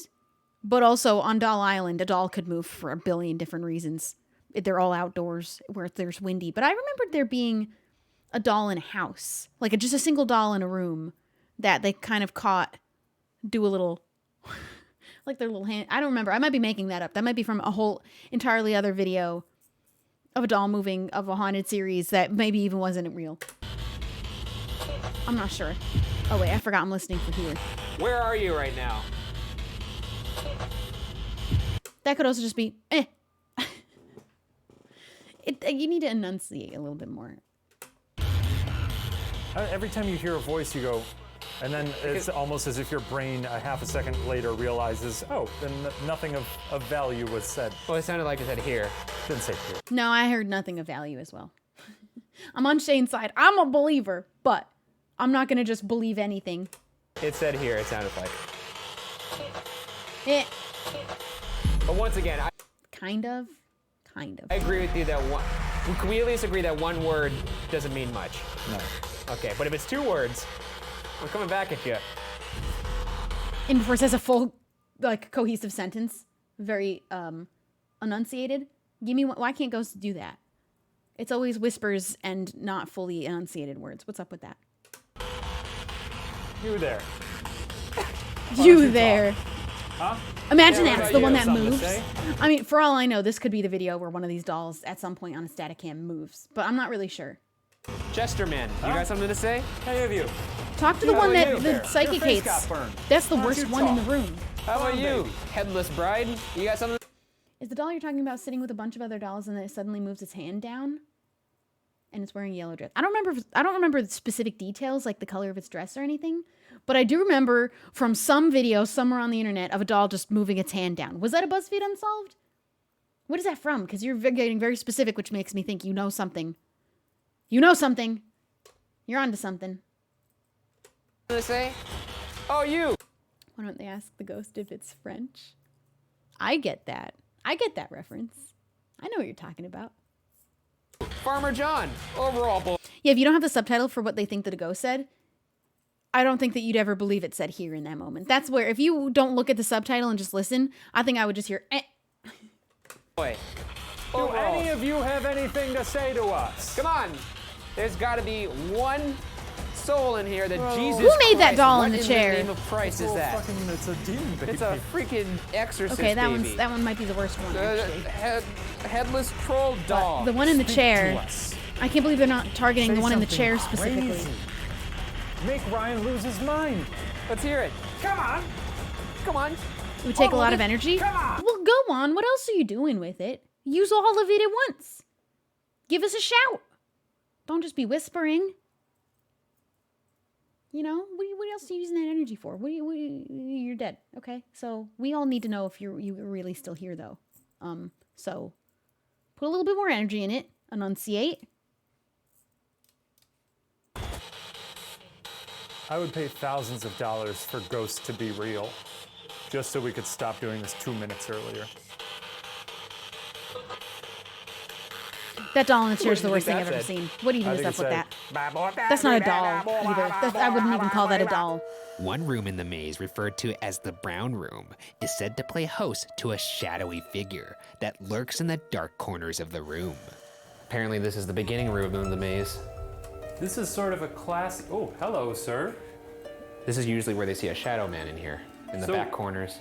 Speaker 1: but also on Doll Island, a doll could move for a billion different reasons. they're all outdoors where there's windy. But I remembered there being a doll in a house, like just a single doll in a room that they kind of caught do a little, like their little hand. I don't remember. I might be making that up. That might be from a whole entirely other video of a doll moving of a haunted series that maybe even wasn't real. I'm not sure. Oh wait, I forgot I'm listening for here.
Speaker 3: Where are you right now?
Speaker 1: That could also just be, you need to enunciate a little bit more.
Speaker 9: Every time you hear a voice, you go, and then it's almost as if your brain a half a second later realizes, oh, then nothing of value was said.
Speaker 3: Well, it sounded like it said here.
Speaker 9: Didn't say here.
Speaker 1: No, I heard nothing of value as well. I'm on Shane's side. I'm a believer, but I'm not going to just believe anything.
Speaker 3: It said here, it sounded like.
Speaker 1: Eh.
Speaker 3: But once again,
Speaker 1: Kind of.
Speaker 3: I agree with you that can we at least agree that one word doesn't mean much?
Speaker 9: No.
Speaker 3: Okay, but if it's 2 words, we're coming back at you.
Speaker 1: And before it says a full, like, cohesive sentence, very enunciated. Why can't ghosts do that? It's always whispers and not fully enunciated words. What's up with that?
Speaker 9: You there.
Speaker 1: You there.
Speaker 9: Huh?
Speaker 1: Imagine
Speaker 9: Yeah,
Speaker 1: that's the one that
Speaker 9: something to
Speaker 1: moves.
Speaker 9: say?
Speaker 1: I mean, for all I know, this could be the video where one of these dolls at some point on a Steadicam moves, but I'm not really sure.
Speaker 3: Chesterman, you got something to say?
Speaker 9: Hey, have you?
Speaker 1: Talk to the one that the psychic
Speaker 9: Your face
Speaker 1: hates.
Speaker 9: got burned.
Speaker 1: That's the
Speaker 9: Why don't
Speaker 1: worst
Speaker 9: you
Speaker 1: one in the
Speaker 9: talk?
Speaker 1: room.
Speaker 3: How about
Speaker 9: Come on,
Speaker 3: you,
Speaker 9: baby.
Speaker 3: headless bride? You got something?
Speaker 1: Is the doll you're talking about sitting with a bunch of other dolls and then it suddenly moves its hand down? And it's wearing a yellow dress. I don't remember the specific details, like the color of its dress or anything. But I do remember from some video somewhere on the internet of a doll just moving its hand down. Was that a BuzzFeed Unsolved? What is that from? Because you're getting very specific, which makes me think you know something. You know something. You're onto something.
Speaker 3: To say? Oh, you!
Speaker 1: Why don't they ask the ghost if it's French? I get that. I get that reference. I know what you're talking about.
Speaker 3: Farmer John, overall boy.
Speaker 1: Yeah, if you don't have the subtitle for what they think that a ghost said, I don't think that you'd ever believe it said here in that moment. That's where, if you don't look at the subtitle and just listen, I think I would just hear, eh.
Speaker 3: Boy.
Speaker 9: Do any of you have anything to say to us?
Speaker 3: Come on. There's got to be one soul in here that Jesus
Speaker 1: Who made that
Speaker 3: Christ,
Speaker 1: doll
Speaker 3: what
Speaker 1: in the chair?
Speaker 3: the name of Christ is that?
Speaker 9: It's a demon baby.
Speaker 3: It's a freaking exorcist
Speaker 1: Okay,
Speaker 3: baby.
Speaker 1: that one might be the worst one, actually.
Speaker 3: Headless troll doll.
Speaker 1: The one in the
Speaker 9: Speak
Speaker 1: chair.
Speaker 9: to us.
Speaker 1: I can't believe they're not targeting
Speaker 9: Say
Speaker 1: the one in the
Speaker 9: something
Speaker 1: chair specifically.
Speaker 9: crazy. Make Ryan lose his mind.
Speaker 3: Let's hear it.
Speaker 9: Come on.
Speaker 3: Come on.
Speaker 1: It would take a lot of energy.
Speaker 9: Come on.
Speaker 1: Well, go on. What else are you doing with it? Use all of it at once. Give us a shout. Don't just be whispering. You know, what else are you using that energy for? You're dead. Okay, so we all need to know if you're really still here, though. So put a little bit more energy in it. Enunciate.
Speaker 9: I would pay thousands of dollars for ghosts to be real, just so we could stop doing this 2 minutes earlier.
Speaker 1: That doll in the chair is the
Speaker 3: What do you
Speaker 1: worst thing
Speaker 3: think
Speaker 1: I've ever
Speaker 3: that said?
Speaker 1: seen. What even
Speaker 9: I
Speaker 1: is
Speaker 9: think
Speaker 1: up
Speaker 9: it
Speaker 1: with
Speaker 9: said,
Speaker 1: that? That's not a doll either. I wouldn't even call that a doll.
Speaker 7: One room in the maze, referred to as the Brown Room, is said to play host to a shadowy figure that lurks in the dark corners of the room.
Speaker 3: Apparently this is the beginning room of the maze.
Speaker 9: This is sort of a class. Oh, hello, sir.
Speaker 3: This is usually where they see a shadow man in here, in the
Speaker 9: So-
Speaker 3: back corners.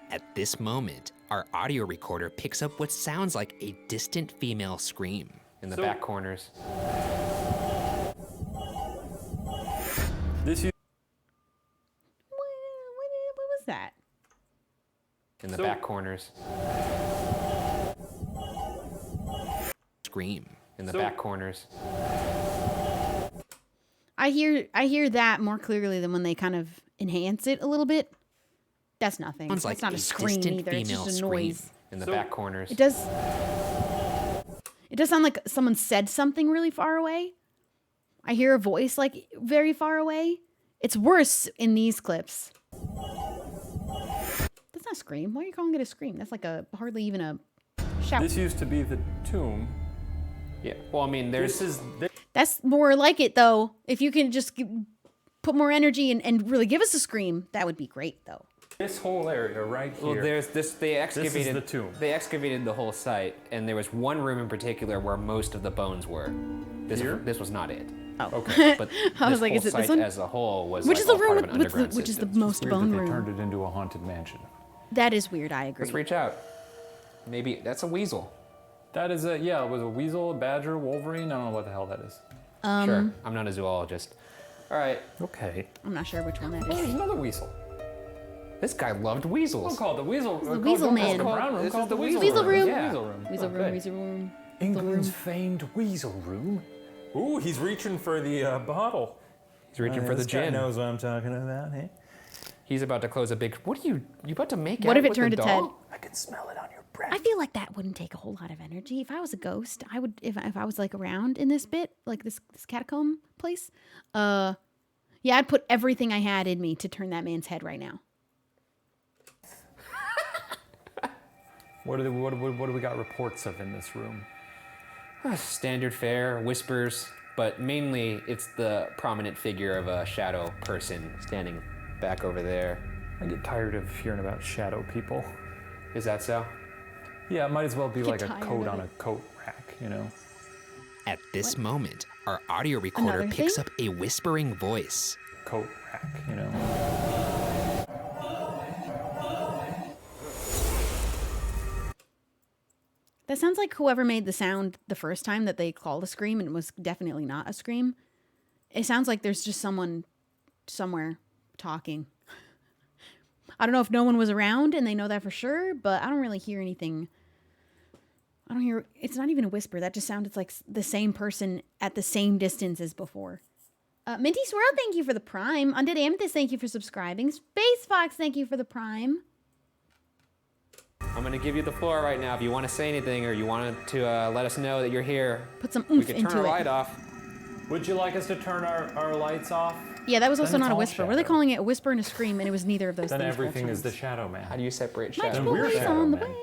Speaker 7: At this moment, our audio recorder picks up what sounds like a distant female scream.
Speaker 3: In the
Speaker 9: So-
Speaker 3: back corners.
Speaker 9: This
Speaker 1: What was that?
Speaker 3: In the
Speaker 9: So-
Speaker 3: back corners.
Speaker 7: Scream.
Speaker 3: In the
Speaker 9: So-
Speaker 3: back corners.
Speaker 1: I hear that more clearly than when they kind of enhance it a little bit. That's nothing.
Speaker 7: Sounds
Speaker 1: That's
Speaker 7: like
Speaker 1: not
Speaker 7: a
Speaker 1: a scream
Speaker 7: distant
Speaker 1: either. It's
Speaker 7: female
Speaker 1: just a
Speaker 7: scream.
Speaker 1: noise.
Speaker 3: In the
Speaker 9: So-
Speaker 3: back corners.
Speaker 1: It does sound like someone said something really far away. I hear a voice like very far away. It's worse in these clips. That's not a scream. Why are you calling it a scream? That's like a hardly even a shout.
Speaker 9: This used to be the tomb.
Speaker 3: Yeah. Well, I mean, there's.
Speaker 1: That's more like it though. If you can just put more energy and really give us a scream, that would be great though.
Speaker 9: This whole area right here.
Speaker 3: Well, there's this. They excavated.
Speaker 9: This is the tomb.
Speaker 3: They excavated the whole site, and there was one room in particular where most of the bones were. This was not it.
Speaker 1: Oh.
Speaker 9: Okay.
Speaker 3: But
Speaker 1: I was
Speaker 3: this
Speaker 1: like,
Speaker 3: whole
Speaker 1: is it
Speaker 3: site
Speaker 1: this one?
Speaker 3: as a whole was
Speaker 1: Which
Speaker 3: like
Speaker 1: is the
Speaker 3: all
Speaker 1: room
Speaker 3: part of an
Speaker 1: with the,
Speaker 3: underground
Speaker 1: which is the
Speaker 3: system.
Speaker 1: most
Speaker 9: Weird
Speaker 1: bone
Speaker 9: that they
Speaker 1: room?
Speaker 9: turned it into a haunted mansion.
Speaker 1: That is weird. I agree.
Speaker 3: Let's reach out. Maybe that's a weasel.
Speaker 9: That is it was a weasel, a badger, wolverine. I don't know what the hell that is.
Speaker 3: Sure. I'm not a zoologist. All right.
Speaker 9: Okay.
Speaker 1: I'm not sure which one that
Speaker 9: Oh, there's
Speaker 1: is.
Speaker 9: another weasel.
Speaker 3: This guy loved
Speaker 9: We'll
Speaker 3: weasels.
Speaker 9: call it the weasel.
Speaker 1: the weasel man.
Speaker 9: The brown room.
Speaker 3: This
Speaker 9: Call
Speaker 3: is
Speaker 9: it the
Speaker 3: the
Speaker 9: weasel
Speaker 1: weasel room.
Speaker 3: Yeah.
Speaker 9: Weasel room.
Speaker 1: Weasel room.
Speaker 9: Okay.
Speaker 1: Weasel room.
Speaker 9: England's famed weasel room.
Speaker 2: Ooh, he's reaching for the bottle.
Speaker 3: He's reaching for the
Speaker 2: This guy
Speaker 3: gin.
Speaker 2: knows what I'm talking about, hey?
Speaker 3: He's about to close a big. What are you about to make?
Speaker 1: What
Speaker 3: out
Speaker 1: if it
Speaker 3: with the
Speaker 1: turned its head?
Speaker 3: doll?
Speaker 2: I can smell it on your breath.
Speaker 1: I feel like that wouldn't take a whole lot of energy. If I was a ghost, I would. If I was like around in this bit, like this catacomb place, yeah, I'd put everything I had in me to turn that man's head right now.
Speaker 9: What do we got reports of in this room?
Speaker 3: Standard fare, whispers, but mainly it's the prominent figure of a shadow person standing back over there.
Speaker 9: I get tired of hearing about shadow people.
Speaker 3: Is that so?
Speaker 9: Yeah, it might as well be like a
Speaker 1: tired
Speaker 9: coat
Speaker 1: of
Speaker 9: on
Speaker 1: it.
Speaker 9: a coat rack, you know?
Speaker 7: At this moment, our audio recorder
Speaker 1: Another
Speaker 7: picks
Speaker 1: thing?
Speaker 7: up a whispering voice.
Speaker 9: Coat rack, you know?
Speaker 1: That sounds like whoever made the sound the first time that they called a scream and it was definitely not a scream. It sounds like there's just someone somewhere talking. I don't know if no one was around and they know that for sure, but I don't really hear anything. I don't hear, it's not even a whisper. That just sounded like the same person at the same distance as before. Minty Swirl, thank you for the Prime. Undead Amethyst, thank you for subscribing. Space Fox, thank you for the Prime.
Speaker 3: I'm gonna give you the floor right now. If you want to say anything or you want to let us know that you're here,
Speaker 1: Put some
Speaker 3: we
Speaker 1: oomph
Speaker 3: can
Speaker 1: into
Speaker 3: turn our
Speaker 1: it.
Speaker 3: light off.
Speaker 9: Would you like us to turn our lights off?
Speaker 1: Yeah, that was also
Speaker 9: Then it's
Speaker 1: not a
Speaker 9: all
Speaker 1: whisper. Were they
Speaker 9: shadow.
Speaker 1: calling it a whisper and a scream? And it was neither of those
Speaker 9: Then
Speaker 1: things. both
Speaker 9: everything is the
Speaker 1: times.
Speaker 9: shadow man.
Speaker 3: How do you separate
Speaker 1: Much
Speaker 3: shadow?
Speaker 9: we're
Speaker 1: boys
Speaker 9: shadow
Speaker 1: on the
Speaker 9: men.
Speaker 1: way.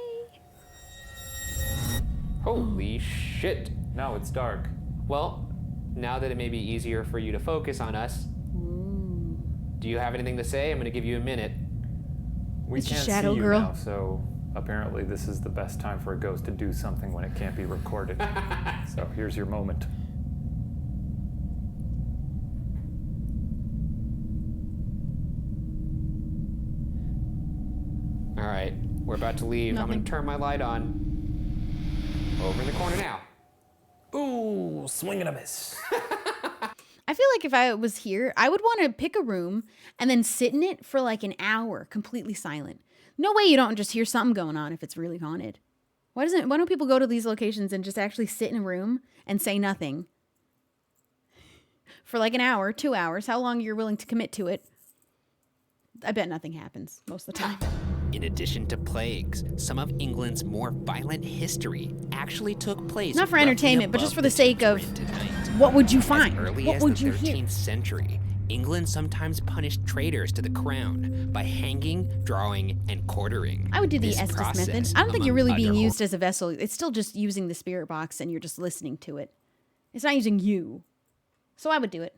Speaker 3: Holy shit.
Speaker 9: Now it's dark.
Speaker 3: Well, now that it may be easier for you to focus on us, do you have anything to say? I'm gonna give you a minute.
Speaker 9: We
Speaker 1: It's a
Speaker 9: can't
Speaker 1: shadow
Speaker 9: see you
Speaker 1: girl.
Speaker 9: now, so apparently this is the best time for a ghost to do something when it can't be recorded. So here's your moment.
Speaker 3: All right, we're about to leave. I'm
Speaker 1: Nothing.
Speaker 3: gonna turn my light on. Over in the corner now.
Speaker 2: Ooh, swing and a miss.
Speaker 1: I feel like if I was here, I would want to pick a room and then sit in it for like an hour, completely silent. No way you don't just hear something going on if it's really haunted. Why don't people go to these locations and just actually sit in a room and say nothing for like an hour, 2 hours, how long you're willing to commit to it? I bet nothing happens most of the time.
Speaker 7: In addition to plagues, some of England's more violent history actually took place.
Speaker 1: Not for
Speaker 7: roughly
Speaker 1: entertainment, but just
Speaker 7: above
Speaker 1: for the sake of
Speaker 7: Turin tonight.
Speaker 1: what would you
Speaker 7: As
Speaker 1: find?
Speaker 7: early
Speaker 1: What
Speaker 7: as
Speaker 1: would
Speaker 7: the
Speaker 1: you
Speaker 7: 13th
Speaker 1: hear?
Speaker 7: century, England sometimes punished traitors to the crown by hanging, drawing, and quartering.
Speaker 1: I would do the
Speaker 7: This
Speaker 1: Estes method.
Speaker 7: process,
Speaker 1: I don't think you're
Speaker 7: among
Speaker 1: really being
Speaker 7: other
Speaker 1: used as a vessel. It's still just using the spirit box and you're just listening to it. It's not using you. So I would do it.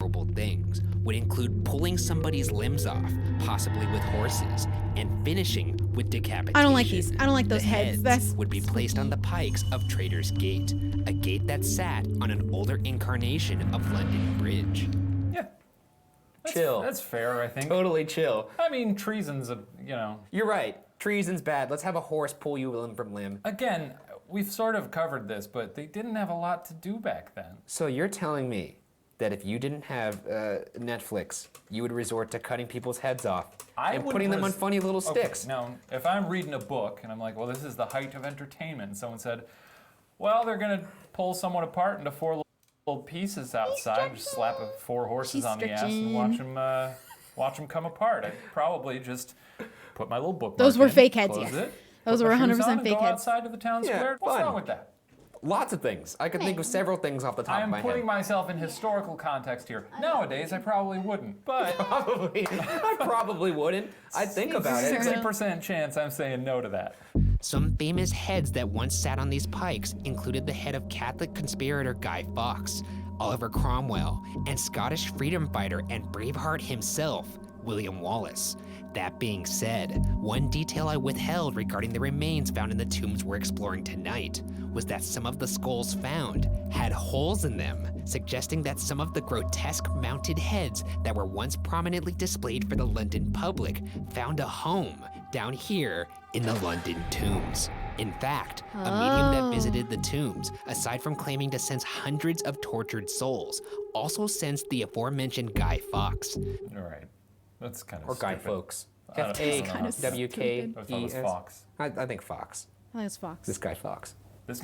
Speaker 7: horrible things would include pulling somebody's limbs off, possibly with horses, and finishing with decapitation.
Speaker 1: I don't like these. I don't like those
Speaker 7: The
Speaker 1: heads. That's
Speaker 7: would be placed on the pikes of Traitor's Gate, a gate that sat on an older incarnation of London Bridge.
Speaker 9: Yeah.
Speaker 3: Chill.
Speaker 9: That's fair, I think.
Speaker 3: Totally chill.
Speaker 9: I mean, treason's a, you know.
Speaker 3: You're right. Treason's bad. Let's have a horse pull you limb from limb.
Speaker 9: Again, we've sort of covered this, but they didn't have a lot to do back then.
Speaker 3: So you're telling me that if you didn't have Netflix, you would resort to cutting people's heads off and
Speaker 9: would
Speaker 3: putting them on
Speaker 9: res-
Speaker 3: funny little
Speaker 9: Okay,
Speaker 3: sticks?
Speaker 9: now, if I'm reading a book and I'm like, well, this is the height of entertainment, and someone said, well, they're gonna pull someone apart into four little pieces outside, just slap 4 horses
Speaker 1: She's
Speaker 9: on the ass and
Speaker 1: stretching.
Speaker 9: watch them come apart. I'd probably just put my little bookmark
Speaker 1: Those were
Speaker 9: in,
Speaker 1: fake heads,
Speaker 9: close
Speaker 1: yeah.
Speaker 9: it,
Speaker 1: Those
Speaker 9: put
Speaker 1: were
Speaker 9: my shoes
Speaker 1: 100%
Speaker 9: on, and
Speaker 1: fake
Speaker 9: go
Speaker 1: heads.
Speaker 9: outside to the town
Speaker 3: Yeah,
Speaker 9: square. What's
Speaker 3: fun.
Speaker 9: wrong with that?
Speaker 3: Lots of things. I could think of several things off the top
Speaker 9: I
Speaker 3: of
Speaker 9: am
Speaker 3: my
Speaker 9: putting
Speaker 3: head.
Speaker 9: myself in historical context here. Nowadays, I probably wouldn't, but
Speaker 3: I probably wouldn't. I'd think about it.
Speaker 9: 60% chance I'm saying no to that.
Speaker 7: Some famous heads that once sat on these pikes included the head of Catholic conspirator Guy Fawkes, Oliver Cromwell, and Scottish freedom fighter and Braveheart himself, William Wallace. That being said, one detail I withheld regarding the remains found in the tombs we're exploring tonight was that some of the skulls found had holes in them, suggesting that some of the grotesque mounted heads that were once prominently displayed for the London public found a home down here in the London tombs. In fact, a medium that visited the tombs, aside from claiming to sense hundreds of tortured souls, also sensed the aforementioned Guy Fawkes.
Speaker 9: All right. That's kind of
Speaker 3: Or Guy
Speaker 9: stupid.
Speaker 3: Fawkes.
Speaker 9: I don't know.
Speaker 3: F-A-W-K-E-S.
Speaker 9: I thought it was Fox.
Speaker 3: I think Fox.
Speaker 1: I think it's Fox.
Speaker 3: This Guy Fawkes.
Speaker 9: This.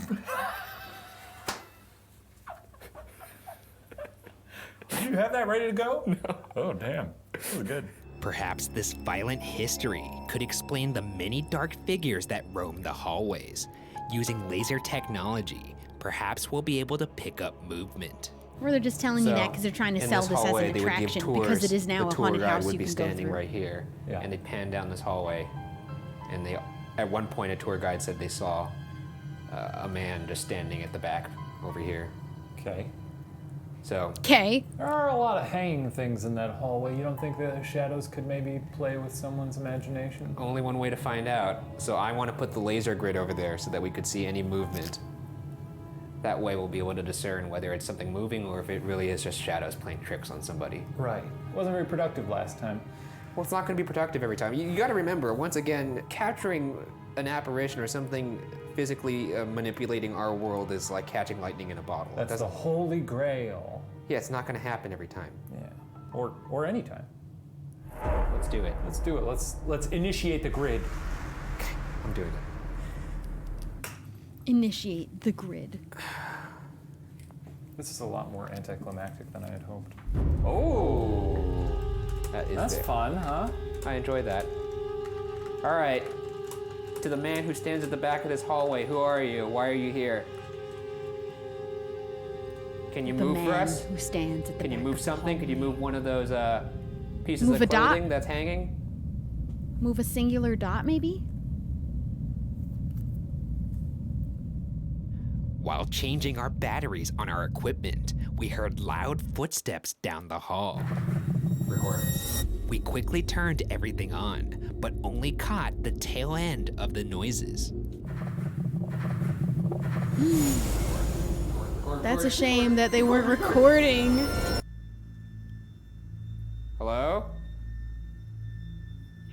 Speaker 9: Did you have that ready to go? No. Oh, damn. That was good.
Speaker 7: Perhaps this violent history could explain the many dark figures that roam the hallways. Using laser technology, perhaps we'll be able to pick up movement.
Speaker 1: Or they're just telling you that because they're trying to sell this as an attraction because it is now a haunted house you can go through.
Speaker 3: The tour guide would be standing right here,
Speaker 9: Yeah.
Speaker 3: and they'd pan down this hallway, and they, at one point, a tour guide said they saw a man just standing at the back over here.
Speaker 9: Okay.
Speaker 3: So.
Speaker 1: Okay.
Speaker 9: There are a lot of hanging things in that hallway. You don't think the shadows could maybe play with someone's imagination?
Speaker 3: Only one way to find out. So I want to put the laser grid over there so that we could see any movement. That way we'll be able to discern whether it's something moving or if it really is just shadows playing tricks on somebody.
Speaker 9: Right. Wasn't very productive last time.
Speaker 3: Well, it's not going to be productive every time. You got to remember, once again, capturing an apparition or something physically manipulating our world is like catching lightning in a bottle.
Speaker 9: That's the holy grail.
Speaker 3: Yeah, it's not going to happen every time.
Speaker 9: Yeah. Or any time.
Speaker 3: Let's do it.
Speaker 9: Let's do it. Let's initiate the grid.
Speaker 3: I'm doing it.
Speaker 1: Initiate the grid.
Speaker 9: This is a lot more anticlimactic than I had hoped.
Speaker 3: Oh,
Speaker 9: That's fun, huh?
Speaker 3: I enjoy that. All right, to the man who stands at the back of this hallway, who are you? Why are you here? Can you move for us?
Speaker 1: Who stands at the
Speaker 3: Can you
Speaker 1: back
Speaker 3: move
Speaker 1: of the
Speaker 3: something? Can you
Speaker 1: hallway.
Speaker 3: move one of those pieces
Speaker 1: Move
Speaker 3: of
Speaker 1: a dot?
Speaker 3: clothing that's hanging?
Speaker 1: Move a singular dot, maybe?
Speaker 7: While changing our batteries on our equipment, we heard loud footsteps down the hall.
Speaker 3: Record.
Speaker 7: We quickly turned everything on, but only caught the tail end of the noises.
Speaker 1: That's a shame that they weren't recording.
Speaker 3: Hello?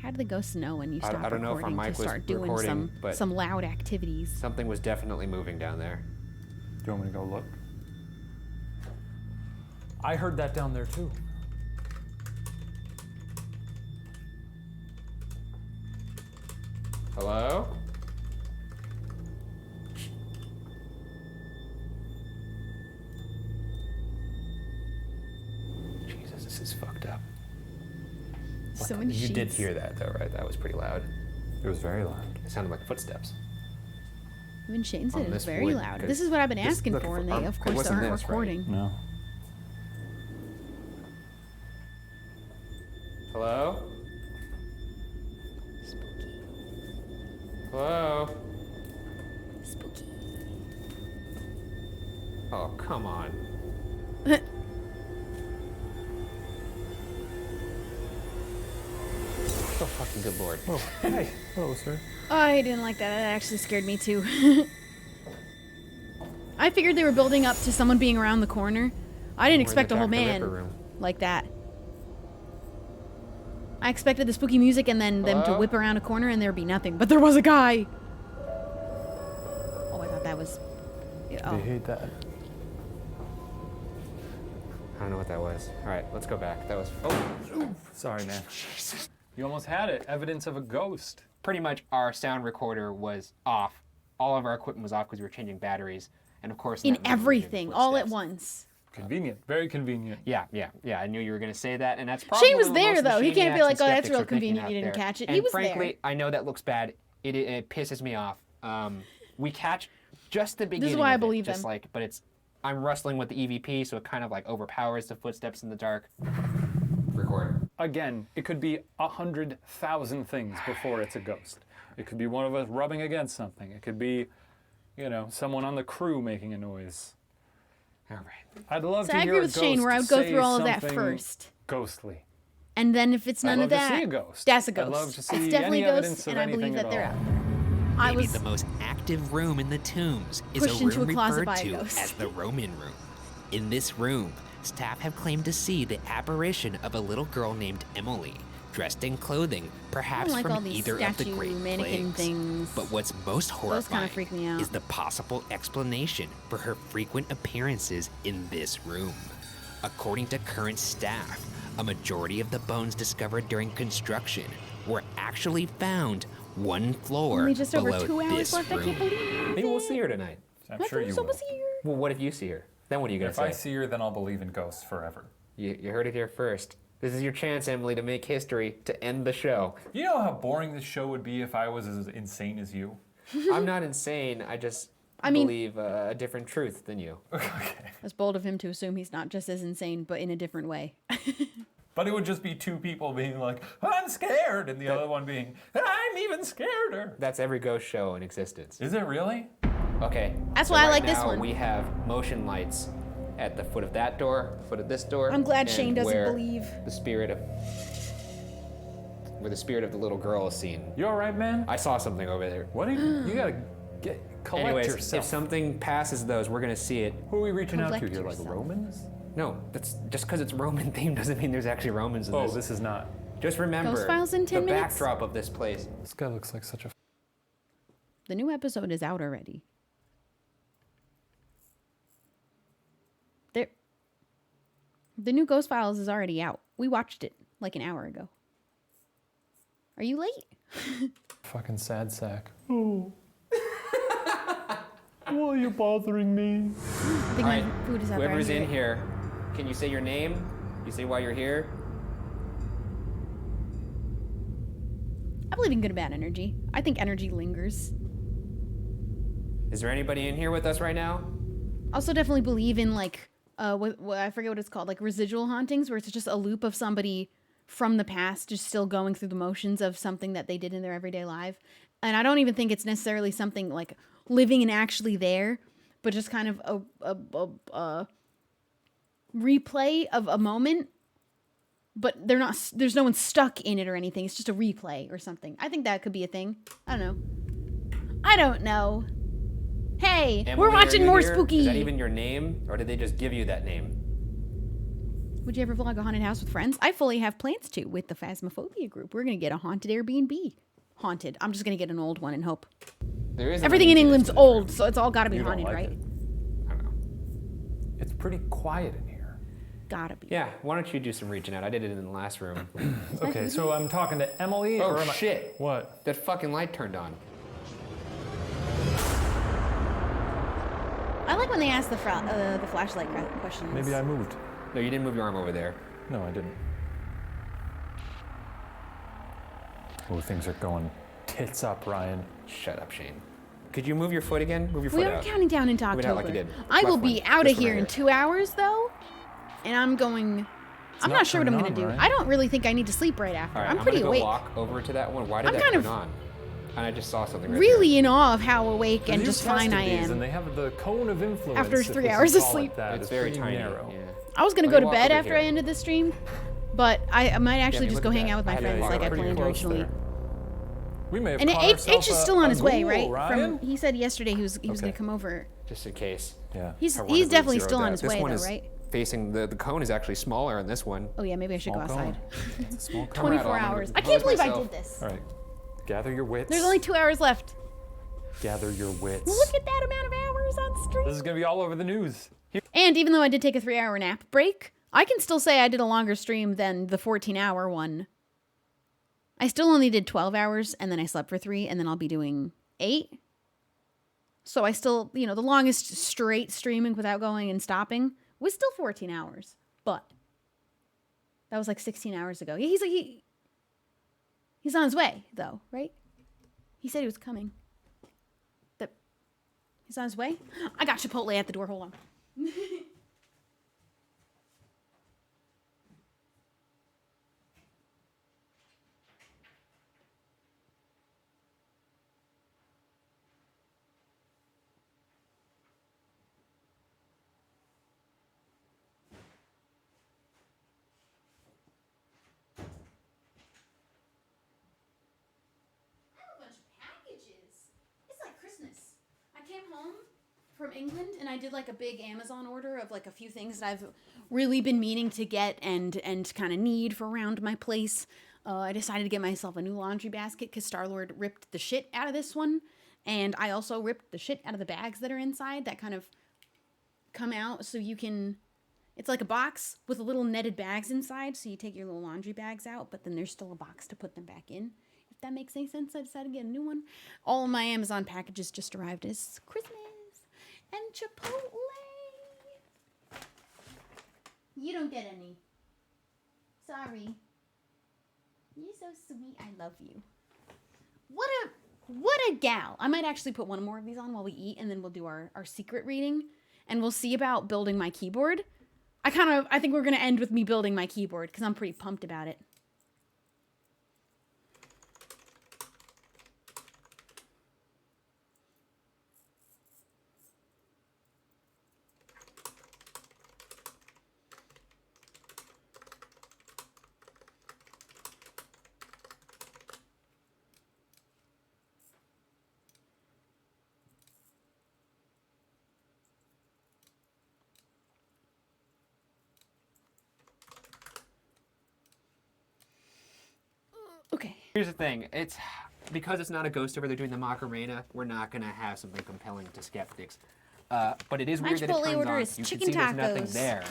Speaker 1: How do the ghosts know when you
Speaker 3: I
Speaker 1: stop
Speaker 3: don't know if our
Speaker 1: recording
Speaker 3: mic
Speaker 1: to
Speaker 3: was
Speaker 1: start doing
Speaker 3: recording, but-
Speaker 1: some loud activities?
Speaker 3: Something was definitely moving down there.
Speaker 9: Do you want me to go look? I heard that down there too.
Speaker 3: Hello? Jesus, this is fucked up.
Speaker 1: So many
Speaker 3: You did
Speaker 1: sheets.
Speaker 3: hear that though, right? That was pretty loud.
Speaker 9: It was very loud.
Speaker 3: It sounded like footsteps.
Speaker 1: Even Shane said
Speaker 3: On
Speaker 1: it was
Speaker 3: this
Speaker 1: very
Speaker 3: wood,
Speaker 1: loud.
Speaker 3: 'cause
Speaker 1: This is what I've been
Speaker 3: this-
Speaker 1: asking
Speaker 3: look,
Speaker 1: for, and they,
Speaker 3: it
Speaker 1: of course,
Speaker 3: wasn't
Speaker 1: aren't
Speaker 3: this, right?
Speaker 1: recording.
Speaker 9: No.
Speaker 3: Hello? Hello?
Speaker 1: Spooky.
Speaker 3: Oh, come on. Oh, fucking good lord.
Speaker 9: Oh, hey. Hello, sir.
Speaker 1: I didn't like that. That actually scared me too. I figured they were building up to someone being around the corner. I didn't
Speaker 3: We're in
Speaker 1: expect
Speaker 3: the
Speaker 1: a whole
Speaker 3: Dr.
Speaker 1: man
Speaker 3: Ripper room.
Speaker 1: like that. I expected the spooky music and then them to
Speaker 3: Hello?
Speaker 1: whip around a corner and there'd be nothing. But there was a guy. Oh, I thought that was.
Speaker 9: I hate that.
Speaker 3: I don't know what that was. All right, let's go back. That was. Oh,
Speaker 9: Sorry, man. You almost had it. Evidence of a ghost.
Speaker 3: pretty much our sound recorder was off. All of our equipment was off because we were changing batteries, and of course.
Speaker 1: In
Speaker 3: that meant we were hearing
Speaker 1: everything, all at
Speaker 3: footsteps.
Speaker 1: once.
Speaker 9: Convenient. Very convenient.
Speaker 3: Yeah. I knew you were going to say that, and that's probably.
Speaker 1: Shane was
Speaker 3: what most
Speaker 1: there
Speaker 3: of the
Speaker 1: though. He can't be
Speaker 3: Shaniacs
Speaker 1: like,
Speaker 3: and
Speaker 1: "Oh, that's
Speaker 3: skeptics
Speaker 1: real
Speaker 3: are thinking
Speaker 1: convenient.
Speaker 3: out
Speaker 1: You didn't
Speaker 3: there.
Speaker 1: catch it."
Speaker 3: And
Speaker 1: He was
Speaker 3: frankly,
Speaker 1: there.
Speaker 3: I know that looks bad. It pisses me off. We catch just the beginning.
Speaker 1: This is why I
Speaker 3: of it,
Speaker 1: believe
Speaker 3: just
Speaker 1: them.
Speaker 3: like, but it's. I'm wrestling with the EVP, so it kind of like overpowers the footsteps in the dark. Record.
Speaker 9: Again, it could be 100,000 things before it's a ghost. It could be one of us rubbing against something. It could be, you know, someone on the crew making a noise.
Speaker 3: All right.
Speaker 9: I'd love
Speaker 1: So
Speaker 9: to
Speaker 1: I
Speaker 9: hear
Speaker 1: agree
Speaker 9: a
Speaker 1: with Shane,
Speaker 9: ghost
Speaker 1: where I would go
Speaker 9: say
Speaker 1: through all of that
Speaker 9: something
Speaker 1: first.
Speaker 9: Ghostly.
Speaker 1: And then if it's none
Speaker 9: I'd
Speaker 1: of
Speaker 9: love to
Speaker 1: that,
Speaker 9: see a ghost.
Speaker 1: that's a
Speaker 9: I'd
Speaker 1: ghost.
Speaker 9: love to see
Speaker 1: It's definitely
Speaker 9: any
Speaker 1: a
Speaker 9: evidence
Speaker 1: ghost,
Speaker 9: of
Speaker 1: and I believe
Speaker 9: anything
Speaker 1: that
Speaker 9: at
Speaker 1: they're
Speaker 9: all.
Speaker 1: out there. I
Speaker 8: Maybe
Speaker 1: was
Speaker 8: the most active room in the tombs is
Speaker 1: pushed
Speaker 8: a
Speaker 1: into
Speaker 8: room
Speaker 1: a closet
Speaker 8: referred
Speaker 1: by a
Speaker 8: to
Speaker 1: ghost.
Speaker 8: as the Roman room. In this room, staff have claimed to see the apparition of a little girl named Emily, dressed in clothing perhaps
Speaker 1: like all
Speaker 8: from
Speaker 1: these
Speaker 8: either of the
Speaker 1: statue
Speaker 8: Great
Speaker 1: mannequin
Speaker 8: Plagues.
Speaker 1: things.
Speaker 8: But what's most
Speaker 1: Those
Speaker 8: horrifying
Speaker 1: kinda freak me out.
Speaker 8: is the possible explanation for her frequent appearances in this room. According to current staff, a majority of the bones discovered during construction were actually found one floor
Speaker 1: Only just over
Speaker 8: below
Speaker 1: 2 hours
Speaker 8: this
Speaker 1: left. I
Speaker 8: room.
Speaker 1: can't believe it.
Speaker 3: Maybe we'll see her tonight.
Speaker 9: I'm sure you
Speaker 1: It's
Speaker 9: will.
Speaker 1: almost here.
Speaker 3: Well, what if you see her? Then what are you gonna
Speaker 9: If
Speaker 3: say?
Speaker 9: I see her, then I'll believe in ghosts forever.
Speaker 3: You heard it here first. This is your chance, Emily, to make history, to end the show.
Speaker 9: You know how boring this show would be if I was as insane as you?
Speaker 3: I'm not insane. I just
Speaker 1: mean-
Speaker 3: believe a different truth than you.
Speaker 9: Okay.
Speaker 1: It's bold of him to assume he's not just as insane, but in a different way.
Speaker 9: But it would just be two people being like, I'm scared, and the other one being, I'm even scareder.
Speaker 3: That's every ghost show in existence.
Speaker 9: Is it really?
Speaker 3: Okay.
Speaker 1: That's
Speaker 3: so
Speaker 1: why I
Speaker 3: right
Speaker 1: like this
Speaker 3: now
Speaker 1: one.
Speaker 3: We have motion lights at the foot of that door, foot of this door.
Speaker 1: I'm glad
Speaker 3: and
Speaker 1: Shane doesn't
Speaker 3: where
Speaker 1: believe.
Speaker 3: the spirit of where the spirit of the little girl is seen.
Speaker 9: You all right, man?
Speaker 3: I saw something over there.
Speaker 9: What are you? You gotta collect
Speaker 3: Anyways,
Speaker 9: yourself.
Speaker 3: if something passes those, we're gonna see it.
Speaker 9: Who are we reaching out to
Speaker 1: Collect
Speaker 9: here? Like
Speaker 1: yourself.
Speaker 9: Romans?
Speaker 3: No, that's just because it's Roman themed doesn't mean there's actually Romans in
Speaker 9: Oh,
Speaker 3: this.
Speaker 9: this is not.
Speaker 3: Just remember
Speaker 1: Ghost Files in 10
Speaker 3: the
Speaker 1: minutes?
Speaker 3: backdrop of this place.
Speaker 9: This guy looks like such a.
Speaker 1: The new episode is out already. The new Ghost Files is already out. We watched it like an hour ago. Are you late?
Speaker 9: Fucking sad sack. Oh. Why are you bothering me?
Speaker 1: I think
Speaker 3: All right,
Speaker 1: my food is out there. I
Speaker 3: whoever's
Speaker 1: hear
Speaker 3: in
Speaker 1: it.
Speaker 3: here, can you say your name? You say why you're here?
Speaker 1: I believe in good and bad energy. I think energy lingers.
Speaker 3: Is there anybody in here with us right now?
Speaker 1: Also definitely believe in like what I forget what it's called, like residual hauntings, where it's just a loop of somebody from the past just still going through the motions of something that they did in their everyday life. And I don't even think it's necessarily something like living and actually there, but just kind of a replay of a moment. But they're not. There's no one stuck in it or anything. It's just a replay or something. I think that could be a thing. I don't know. Hey,
Speaker 3: Emily,
Speaker 1: we're
Speaker 3: are
Speaker 1: watching
Speaker 3: you
Speaker 1: more
Speaker 3: here?
Speaker 1: spooky.
Speaker 3: Is that even your name, or did they just give you that name?
Speaker 1: Would you ever vlog a haunted house with friends? I fully have plans to with the Phasmophobia group. We're gonna get a haunted Airbnb. Haunted. I'm just gonna get an old one and hope.
Speaker 3: There is
Speaker 1: Everything in England's old, so it's all gotta be
Speaker 9: You don't
Speaker 1: haunted,
Speaker 9: like
Speaker 1: right?
Speaker 9: it.
Speaker 3: I don't know.
Speaker 9: It's pretty quiet in here.
Speaker 1: Gotta be.
Speaker 3: Yeah, why don't you do some reaching out? I did it in the last room.
Speaker 9: Okay, so I'm talking to Emily.
Speaker 3: Oh
Speaker 9: or am I-
Speaker 3: shit!
Speaker 9: What?
Speaker 3: That fucking light turned on.
Speaker 1: I like when they ask the flashlight questions.
Speaker 9: Maybe I moved.
Speaker 3: No, you didn't move your arm over there.
Speaker 9: No, I didn't. Oh, things are going tits up, Ryan.
Speaker 3: Shut up, Shane. Could you move your foot again? Move your
Speaker 1: We
Speaker 3: foot
Speaker 1: are
Speaker 3: out.
Speaker 1: counting down into
Speaker 3: Move it
Speaker 1: October.
Speaker 3: out like you did.
Speaker 1: I will
Speaker 3: Left
Speaker 1: be
Speaker 3: one.
Speaker 1: out
Speaker 3: This
Speaker 1: of
Speaker 3: one
Speaker 1: here
Speaker 3: right
Speaker 1: in 2 hours though, and I'm going. I'm
Speaker 9: not
Speaker 1: not sure what I'm
Speaker 9: turning
Speaker 1: gonna
Speaker 9: on,
Speaker 1: do.
Speaker 9: right?
Speaker 1: I don't really think I need to sleep right after.
Speaker 3: All right,
Speaker 1: I'm pretty
Speaker 3: gonna
Speaker 1: awake.
Speaker 3: go walk over to that one. Why did
Speaker 1: I'm
Speaker 3: that
Speaker 1: kind
Speaker 3: turn
Speaker 1: of
Speaker 3: on? And I just saw something right
Speaker 1: Really in awe of how awake and
Speaker 9: You've
Speaker 1: just fine
Speaker 9: tested
Speaker 1: I
Speaker 9: these,
Speaker 1: am.
Speaker 9: And they have the cone of influence.
Speaker 1: After
Speaker 9: if
Speaker 1: 3
Speaker 9: we can
Speaker 1: hours of
Speaker 9: call it
Speaker 1: sleep.
Speaker 9: that.
Speaker 3: there. It's very
Speaker 9: pretty
Speaker 3: tiny.
Speaker 9: narrow.
Speaker 3: Yeah.
Speaker 1: I was gonna
Speaker 3: Let
Speaker 1: go
Speaker 3: me
Speaker 1: to
Speaker 3: walk
Speaker 1: bed
Speaker 3: over
Speaker 1: after
Speaker 3: here.
Speaker 1: I ended this stream, but I might actually
Speaker 3: Yeah,
Speaker 1: just
Speaker 3: look
Speaker 1: go
Speaker 3: at
Speaker 1: hang
Speaker 3: that.
Speaker 1: out with my
Speaker 3: I had to
Speaker 1: friends
Speaker 3: walk
Speaker 1: like I
Speaker 3: pretty
Speaker 1: planned
Speaker 9: close
Speaker 1: originally.
Speaker 9: there. We may have
Speaker 1: And
Speaker 9: caught
Speaker 1: H
Speaker 9: ourselves
Speaker 1: is
Speaker 9: a-
Speaker 1: still on
Speaker 9: a
Speaker 1: his way,
Speaker 9: ghoul,
Speaker 1: right?
Speaker 9: Ryan?
Speaker 1: He said yesterday he was
Speaker 9: Okay.
Speaker 1: gonna come over.
Speaker 3: Just in case.
Speaker 9: Yeah.
Speaker 1: He's
Speaker 3: I wanted to
Speaker 1: definitely
Speaker 3: zero
Speaker 1: still on
Speaker 3: that.
Speaker 1: his
Speaker 3: This
Speaker 1: way
Speaker 3: one
Speaker 1: though,
Speaker 3: is
Speaker 1: right?
Speaker 3: Facing the cone is actually smaller on this one.
Speaker 1: Oh yeah, maybe I should go
Speaker 9: Small cone.
Speaker 1: outside.
Speaker 9: It's a small cone.
Speaker 1: 24
Speaker 3: I'm gonna
Speaker 1: hours. I
Speaker 3: compose
Speaker 1: can't believe I
Speaker 3: myself.
Speaker 1: did this.
Speaker 9: All right. Gather your wits.
Speaker 1: There's only 2 hours left.
Speaker 9: Gather your wits.
Speaker 1: Look at that amount of hours on stream.
Speaker 9: This is gonna be all over the news.
Speaker 1: And even though I did take a 3-hour nap break, I can still say I did a longer stream than the 14-hour one. I still only did 12 hours, and then I slept for 3, and then I'll be doing 8. So I still, the longest straight streaming without going and stopping was still 14 hours. But that was like 16 hours ago. He's on his way, though, right? He said he was coming. He's on his way? I got Chipotle at the door. Hold on. came home from England and I did like a big Amazon order of like a few things that I've really been meaning to get and kind of need for around my place. I decided to get myself a new laundry basket because Star-Lord ripped the shit out of this one. And I also ripped the shit out of the bags that are inside that kind of come out so you can... It's like a box with little netted bags inside. So you take your little laundry bags out, but then there's still a box to put them back in. If that makes any sense, I decided to get a new one. All of my Amazon packages just arrived. It's Christmas and Chipotle. You don't get any. Sorry. You're so sweet. I love you. What a gal. I might actually put one more of these on while we eat, and then we'll do our secret reading, and we'll see about building my keyboard. I think we're going to end with me building my keyboard, because I'm pretty pumped about it. Okay.
Speaker 3: Here's the thing. It's because it's not a ghost over there doing the Macarena, we're not going to have something compelling to skeptics. But it is weird that it
Speaker 1: Chipotle
Speaker 3: turns
Speaker 1: order
Speaker 3: on.
Speaker 1: is
Speaker 3: You can
Speaker 1: chicken
Speaker 3: see there's nothing
Speaker 1: tacos.
Speaker 3: there.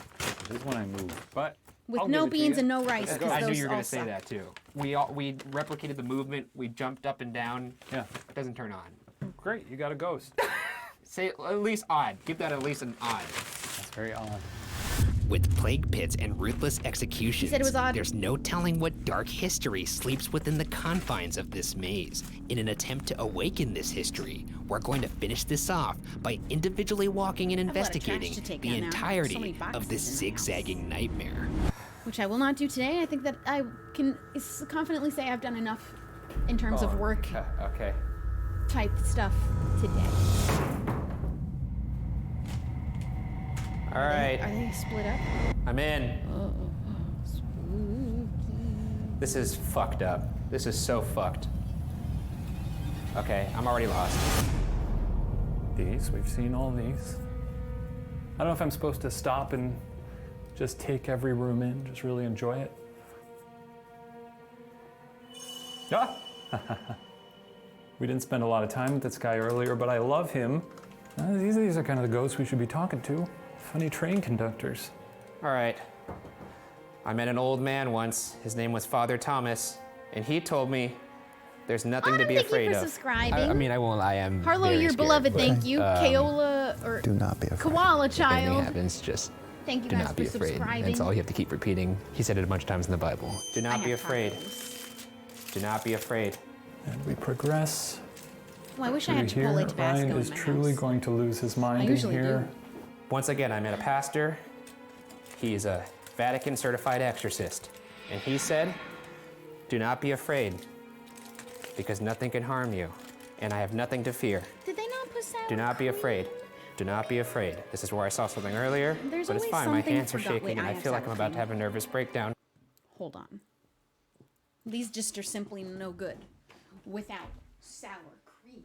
Speaker 9: This is when I move.
Speaker 3: But
Speaker 1: With
Speaker 9: I'll
Speaker 1: no
Speaker 9: give it to
Speaker 1: beans
Speaker 9: you.
Speaker 1: and no rice.
Speaker 9: Let's go.
Speaker 1: 'cause
Speaker 3: I knew
Speaker 1: those
Speaker 3: you were
Speaker 1: all
Speaker 3: going to say
Speaker 1: suck.
Speaker 3: that too. We replicated the movement. We jumped up and down.
Speaker 9: Yeah.
Speaker 3: It doesn't turn on.
Speaker 9: Great, you got a ghost.
Speaker 3: Say at least odd. Give that at least an odd.
Speaker 9: That's very odd.
Speaker 7: With plague pits and ruthless executions,
Speaker 1: He said it was odd.
Speaker 7: there's no telling what dark history sleeps within the confines of this maze. In an attempt to awaken this history, we're going to finish this off by individually walking and
Speaker 1: I have a lot of trash
Speaker 7: investigating
Speaker 1: to take
Speaker 7: the
Speaker 1: out now. So
Speaker 7: entirety
Speaker 1: many
Speaker 7: of
Speaker 1: boxes
Speaker 7: this
Speaker 1: in my house.
Speaker 7: zigzagging nightmare.
Speaker 1: Which I will not do today. I think that I can confidently say I've done enough in terms of work
Speaker 3: Okay.
Speaker 1: type stuff today.
Speaker 3: All right.
Speaker 1: Are they split up?
Speaker 3: I'm in.
Speaker 1: Spooky.
Speaker 3: This is fucked up. This is so fucked. Okay, I'm already lost.
Speaker 9: We've seen all these. I don't know if I'm supposed to stop and just take every room in, just really enjoy it. Ah! We didn't spend a lot of time with this guy earlier, but I love him. These are kind of the ghosts we should be talking to. Funny train conductors.
Speaker 3: All right. I met an old man once. His name was Father Thomas, and he told me there's nothing to be afraid
Speaker 1: Thank you
Speaker 3: of.
Speaker 1: for subscribing.
Speaker 7: I mean, I won't lie, I'm
Speaker 1: Harlow,
Speaker 7: very
Speaker 1: you're
Speaker 7: scared,
Speaker 1: beloved.
Speaker 7: but,
Speaker 1: Thank you. Kaola or
Speaker 11: Do not be afraid.
Speaker 1: Koala
Speaker 7: If anything
Speaker 1: Child.
Speaker 7: happens, just
Speaker 1: Thank you
Speaker 7: do
Speaker 1: guys
Speaker 7: not
Speaker 1: for
Speaker 7: be afraid.
Speaker 1: subscribing.
Speaker 7: That's all you have to keep repeating. He said it a bunch of times in the Bible.
Speaker 3: Do
Speaker 1: I
Speaker 3: not be
Speaker 1: have
Speaker 3: afraid.
Speaker 1: tacos.
Speaker 3: Do not be afraid.
Speaker 9: And we progress
Speaker 1: Well, I wish I
Speaker 9: through
Speaker 1: had
Speaker 9: here.
Speaker 1: Chipotle Tabasco
Speaker 9: Ryan
Speaker 1: in
Speaker 9: is
Speaker 1: my
Speaker 9: truly
Speaker 1: house.
Speaker 9: going to lose his mind
Speaker 1: I
Speaker 9: in
Speaker 1: usually
Speaker 9: here.
Speaker 1: do.
Speaker 3: Once again, I met a pastor. He's a Vatican certified exorcist. And he said, do not be afraid, because nothing can harm you, and I have nothing to fear.
Speaker 1: Did they not put sour
Speaker 3: Do not be
Speaker 1: cream?
Speaker 3: afraid. Do not be afraid. This is where I saw something earlier,
Speaker 1: There's
Speaker 3: but it's
Speaker 1: always
Speaker 3: fine. My
Speaker 1: something
Speaker 3: hands are
Speaker 1: forgot-
Speaker 3: shaking,
Speaker 1: wait,
Speaker 3: and
Speaker 1: I
Speaker 3: I
Speaker 1: have
Speaker 3: feel like I'm
Speaker 1: sour
Speaker 3: about to
Speaker 1: cream.
Speaker 3: have a nervous breakdown.
Speaker 1: Hold on. These just are simply no good without sour cream.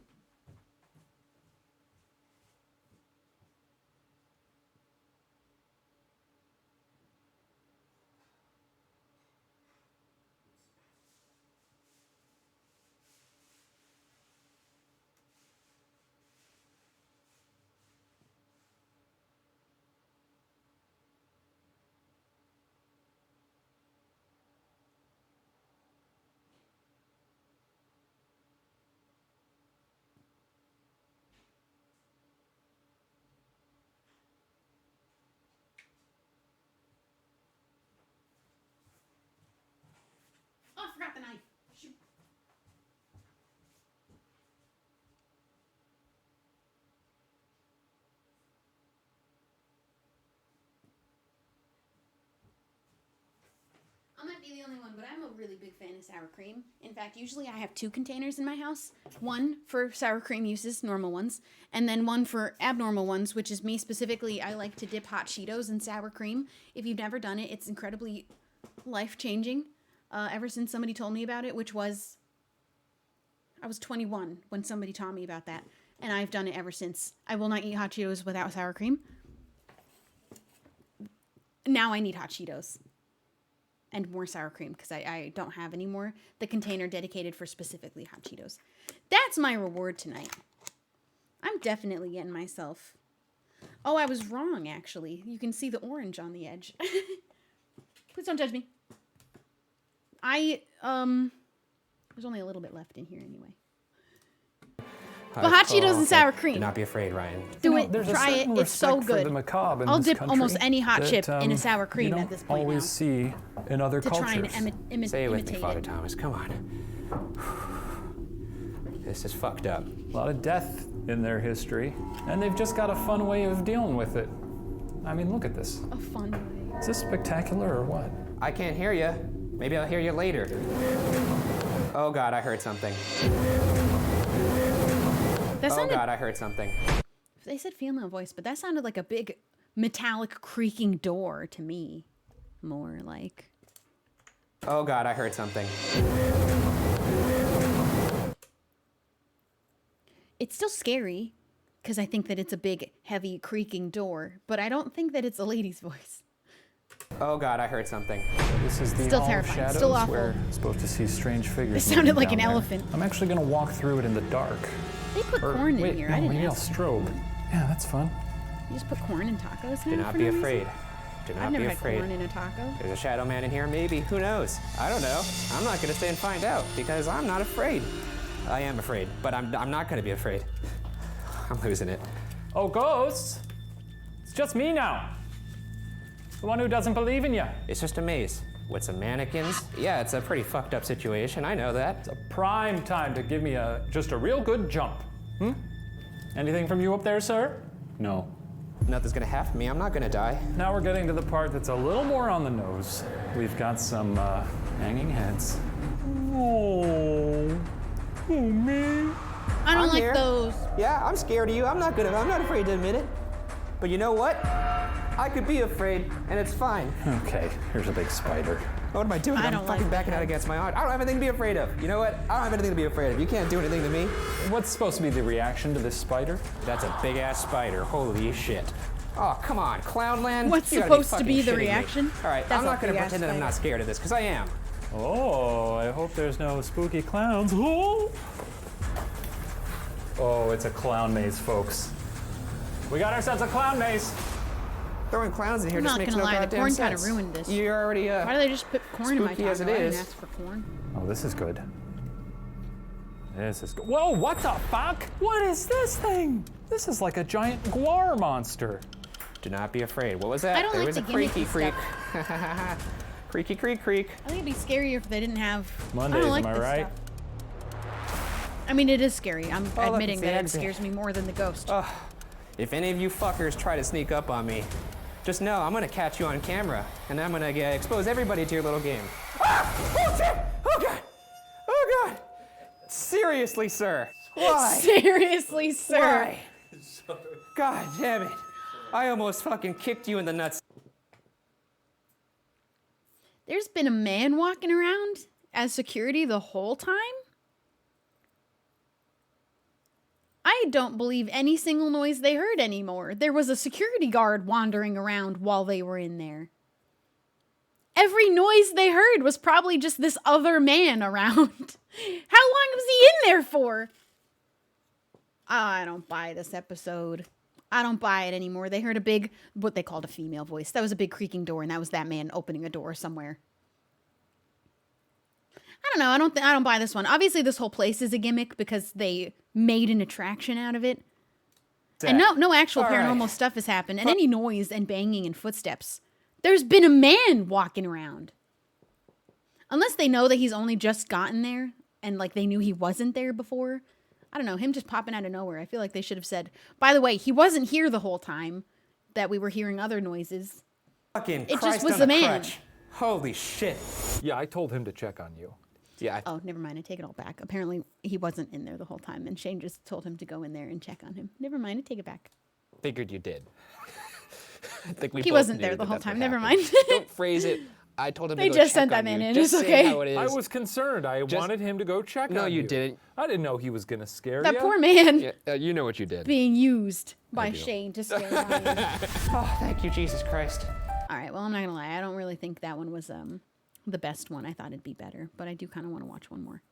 Speaker 1: Oh, I forgot the knife. Shoot. I might be the only one, but I'm a really big fan of sour cream. In fact, usually I have 2 containers in my house. One for sour cream uses, normal ones, and then one for abnormal ones, which is me specifically. I like to dip hot Cheetos in sour cream. If you've never done it, it's incredibly life-changing. Ever since somebody told me about it, which was... I was 21 when somebody taught me about that. and I've done it ever since. I will not eat hot Cheetos without sour cream. Now I need hot Cheetos and more sour cream because I don't have any more. The container dedicated for specifically hot Cheetos. That's my reward tonight. I'm definitely getting myself. Oh, I was wrong, actually. You can see the orange on the edge. Please don't judge me. There's only a little bit left in here anyway. But hot Cheetos and sour cream.
Speaker 8: Do not be afraid, Ryan.
Speaker 1: Do it. Try it. It's so good. I'll dip almost any hot chip in a sour cream at this point
Speaker 2: always
Speaker 1: now.
Speaker 2: See in other
Speaker 1: to
Speaker 2: cultures.
Speaker 1: try and imitate
Speaker 8: Say it with me, Father
Speaker 1: it.
Speaker 8: Thomas. Come on. This is fucked up.
Speaker 9: A lot of death in their history, and they've just got a fun way of dealing with it. I mean, look at this.
Speaker 1: A fun way.
Speaker 9: Is this spectacular or what?
Speaker 8: I can't hear you. Maybe I'll hear you later. Oh God, I heard something. Oh God, I heard something.
Speaker 1: They said female voice, but that sounded like a big metallic creaking door to me. More like.
Speaker 8: Oh God, I heard something.
Speaker 1: It's still scary because I think that it's a big, heavy, creaking door, but I don't think that it's a lady's voice.
Speaker 8: Oh God, I heard something.
Speaker 9: This is the
Speaker 1: Still
Speaker 9: Hall of
Speaker 1: terrifying,
Speaker 9: Shadows
Speaker 1: still awful.
Speaker 9: where you're supposed to see strange figures.
Speaker 1: It sounded
Speaker 9: moving
Speaker 1: like an
Speaker 9: down there.
Speaker 1: elephant.
Speaker 9: I'm actually going to walk through it in the dark.
Speaker 1: They put corn in here.
Speaker 9: No,
Speaker 1: I didn't
Speaker 9: maybe I'll
Speaker 1: ask.
Speaker 9: strobe. Yeah, that's fun.
Speaker 1: You just put corn in tacos now?
Speaker 8: Do not
Speaker 1: for
Speaker 8: be
Speaker 1: no reason?
Speaker 8: afraid. Do
Speaker 1: I've
Speaker 8: not
Speaker 1: never
Speaker 8: be
Speaker 1: had
Speaker 8: afraid.
Speaker 1: corn in a taco.
Speaker 8: There's a shadow man in here, maybe. Who knows? I don't know. I'm not gonna stay and find out because I'm not afraid. I am afraid, but I'm not gonna be afraid. I'm losing it.
Speaker 9: Oh, ghosts! It's just me now. The one who doesn't believe in you.
Speaker 8: It's just a maze with some mannequins. Yeah, it's a pretty fucked up situation. I know that.
Speaker 9: It's a prime time to give me just a real good jump. Anything from you up there, sir? No.
Speaker 8: Nothing's gonna happen to me. I'm not gonna die.
Speaker 9: Now we're getting to the part that's a little more on the nose. We've got some hanging heads. Oh man.
Speaker 1: I don't
Speaker 8: I'm
Speaker 1: like
Speaker 8: here.
Speaker 1: those.
Speaker 8: Yeah, I'm scared of you. I'm not afraid to admit it. But you know what? I could be afraid, and it's fine.
Speaker 9: Okay, here's a big spider.
Speaker 8: What am I doing?
Speaker 1: I
Speaker 8: I'm
Speaker 1: don't
Speaker 8: fucking
Speaker 1: like
Speaker 8: backing out against my aunt. I don't have anything to be afraid of. You know what? I don't have anything to be afraid of. You can't do anything to me.
Speaker 9: What's supposed to be the reaction to this spider?
Speaker 8: That's a big ass spider. Holy shit. Oh, come on, Clownland.
Speaker 1: What's
Speaker 8: You gotta
Speaker 1: supposed to
Speaker 8: fucking
Speaker 1: be the
Speaker 8: shitting me.
Speaker 1: reaction?
Speaker 8: All right,
Speaker 1: That's
Speaker 8: I'm not
Speaker 1: a
Speaker 8: gonna
Speaker 1: big-ass
Speaker 8: pretend that I'm not
Speaker 1: spider.
Speaker 8: scared of this, because I am.
Speaker 9: Oh, I hope there's no spooky clowns. Oh, it's a clown maze, folks. We got ourselves a clown maze.
Speaker 8: Throwing clowns in here
Speaker 1: I'm
Speaker 8: just
Speaker 1: not
Speaker 8: makes
Speaker 1: gonna
Speaker 8: no
Speaker 1: lie, the
Speaker 8: goddamn
Speaker 1: corn
Speaker 8: sense.
Speaker 1: kind of ruined this.
Speaker 8: You're already
Speaker 1: Why do they just put corn in my
Speaker 8: spooky
Speaker 1: taco?
Speaker 8: as it
Speaker 1: I didn't
Speaker 8: is.
Speaker 1: ask for corn.
Speaker 9: Oh, this is good. This is good. Whoa, what the fuck? What is this thing? This is like a giant guar monster.
Speaker 8: Do not be afraid. What was that?
Speaker 1: I don't
Speaker 8: there
Speaker 1: like
Speaker 8: was
Speaker 1: the
Speaker 8: a creaky
Speaker 1: gimmicky
Speaker 8: creak. Creaky creak creak.
Speaker 1: I think it'd be scarier if they didn't have.
Speaker 9: Mondays,
Speaker 1: I don't like
Speaker 9: am I
Speaker 1: this
Speaker 9: right?
Speaker 1: stuff. I mean, it is scary. I'm
Speaker 8: Oh, look,
Speaker 1: admitting
Speaker 8: it's the
Speaker 1: that it
Speaker 8: exit.
Speaker 1: scares me more than the ghost.
Speaker 8: If any of you fuckers try to sneak up on me, just know I'm gonna catch you on camera, and I'm gonna expose everybody to your little game. Ah! Oh shit! Oh god! Oh god! Seriously, sir. Why?
Speaker 1: Seriously, sir.
Speaker 8: Why? God damn it! I almost fucking kicked you in the nuts.
Speaker 1: There's been a man walking around as security the whole time? I don't believe any single noise they heard anymore. There was a security guard wandering around while they were in there. Every noise they heard was probably just this other man around. How long was he in there for? I don't buy this episode. I don't buy it anymore. They heard a big, what they called a female voice. That was a big creaking door, and that was that man opening a door somewhere. I don't know. I don't buy this one. Obviously, this whole place is a gimmick because they made an attraction out of it. And no actual paranormal stuff has happened. And any noise and banging and footsteps. There's been a man walking around. Unless they know that he's only just gotten there and like they knew he wasn't there before. I don't know. Him just popping out of nowhere. I feel like they should have said, by the way, he wasn't here the whole time that we were hearing other noises.
Speaker 8: Fucking
Speaker 1: It just
Speaker 8: Christ
Speaker 1: was
Speaker 8: on
Speaker 1: the
Speaker 8: a
Speaker 1: man.
Speaker 8: crutch. Holy shit.
Speaker 9: Yeah, I told him to check on you.
Speaker 8: Yeah.
Speaker 1: Oh, never mind. I take it all back. Apparently, he wasn't in there the whole time, and Shane just told him to go in there and check on him. Never mind. I take it back.
Speaker 8: Figured you did. I think we
Speaker 1: He
Speaker 8: both
Speaker 1: wasn't
Speaker 8: knew
Speaker 1: there
Speaker 8: that
Speaker 1: the whole
Speaker 8: that's what
Speaker 1: time. Never
Speaker 8: happened.
Speaker 1: mind.
Speaker 8: Don't phrase it
Speaker 7: I told him
Speaker 1: They
Speaker 7: to go
Speaker 1: just
Speaker 7: check
Speaker 1: sent
Speaker 7: on
Speaker 1: that
Speaker 7: you.
Speaker 1: in.
Speaker 7: Just
Speaker 1: It's
Speaker 7: saying
Speaker 1: okay.
Speaker 7: how it is.
Speaker 2: I was concerned. I wanted him to go check on you.
Speaker 7: No, you didn't.
Speaker 2: I didn't know he was going to scare
Speaker 1: That
Speaker 2: you.
Speaker 1: poor man
Speaker 7: Yeah, you know what you did.
Speaker 1: being used by
Speaker 7: do.
Speaker 1: Shane to scare Ryan.
Speaker 3: Oh, thank you, Jesus Christ.
Speaker 1: All right, well, I'm not gonna lie. I don't really think that one was the best one. I thought it'd be better, but I do kind of want to watch one more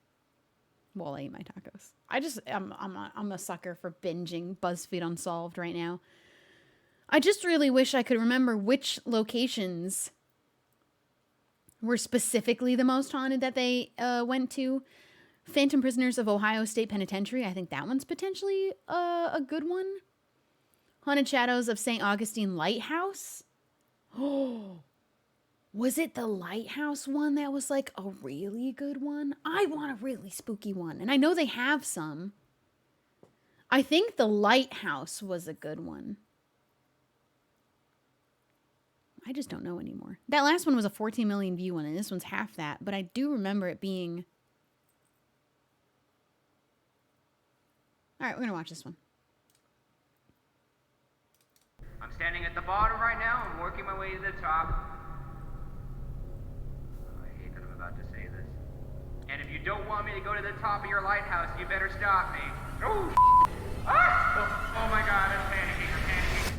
Speaker 1: while I eat my tacos. I'm a sucker for binging BuzzFeed Unsolved right now. I just really wish I could remember which locations were specifically the most haunted that they went to. Phantom Prisoners of Ohio State Penitentiary. I think that one's potentially a good one. Haunted Shadows of St. Augustine Lighthouse. Oh, was it the Lighthouse one that was like a really good one? I want a really spooky one. And I know they have some. I think the Lighthouse was a good one. I just don't know anymore. That last one was a 14 million view one, and this one's half that. But I do remember it being... All right, we're going to watch this one.
Speaker 11: I'm standing at the bottom right now and working my way to the top. Oh, I hate that I'm about to say this. And if you don't want me to go to the top of your lighthouse, you better stop me. Oh, ah! Oh my God, I'm panicking.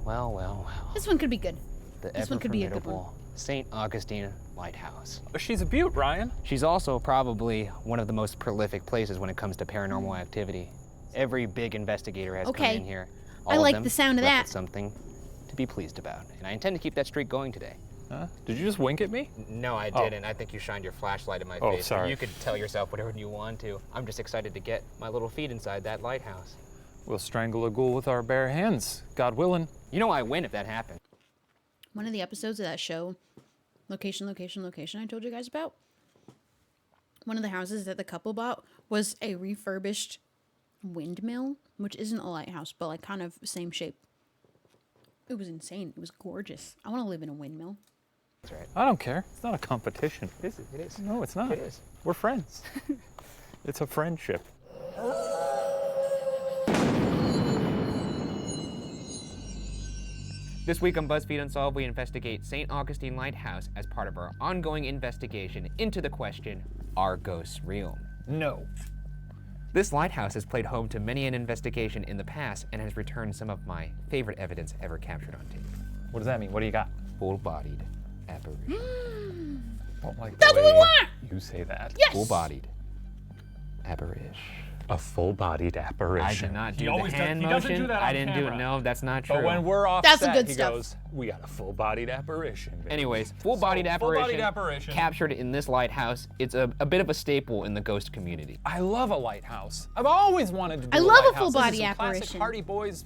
Speaker 7: Well, well, well.
Speaker 1: This one could be good.
Speaker 7: The
Speaker 1: This one could be a good one.
Speaker 7: ever-formidable St. Augustine Lighthouse.
Speaker 2: She's a beaut, Ryan.
Speaker 7: She's also probably one of the most prolific places when it comes to paranormal activity. Every big investigator has come
Speaker 1: Okay.
Speaker 7: in here.
Speaker 1: I
Speaker 7: All
Speaker 1: like
Speaker 7: of them
Speaker 1: the sound of
Speaker 7: left
Speaker 1: that.
Speaker 7: with something to be pleased about, and I intend to keep that streak going today.
Speaker 2: Huh? Did you just wink at me?
Speaker 7: No, I
Speaker 2: Oh.
Speaker 7: didn't. I think you shined your flashlight in my
Speaker 2: Oh,
Speaker 7: face.
Speaker 2: sorry.
Speaker 7: You could tell yourself whatever you want to. I'm just excited to get my little feet inside that lighthouse.
Speaker 2: We'll strangle a ghoul with our bare hands, God willing.
Speaker 7: You know I win if that happened.
Speaker 1: One of the episodes of that show, Location, Location, Location, I told you guys about. One of the houses that the couple bought was a refurbished windmill, which isn't a lighthouse, but like kind of same shape. It was insane. It was gorgeous. I want to live in a windmill.
Speaker 7: That's right.
Speaker 2: I don't care. It's not a competition.
Speaker 7: It is. It is.
Speaker 2: No, it's not.
Speaker 7: It is.
Speaker 2: We're friends. It's a friendship.
Speaker 3: This week on BuzzFeed Unsolved, we investigate St. Augustine Lighthouse as part of our ongoing investigation into the question, are ghosts real?
Speaker 2: No.
Speaker 3: This lighthouse has played home to many an investigation in the past and has returned some of my favorite evidence ever captured on tape.
Speaker 2: What does that mean? What do you got?
Speaker 3: Full-bodied apparition.
Speaker 2: Don't like
Speaker 1: That's
Speaker 2: the
Speaker 1: what we
Speaker 2: way
Speaker 1: want!
Speaker 2: you say that.
Speaker 1: Yes!
Speaker 3: Full-bodied apparition.
Speaker 2: A full-bodied apparition.
Speaker 3: I did not do the
Speaker 2: always
Speaker 3: hand
Speaker 2: he doesn't
Speaker 3: motion.
Speaker 2: do that
Speaker 3: I
Speaker 2: on
Speaker 3: didn't do it.
Speaker 2: camera.
Speaker 3: No, that's not true.
Speaker 2: But when we're off
Speaker 1: That's the
Speaker 2: set,
Speaker 1: good
Speaker 2: he
Speaker 1: stuff.
Speaker 2: goes, we got a full-bodied apparition. Baby.
Speaker 3: Anyways, full-bodied
Speaker 2: Full-bodied apparition.
Speaker 3: captured in this lighthouse. It's a bit of a staple in the ghost community.
Speaker 2: I love a lighthouse. I've always wanted to do
Speaker 1: I
Speaker 2: a
Speaker 1: love a
Speaker 2: lighthouse.
Speaker 1: full-body
Speaker 2: This is some
Speaker 1: apparition.
Speaker 2: Classic Hardy Boys.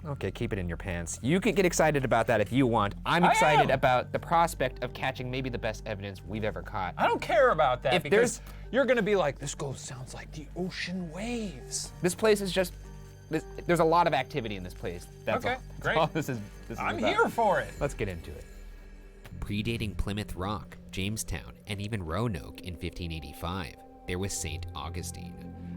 Speaker 3: Okay, keep it in your pants. You can get excited about that if you want. I'm
Speaker 2: I
Speaker 3: excited
Speaker 2: am.
Speaker 3: about the prospect of catching maybe the best evidence we've ever caught.
Speaker 2: I don't care about that
Speaker 3: If
Speaker 2: because you're gonna be like, this ghost sounds like the ocean waves.
Speaker 3: This place is just, there's a lot of activity in this place. That's
Speaker 2: Okay,
Speaker 3: all. That's
Speaker 2: great.
Speaker 3: all this is
Speaker 2: I'm
Speaker 3: about.
Speaker 2: here for it.
Speaker 3: Let's get into it.
Speaker 7: Predating Plymouth Rock, Jamestown, and even Roanoke in 1585, there was St. Augustine.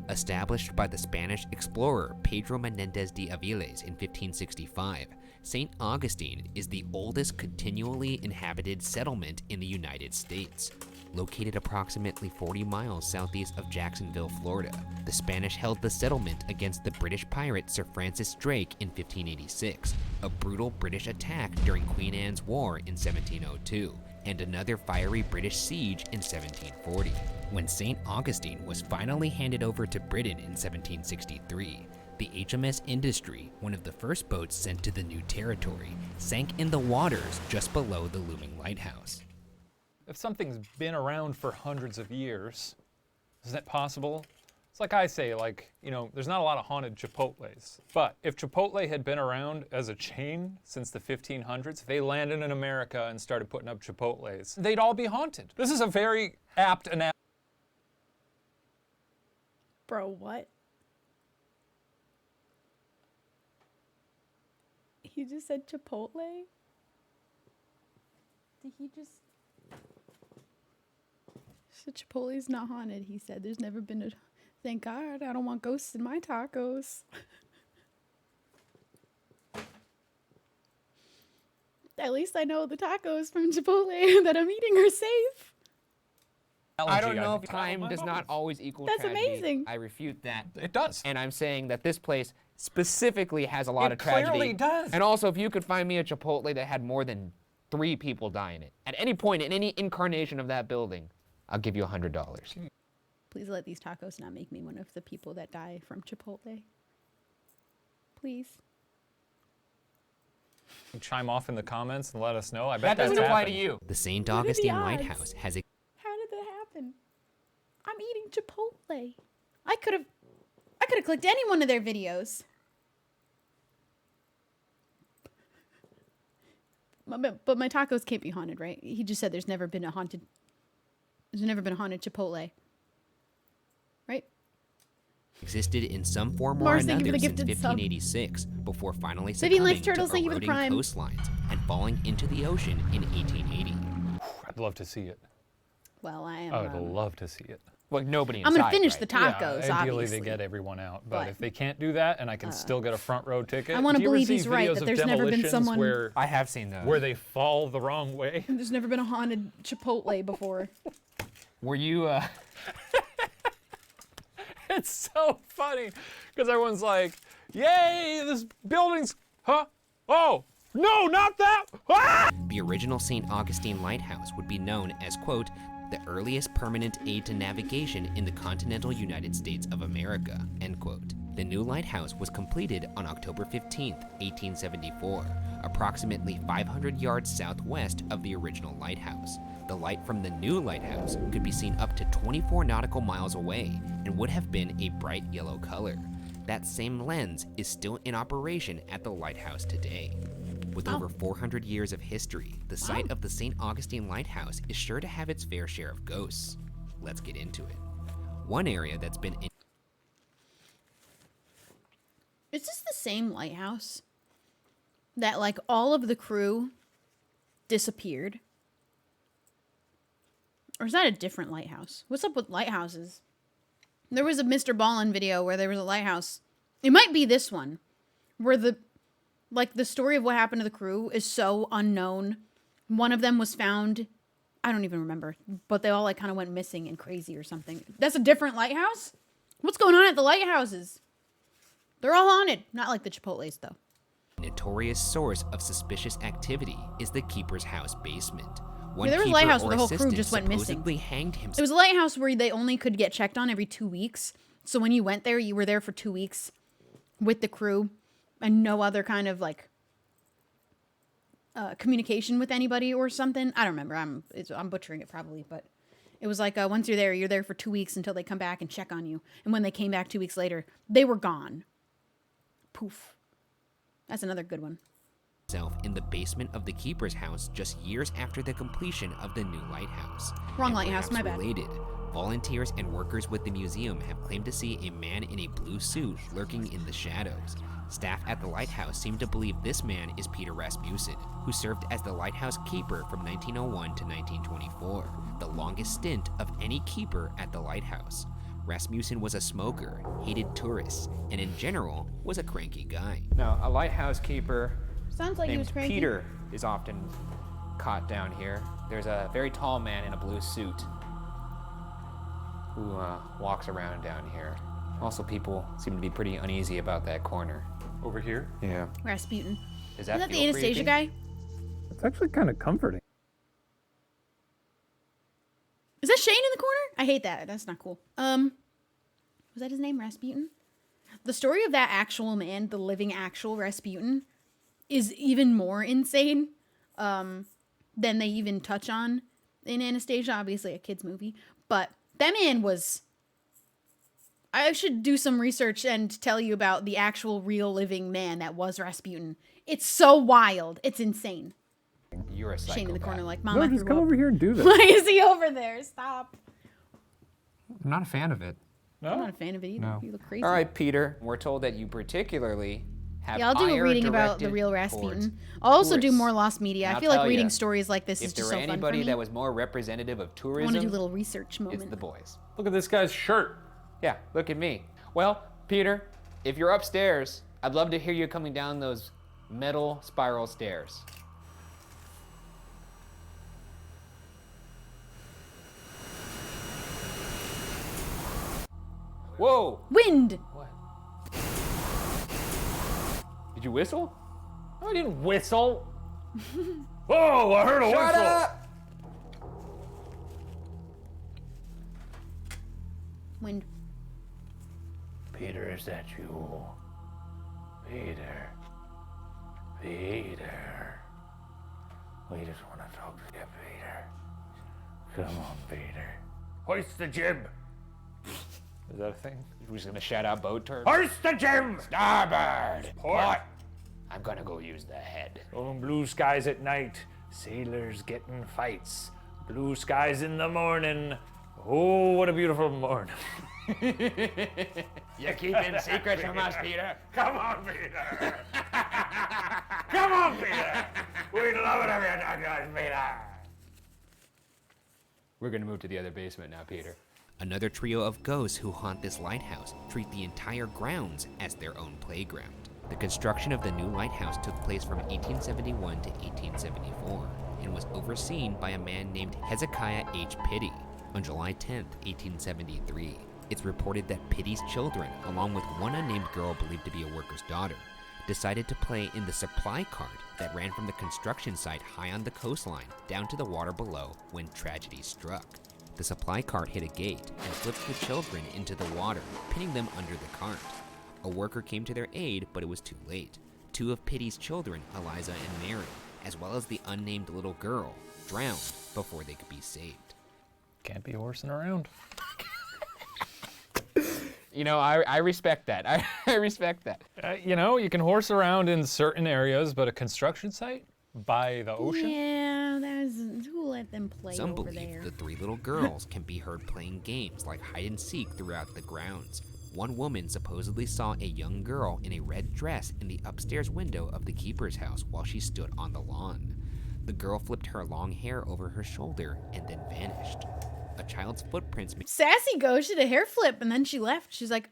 Speaker 7: Established by the Spanish explorer Pedro Menendez de Aviles in 1565, St. Augustine is the oldest continually inhabited settlement in the United States. Located approximately 40 miles southeast of Jacksonville, Florida, the Spanish held the settlement against the British pirate Sir Francis Drake in 1586, a brutal British attack during Queen Anne's War in 1702, and another fiery British siege in 1740. When St. Augustine was finally handed over to Britain in 1763, the HMS Industry, one of the first boats sent to the new territory, sank in the waters just below the looming lighthouse.
Speaker 2: If something's been around for hundreds of years, isn't it possible? It's like I say, there's not a lot of haunted Chipotles. But if Chipotle had been around as a chain since the 1500s, if they landed in America and started putting up Chipotles, they'd all be haunted. This is a very apt analogy.
Speaker 1: Bro, what? He just said Chipotle? Did he just... So Chipotle's not haunted, he said. There's never been a... Thank God, I don't want ghosts in my tacos. At least I know the tacos from Chipotle that I'm eating are safe.
Speaker 3: I don't know if time does not always equal
Speaker 1: That's
Speaker 3: tragedy.
Speaker 1: amazing.
Speaker 3: I refute that.
Speaker 2: It does.
Speaker 3: And I'm saying that this place specifically has a lot of tragedy.
Speaker 2: It clearly does.
Speaker 3: And also, if you could find me a Chipotle that had more than 3 people die in it, at any point in any incarnation of that building, I'll give you $100.
Speaker 1: Please let these tacos not make me one of the people that die from Chipotle. Please.
Speaker 9: Chime off in the comments and let us know. I
Speaker 3: That
Speaker 9: bet that's
Speaker 3: doesn't apply to
Speaker 9: happening.
Speaker 3: you.
Speaker 8: The St.
Speaker 1: What are the
Speaker 8: Augustine
Speaker 1: odds?
Speaker 8: Lighthouse has a
Speaker 1: How did that happen? I'm eating Chipotle. I could have clicked any one of their videos. But my tacos can't be haunted, right? He just said there's never been a haunted Chipotle. Right?
Speaker 8: existed in some form or
Speaker 1: Mars, thank you
Speaker 8: another
Speaker 1: for the
Speaker 8: since
Speaker 1: gifted sub.
Speaker 8: 1586, before finally
Speaker 1: Vivian
Speaker 8: succumbing
Speaker 1: Life Turtles,
Speaker 8: to
Speaker 1: thank you for the
Speaker 8: eroding
Speaker 1: prime.
Speaker 8: coastlines and falling into the ocean in 1880.
Speaker 9: I'd love to see it.
Speaker 1: Well, I am.
Speaker 9: I would love to see it.
Speaker 3: Like nobody
Speaker 1: I'm gonna
Speaker 3: inside,
Speaker 1: finish
Speaker 3: right?
Speaker 1: the tacos.
Speaker 9: Yeah, ideally
Speaker 1: obviously.
Speaker 9: they get everyone out, but
Speaker 1: But,
Speaker 9: if they can't do that, and I can still get a front row ticket.
Speaker 1: I wanna
Speaker 9: do you ever
Speaker 1: believe
Speaker 9: see
Speaker 1: he's right,
Speaker 9: videos
Speaker 1: that
Speaker 9: of
Speaker 1: there's never been
Speaker 9: demolitions
Speaker 1: someone-
Speaker 9: where
Speaker 3: I have seen those.
Speaker 9: where they fall the wrong way.
Speaker 1: There's never been a haunted Chipotle before.
Speaker 3: Were you,
Speaker 9: It's so funny because everyone's like, "Yay, this building's huh? Oh no, not that!" Ah!
Speaker 8: The original St. Augustine Lighthouse would be known as, quote, the earliest permanent aid to navigation in the continental United States of America, end quote. The new lighthouse was completed on October 15, 1874, approximately 500 yards southwest of the original lighthouse. The light from the new lighthouse could be seen up to 24 nautical miles away and would have been a bright yellow color. That same lens is still in operation at the lighthouse today. With over 400 years of history, the site of the St. Augustine Lighthouse is sure to have its fair share of ghosts. Let's get into it. One area that's been
Speaker 1: Is this the same lighthouse that, like, all of the crew disappeared? Or is that a different lighthouse? What's up with lighthouses? There was a Mr. Ballin video where there was a lighthouse. It might be this one, where the story of what happened to the crew is so unknown. One of them was found, I don't even remember, but they all, like, kind of went missing and crazy or something. That's a different lighthouse? What's going on at the lighthouses? They're all haunted. Not like the Chipotles, though.
Speaker 8: notorious source of suspicious activity is the keeper's house basement. One
Speaker 1: there was a
Speaker 8: keeper
Speaker 1: lighthouse
Speaker 8: or
Speaker 1: where the whole crew
Speaker 8: assistant
Speaker 1: just went missing.
Speaker 8: supposedly hanged himself.
Speaker 1: It was a lighthouse where they only could get checked on every 2 weeks. So when you went there, you were there for 2 weeks with the crew and no other kind of, like, communication with anybody or something. I don't remember. I'm butchering it probably, but it was like once you're there for 2 weeks until they come back and check on you. And when they came back 2 weeks later, they were gone. Poof. That's another good one.
Speaker 8: In the basement of the keeper's house just years after the completion of the new lighthouse.
Speaker 1: Wrong
Speaker 8: And
Speaker 1: lighthouse, my
Speaker 8: perhaps
Speaker 1: bad.
Speaker 8: Related, volunteers and workers with the museum have claimed to see a man in a blue suit lurking in the shadows. Staff at the lighthouse seem to believe this man is Peter Rasmussen, who served as the lighthouse keeper from 1901 to 1924, the longest stint of any keeper at the lighthouse. Rasmussen was a smoker, hated tourists, and in general was a cranky guy.
Speaker 3: Now, a lighthouse keeper
Speaker 1: Sounds like he
Speaker 3: named
Speaker 1: was cranky.
Speaker 3: Peter is often caught down here. There's a very tall man in a blue suit who walks around down here. Also, people seem to be pretty uneasy about that corner.
Speaker 9: Over here?
Speaker 3: Yeah.
Speaker 1: Rasputin.
Speaker 3: Does
Speaker 1: Isn't
Speaker 3: that
Speaker 1: that the
Speaker 3: feel
Speaker 1: Anastasia
Speaker 3: creepy?
Speaker 1: guy?
Speaker 9: It's actually kind of comforting.
Speaker 1: Is that Shane in the corner? I hate that. That's not cool. Was that his name, Rasputin? The story of that actual man, the living actual Rasputin, is even more insane than they even touch on in Anastasia. Obviously a kid's movie. But that man was... I should do some research and tell you about the actual real living man that was Rasputin. It's so wild. It's insane.
Speaker 3: You're a psychopath.
Speaker 1: Shane in the corner like, Mom,
Speaker 9: No,
Speaker 1: I
Speaker 9: just
Speaker 1: grew
Speaker 9: come
Speaker 1: up.
Speaker 9: over here and do this.
Speaker 1: Why is he over there? Stop.
Speaker 3: I'm not a fan of it.
Speaker 1: I'm not a fan of it either.
Speaker 3: No.
Speaker 1: You look crazy.
Speaker 3: All right, Peter. We're told that you particularly have
Speaker 1: Yeah, I'll do a
Speaker 3: ire
Speaker 1: reading about
Speaker 3: directed
Speaker 1: the real
Speaker 3: towards
Speaker 1: Rasputin. I'll also do
Speaker 3: tourists.
Speaker 1: more Lost Media.
Speaker 3: And
Speaker 1: I
Speaker 3: I'll
Speaker 1: feel like
Speaker 3: tell
Speaker 1: reading
Speaker 3: ya,
Speaker 1: stories like this is
Speaker 3: If there
Speaker 1: just
Speaker 3: were
Speaker 1: so fun for
Speaker 3: anybody
Speaker 1: me.
Speaker 3: that was more representative of
Speaker 1: I
Speaker 3: tourism,
Speaker 1: want to do a little research
Speaker 3: it's
Speaker 1: moment.
Speaker 3: the boys.
Speaker 9: Look at this guy's shirt.
Speaker 3: Yeah, look at me. Well, Peter, if you're upstairs, I'd love to hear you coming down those metal spiral stairs. Whoa!
Speaker 1: Wind!
Speaker 3: What? Did you whistle?
Speaker 9: No, I didn't whistle. Whoa, I heard a
Speaker 3: Shut
Speaker 9: whistle.
Speaker 3: up!
Speaker 1: Wind.
Speaker 10: Peter, is that you? Peter. Peter. We just want to talk to you, Peter. Come on, Peter. Hoist the jib.
Speaker 9: Is that a thing?
Speaker 3: We're just gonna shout out boat terms.
Speaker 10: Hoist the jib!
Speaker 3: Starboard!
Speaker 10: Port!
Speaker 3: I'm gonna go use the head.
Speaker 10: Oh, blue skies at night, sailors getting fights. Blue skies in the morning. Oh, what a beautiful morning.
Speaker 3: You're keeping secrets from us, Peter.
Speaker 10: Come on, Peter. Come on, Peter. We'd love it if you talked to us, Peter.
Speaker 3: We're gonna move to the other basement now, Peter.
Speaker 7: Another trio of ghosts who haunt this lighthouse treat the entire grounds as their own playground. The construction of the new lighthouse took place from 1871 to 1874 and was overseen by a man named Hezekiah H. Pitty. On July 10, 1873, it's reported that Pitty's children, along with one unnamed girl believed to be a worker's daughter, decided to play in the supply cart that ran from the construction site high on the coastline down to the water below when tragedy struck. The supply cart hit a gate and flipped the children into the water, pinning them under the cart. A worker came to their aid, but it was too late. Two of Pitty's children, Eliza and Mary, as well as the unnamed little girl, drowned before they could be saved.
Speaker 9: Can't be horsing around.
Speaker 3: You know, I respect that. I respect that.
Speaker 9: You know, you can horse around in certain areas, but a construction site by the ocean?
Speaker 1: Yeah, who let them play
Speaker 7: Some
Speaker 1: over
Speaker 7: believe
Speaker 1: there?
Speaker 7: the three little girls can be heard playing games like hide and seek throughout the grounds. One woman supposedly saw a young girl in a red dress in the upstairs window of the keeper's house while she stood on the lawn. The girl flipped her long hair over her shoulder and then vanished. A child's footprints
Speaker 1: Sassy goes, she did a hair flip, and then she left. She's like,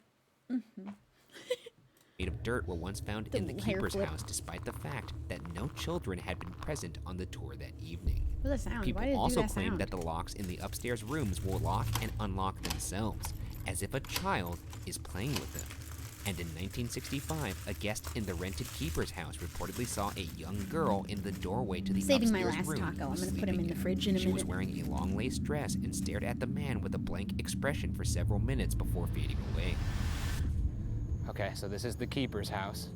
Speaker 7: made of dirt were once found in the
Speaker 1: hair
Speaker 7: keeper's
Speaker 1: flip.
Speaker 7: house, despite the fact that no children had been present on the tour that evening.
Speaker 1: What does that sound?
Speaker 7: People
Speaker 1: Why did it do
Speaker 7: also
Speaker 1: that
Speaker 7: claim
Speaker 1: sound?
Speaker 7: that the locks in the upstairs rooms will lock and unlock themselves, as if a child is playing with them. And in 1965, a guest in the rented keeper's house reportedly saw a young girl in the doorway to the
Speaker 1: Saving my
Speaker 7: upstairs
Speaker 1: last
Speaker 7: room.
Speaker 1: taco. I'm
Speaker 7: who was
Speaker 1: gonna put him
Speaker 7: sleeping
Speaker 1: in the fridge in a
Speaker 7: She was
Speaker 1: minute.
Speaker 7: wearing a long lace dress and stared at the man with a blank expression for several minutes before fading away.
Speaker 3: Okay, so this is the keeper's house.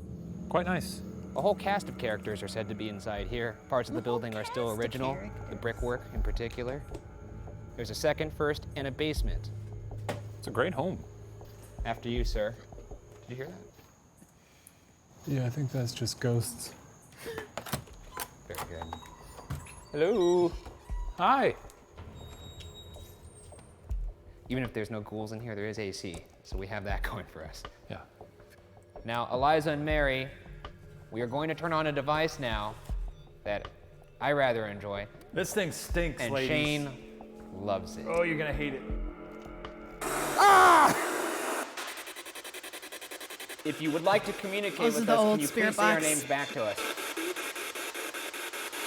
Speaker 9: Quite nice.
Speaker 3: A whole cast of characters are said to be inside here. Parts of the building are still original, the brickwork in particular. There's a second, first, and a basement.
Speaker 9: It's a great home.
Speaker 3: After you, sir. Did you hear that?
Speaker 9: Yeah, I think that's just ghosts.
Speaker 3: Very good. Hello.
Speaker 9: Hi.
Speaker 3: Even if there's no ghouls in here, there is AC, so we have that going for us.
Speaker 9: Yeah.
Speaker 3: Now, Eliza and Mary, we are going to turn on a device now that I rather enjoy,
Speaker 2: This thing stinks,
Speaker 3: and
Speaker 2: ladies.
Speaker 3: Shane loves it.
Speaker 2: Oh, you're gonna hate it.
Speaker 3: If you would like to communicate
Speaker 1: Those are
Speaker 3: with
Speaker 1: the
Speaker 3: us,
Speaker 1: old
Speaker 3: can you
Speaker 1: spirit
Speaker 3: please say our
Speaker 1: box.
Speaker 3: names back to us?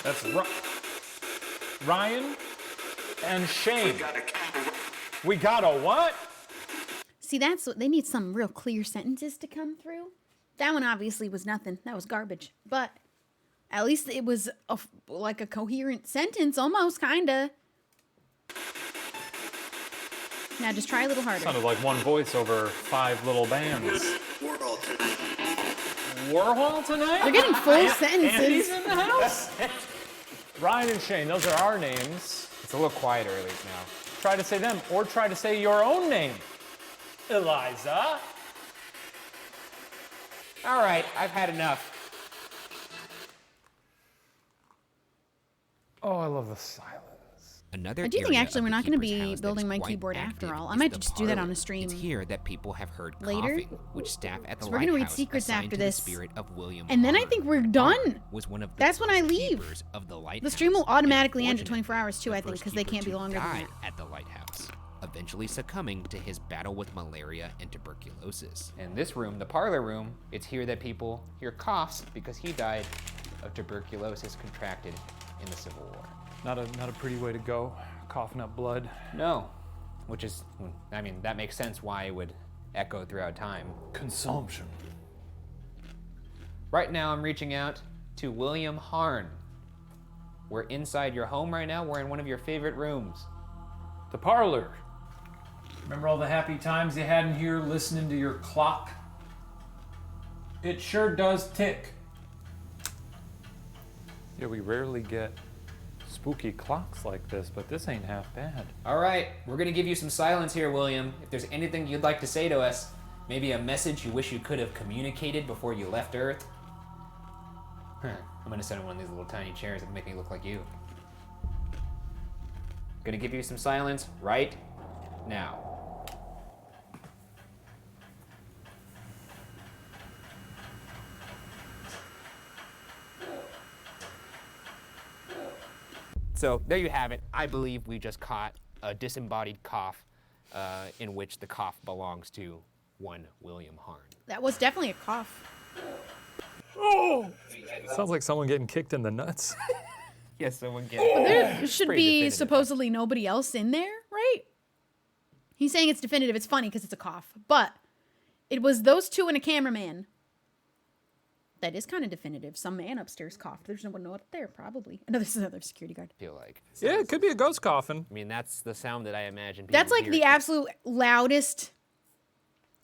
Speaker 2: That's Ryan and Shane. We got a what?
Speaker 1: See, that's what they need. Some real clear sentences to come through. That one obviously was nothing. That was garbage. But at least it was like a coherent sentence, almost, kinda. Now just try a little harder.
Speaker 9: Sounded like one voice over 5 little bands. Warhol tonight?
Speaker 1: They're getting full
Speaker 9: Andy's
Speaker 1: sentences.
Speaker 9: in the house? Ryan and Shane, those are our names.
Speaker 3: It's a little quieter at least now.
Speaker 9: Try to say them, or try to say your own name. Eliza.
Speaker 3: All right, I've had enough.
Speaker 9: Oh, I love the silence.
Speaker 7: Another
Speaker 1: I do think
Speaker 7: area
Speaker 1: actually
Speaker 7: of
Speaker 1: we're
Speaker 7: the
Speaker 1: not going to
Speaker 7: keeper's
Speaker 1: be
Speaker 7: house
Speaker 1: building
Speaker 7: that is
Speaker 1: my
Speaker 7: quite
Speaker 1: keyboard after
Speaker 7: active
Speaker 1: all. I
Speaker 7: is
Speaker 1: might
Speaker 7: the
Speaker 1: just do that on
Speaker 7: parlor.
Speaker 1: a stream
Speaker 7: It's here that people have heard
Speaker 1: later.
Speaker 7: coughing, which staff at the
Speaker 1: So we're gonna read
Speaker 7: lighthouse
Speaker 1: secrets
Speaker 7: assigned
Speaker 1: after
Speaker 7: to
Speaker 1: this.
Speaker 7: the spirit of William
Speaker 1: And then I
Speaker 7: Harn.
Speaker 1: think we're done.
Speaker 7: Harn was one of the
Speaker 1: That's when I
Speaker 7: first
Speaker 1: leave.
Speaker 7: keepers of the lighthouse.
Speaker 1: The stream will
Speaker 7: and
Speaker 1: automatically end at
Speaker 7: unfortunately,
Speaker 1: 24 hours too,
Speaker 7: the
Speaker 1: I think,
Speaker 7: first
Speaker 1: because they
Speaker 7: keeper
Speaker 1: can't be
Speaker 7: to
Speaker 1: longer than
Speaker 7: die
Speaker 1: that.
Speaker 7: at the lighthouse, eventually succumbing to his battle with malaria and tuberculosis.
Speaker 3: In this room, the parlor room, it's here that people hear coughs because he died of tuberculosis contracted in the Civil War.
Speaker 9: Not a pretty way to go, coughing up blood.
Speaker 3: No, which is, I mean, that makes sense why it would echo throughout time.
Speaker 2: Consumption.
Speaker 3: Right now, I'm reaching out to William Harn. We're inside your home right now. We're in one of your favorite rooms.
Speaker 2: The parlor. Remember all the happy times you had in here listening to your clock? It sure does tick.
Speaker 9: Yeah, we rarely get spooky clocks like this, but this ain't half bad.
Speaker 3: All right, we're gonna give you some silence here, William. If there's anything you'd like to say to us, maybe a message you wish you could have communicated before you left Earth. I'm gonna sit in one of these little tiny chairs that make me look like you. Gonna give you some silence right now. So there you have it. I believe we just caught a disembodied cough in which the cough belongs to one William Harn.
Speaker 1: That was definitely a cough.
Speaker 9: Oh! Sounds like someone getting kicked in the nuts.
Speaker 3: Yes, someone get.
Speaker 1: But there should
Speaker 3: Pretty
Speaker 1: be
Speaker 3: definitive.
Speaker 1: supposedly nobody else in there, right? He's saying it's definitive. It's funny because it's a cough. But it was those two and a cameraman. That is kind of definitive. Some man upstairs coughed. There's no one up there, probably. No, this is another security guard.
Speaker 3: Feel like.
Speaker 9: Yeah, it could be a ghost coffin.
Speaker 3: I mean, that's the sound that I imagine.
Speaker 1: That's
Speaker 3: people
Speaker 1: like
Speaker 3: hear.
Speaker 1: the absolute loudest,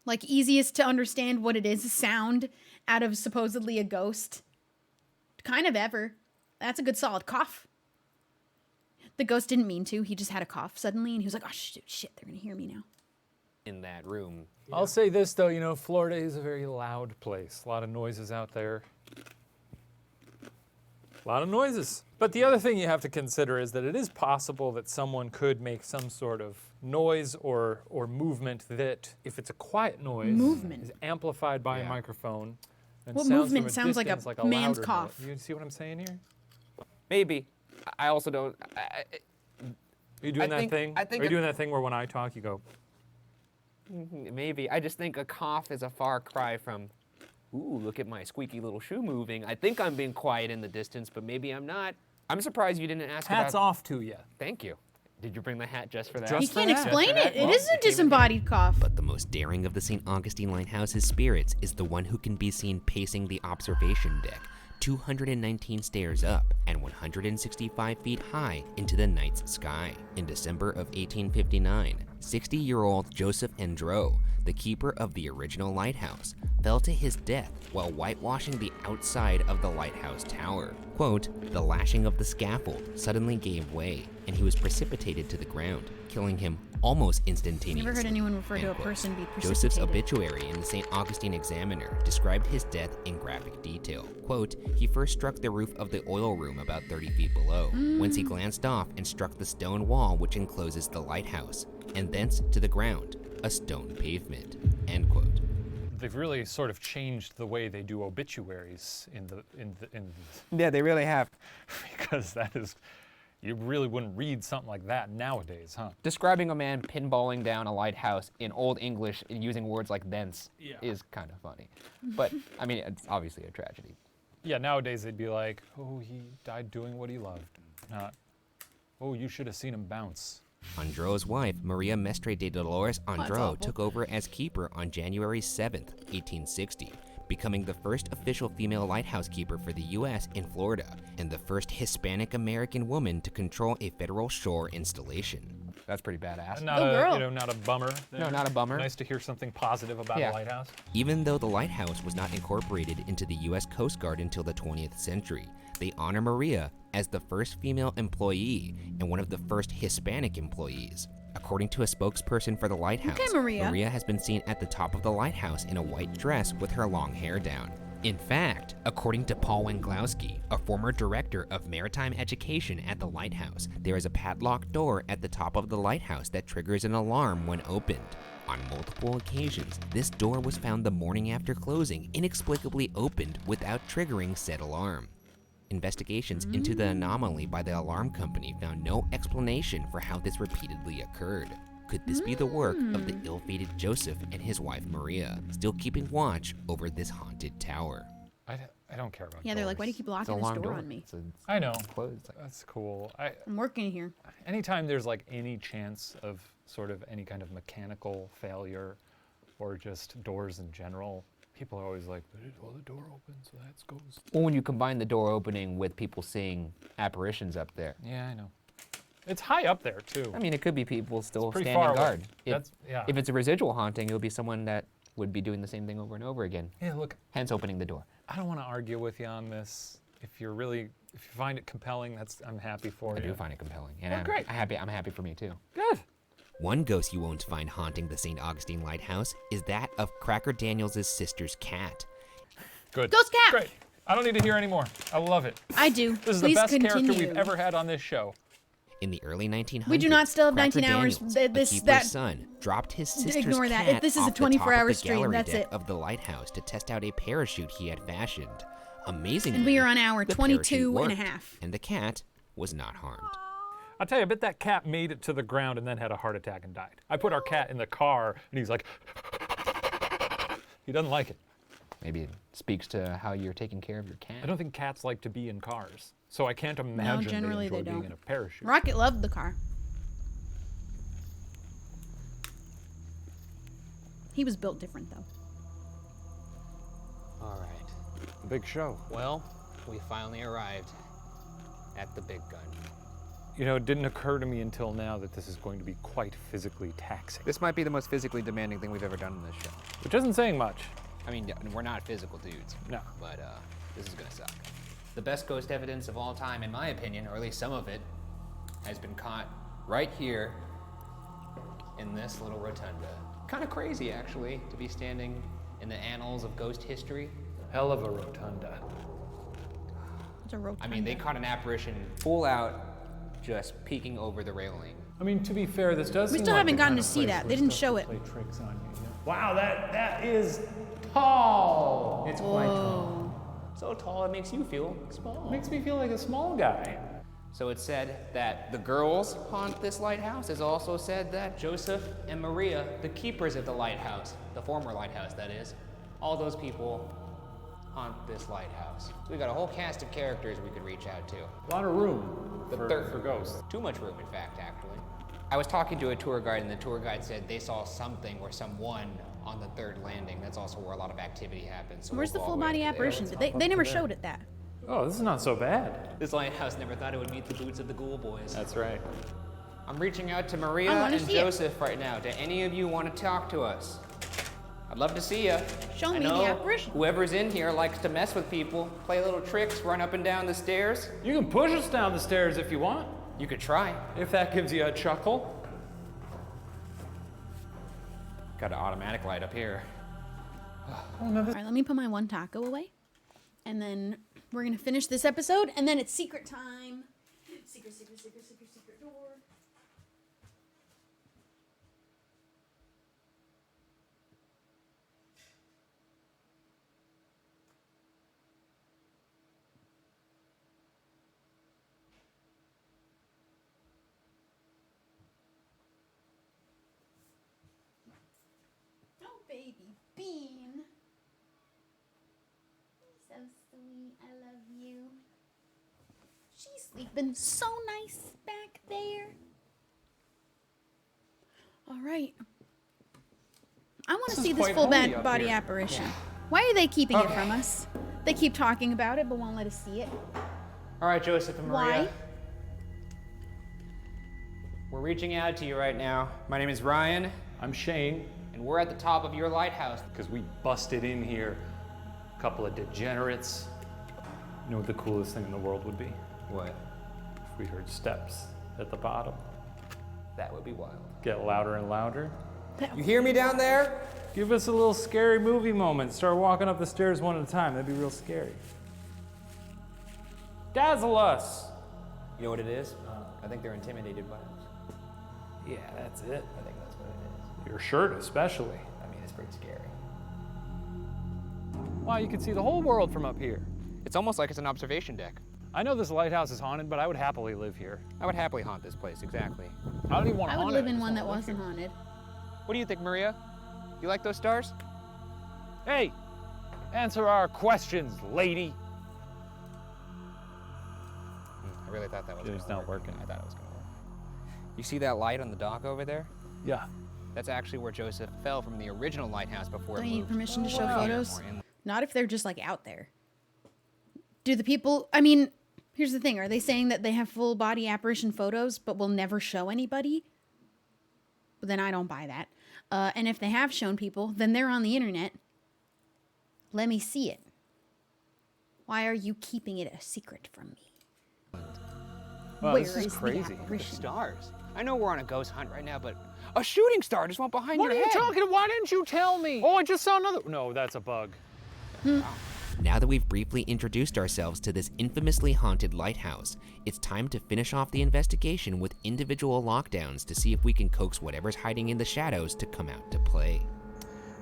Speaker 1: like easiest to understand what it is sound out of supposedly a ghost. Kind of ever. That's a good solid cough. The ghost didn't mean to. He just had a cough suddenly and he was like, oh shit, they're going to hear me now.
Speaker 3: In that room.
Speaker 9: I'll say this though, you know, Florida is a very loud place. A lot of noises out there. A lot of noises. But the other thing you have to consider is that it is possible that someone could make some sort of noise or movement that, if it's a quiet noise, is amplified by a microphone. And
Speaker 1: What
Speaker 9: sounds
Speaker 1: movement
Speaker 9: from a
Speaker 1: sounds like a
Speaker 9: distance
Speaker 1: man's
Speaker 9: louder
Speaker 1: cough?
Speaker 9: noise. You see what I'm saying here?
Speaker 3: Maybe. I also don't.
Speaker 9: Are you doing that thing? Are you doing that thing where when I talk, you go?
Speaker 3: Maybe. I just think a cough is a far cry from, ooh, look at my squeaky little shoe moving. I think I'm being quiet in the distance, but maybe I'm not. I'm surprised you didn't ask
Speaker 2: Hats
Speaker 3: about...
Speaker 2: off to you.
Speaker 3: Thank you. Did you bring the hat just for that?
Speaker 1: He can't explain it. It is a disembodied cough.
Speaker 7: But the most daring of the St. Augustine Lighthouse's spirits is the one who can be seen pacing the observation deck, 219 stairs up and 165 feet high into the night's sky. In December of 1859, 60-year-old Joseph Andrew, the keeper of the original lighthouse, fell to his death while whitewashing the outside of the lighthouse tower. Quote, the lashing of the scaffold suddenly gave way, and he was precipitated to the ground, killing him almost instantaneously.
Speaker 1: Never heard anyone refer to a
Speaker 7: End quote.
Speaker 1: person be precipitated.
Speaker 7: Joseph's obituary in the St. Augustine Examiner described his death in graphic detail. Quote, he first struck the roof of the oil room about 30 feet below, whence he glanced off and struck the stone wall which encloses the lighthouse, and thence to the ground, a stone pavement. End quote.
Speaker 9: They've really sort of changed the way they do obituaries in
Speaker 3: Yeah, they really have.
Speaker 9: because that is, you really wouldn't read something like that nowadays, huh?
Speaker 3: Describing a man pinballing down a lighthouse in Old English and using words like thence is kind of funny. But, I mean, it's obviously a tragedy.
Speaker 9: Yeah, nowadays they'd be like, oh, he died doing what he loved. Not, oh, you should have seen him bounce.
Speaker 7: Andre's wife, Maria Mestre de Dolores Andreu,
Speaker 1: awful.
Speaker 7: took over as keeper on January 7th, 1860, becoming the first official female lighthouse keeper for the U.S. in Florida, and the first Hispanic-American woman to control a federal shore installation.
Speaker 3: That's pretty badass.
Speaker 9: Not
Speaker 1: Go
Speaker 9: a,
Speaker 1: girl.
Speaker 9: you know, not a bummer.
Speaker 3: No,
Speaker 9: there.
Speaker 3: not a bummer.
Speaker 9: Nice to hear something positive about a lighthouse.
Speaker 7: Even though the lighthouse was not incorporated into the U.S. Coast Guard until the 20th century, they honor Maria as the first female employee and one of the first Hispanic employees. According to a spokesperson for the lighthouse,
Speaker 1: Okay, Maria.
Speaker 7: has been seen at the top of the lighthouse in a white dress with her long hair down. In fact, according to Paul Wenglowski, a former director of maritime education at the lighthouse, there is a padlocked door at the top of the lighthouse that triggers an alarm when opened. On multiple occasions, this door was found the morning after closing inexplicably opened without triggering said alarm. Investigations into the anomaly by the alarm company found no explanation for how this repeatedly occurred. Could this be the work of the ill-fated Joseph and his wife Maria, still keeping watch over this haunted tower?
Speaker 9: I don't care about
Speaker 1: Yeah, they're like, why do you
Speaker 9: doors.
Speaker 1: keep locking this door on me?
Speaker 9: I know.
Speaker 3: Closed.
Speaker 9: That's cool.
Speaker 1: I'm working here.
Speaker 9: Anytime there's like any chance of sort of any kind of mechanical failure or just doors in general. People are always like, well, the door opens, so that's ghost.
Speaker 8: Well, when you combine the door opening with people seeing apparitions up there.
Speaker 9: Yeah, I know. It's high up there, too.
Speaker 8: I mean, it could be people still standing
Speaker 9: far away.
Speaker 8: guard.
Speaker 9: Yeah.
Speaker 8: If it's a residual haunting, it would be someone that would be doing the same thing over and over again.
Speaker 9: Yeah, look.
Speaker 8: Hence opening the door.
Speaker 9: I don't want to argue with you on this. If you find it compelling, I'm happy for you.
Speaker 8: I do find it compelling. And
Speaker 9: Oh, great.
Speaker 8: I'm happy for me, too.
Speaker 9: Good.
Speaker 7: One ghost you won't find haunting the St. Augustine Lighthouse is that of Cracker Daniels' sister's cat.
Speaker 9: Good.
Speaker 1: Ghost cat!
Speaker 9: Great. I don't need to hear any more. I love it.
Speaker 1: I do.
Speaker 9: This is
Speaker 1: Please
Speaker 9: the best
Speaker 1: continue.
Speaker 9: character we've ever had on this show.
Speaker 7: In the early 1900s,
Speaker 1: We do not still have
Speaker 7: Cracker
Speaker 1: 19 hours.
Speaker 7: Daniels, a keeper's son, dropped his sister's
Speaker 1: Ignore that.
Speaker 7: cat
Speaker 1: This is a
Speaker 7: off the top
Speaker 1: 24-hour
Speaker 7: of the
Speaker 1: stream,
Speaker 7: gallery
Speaker 1: that's
Speaker 7: deck
Speaker 1: it.
Speaker 7: of the lighthouse to test out a parachute he had fashioned. Amazingly,
Speaker 1: And we are on hour
Speaker 7: the
Speaker 1: 22
Speaker 7: parachute
Speaker 1: and a
Speaker 7: worked,
Speaker 1: half.
Speaker 7: and the cat was not harmed.
Speaker 9: I'll tell you, I bet that cat made it to the ground and then had a heart attack and died. I put our cat in the car, and he's like, he doesn't like it.
Speaker 8: Maybe it speaks to how you're taking care of your cat.
Speaker 9: I don't think cats like to be in cars, so I can't imagine
Speaker 1: generally
Speaker 9: they enjoy
Speaker 1: they
Speaker 9: being
Speaker 1: don't.
Speaker 9: in a parachute.
Speaker 1: Rocket loved the car. He was built different, though.
Speaker 3: All right.
Speaker 9: The big show.
Speaker 3: Well, we finally arrived at the big gun.
Speaker 9: You know, it didn't occur to me until now that this is going to be quite physically taxing.
Speaker 8: This might be the most physically demanding thing we've ever done in this show.
Speaker 9: Which isn't saying much.
Speaker 8: I mean, we're not physical dudes.
Speaker 9: No.
Speaker 8: But this is gonna suck.
Speaker 3: The best ghost evidence of all time, in my opinion, or at least some of it, has been caught right here in this little rotunda. Kind of crazy, actually, to be standing in the annals of ghost history.
Speaker 9: Hell of a rotunda.
Speaker 1: It's a rotunda.
Speaker 3: I mean, they caught an apparition full out, just peeking over the railing.
Speaker 9: I mean, to be fair, this does
Speaker 1: We
Speaker 9: seem
Speaker 1: still
Speaker 9: like
Speaker 1: haven't
Speaker 9: the
Speaker 1: gotten
Speaker 9: kind
Speaker 1: to
Speaker 9: of
Speaker 1: see
Speaker 9: place
Speaker 1: that.
Speaker 9: where
Speaker 1: They didn't
Speaker 9: stuff
Speaker 1: show
Speaker 9: will
Speaker 1: it.
Speaker 9: play tricks on you, you know? Wow, that is tall.
Speaker 3: It's quite tall. So tall it makes you feel small.
Speaker 9: Makes me feel like a small guy.
Speaker 3: So it's said that the girls haunt this lighthouse. It's also said that Joseph and Maria, the keepers of the lighthouse, the former lighthouse that is, all those people haunt this lighthouse. So we got a whole cast of characters we could reach out to.
Speaker 9: A lot of room for ghosts.
Speaker 3: Too much room, in fact, actually. I was talking to a tour guide, and the tour guide said they saw something or someone on the third landing. That's also where a lot of activity happens. So
Speaker 1: Where's the
Speaker 3: we'll go
Speaker 1: full
Speaker 3: all the way
Speaker 1: body
Speaker 3: up to there.
Speaker 1: apparition? They never showed it that.
Speaker 9: Oh, this is not so bad.
Speaker 3: This lighthouse never thought it would meet the boots of the ghoul boys.
Speaker 9: That's right.
Speaker 3: I'm reaching out to
Speaker 1: I
Speaker 3: Maria
Speaker 1: wanna
Speaker 3: and
Speaker 1: see it.
Speaker 3: Joseph right now. Do any of you want to talk to us? I'd love to see you.
Speaker 1: Show
Speaker 3: I
Speaker 1: me the
Speaker 3: know
Speaker 1: apparition.
Speaker 3: whoever's in here likes to mess with people, play little tricks, run up and down the stairs.
Speaker 9: You can push us down the stairs if you want.
Speaker 3: You could try.
Speaker 9: If that gives you a chuckle.
Speaker 3: Got an automatic light up here.
Speaker 1: All right, let me put my one taco away. And then we're going to finish this episode. And then it's secret time. Secret, secret, secret, secret, secret door. Oh, baby bean. So sweet. I love you. She's sleeping so nice back there. All right. I want to see this
Speaker 9: quite
Speaker 1: full
Speaker 9: holy up
Speaker 1: body
Speaker 9: here.
Speaker 1: apparition. Why are they keeping it from us? They keep talking about it, but won't let us see it.
Speaker 3: All right, Joseph and Maria.
Speaker 1: Why?
Speaker 3: We're reaching out to you right now. My name is Ryan,
Speaker 9: I'm Shane,
Speaker 3: and we're at the top of your lighthouse.
Speaker 9: because we busted in here. A couple of degenerates. You know what the coolest thing in the world would be?
Speaker 3: What?
Speaker 9: If we heard steps at the bottom.
Speaker 3: That would be wild.
Speaker 9: Get louder and louder.
Speaker 3: You hear me down there?
Speaker 9: Give us a little scary movie moment. Start walking up the stairs one at a time. That'd be real scary. Dazzle us!
Speaker 3: You know what it is? I think they're intimidated by us.
Speaker 9: Yeah, that's it.
Speaker 3: I think that's what it is.
Speaker 9: Your shirt especially.
Speaker 3: I mean, it's pretty scary.
Speaker 9: Wow, you can see the whole world from up here.
Speaker 8: It's almost like it's an observation deck.
Speaker 9: I know this lighthouse is haunted, but I would happily live here.
Speaker 8: I would happily haunt this place, exactly.
Speaker 9: I don't even want to
Speaker 1: I would
Speaker 9: haunt
Speaker 1: live
Speaker 9: it. I
Speaker 1: in
Speaker 9: just
Speaker 1: one
Speaker 9: wanna
Speaker 1: that
Speaker 9: live
Speaker 1: wasn't
Speaker 9: here.
Speaker 1: haunted.
Speaker 8: What do you think, Maria? You like those stars?
Speaker 9: Hey, answer our questions, lady.
Speaker 8: I really thought that was
Speaker 9: It's
Speaker 8: gonna
Speaker 9: not
Speaker 8: work.
Speaker 9: working.
Speaker 8: I thought it was gonna work. You see that light on the dock over there?
Speaker 9: Yeah.
Speaker 7: That's actually where Joseph fell from the original lighthouse before
Speaker 1: Don't
Speaker 7: it
Speaker 1: you need
Speaker 7: moved.
Speaker 1: permission to show
Speaker 7: Wow.
Speaker 1: photos?
Speaker 7: More inland.
Speaker 1: Not if they're just like out there. Do the people, I mean, here's the thing. Are they saying that they have full body apparition photos but will never show anybody? But then I don't buy that. And if they have shown people, then they're on the internet. Let me see it. Why are you keeping it a secret from me?
Speaker 7: Wow,
Speaker 1: Where
Speaker 7: this is
Speaker 1: is the
Speaker 7: crazy.
Speaker 1: apparition?
Speaker 7: Stars. I know we're on a ghost hunt right now, but a shooting star just went behind
Speaker 10: What
Speaker 7: your
Speaker 10: are you
Speaker 7: head.
Speaker 10: talking? Why didn't you tell me? Oh, I just saw another. No, that's a bug.
Speaker 8: Now that we've briefly introduced ourselves to this infamously haunted lighthouse, it's time to finish off the investigation with individual lockdowns to see if we can coax whatever's hiding in the shadows to come out to play.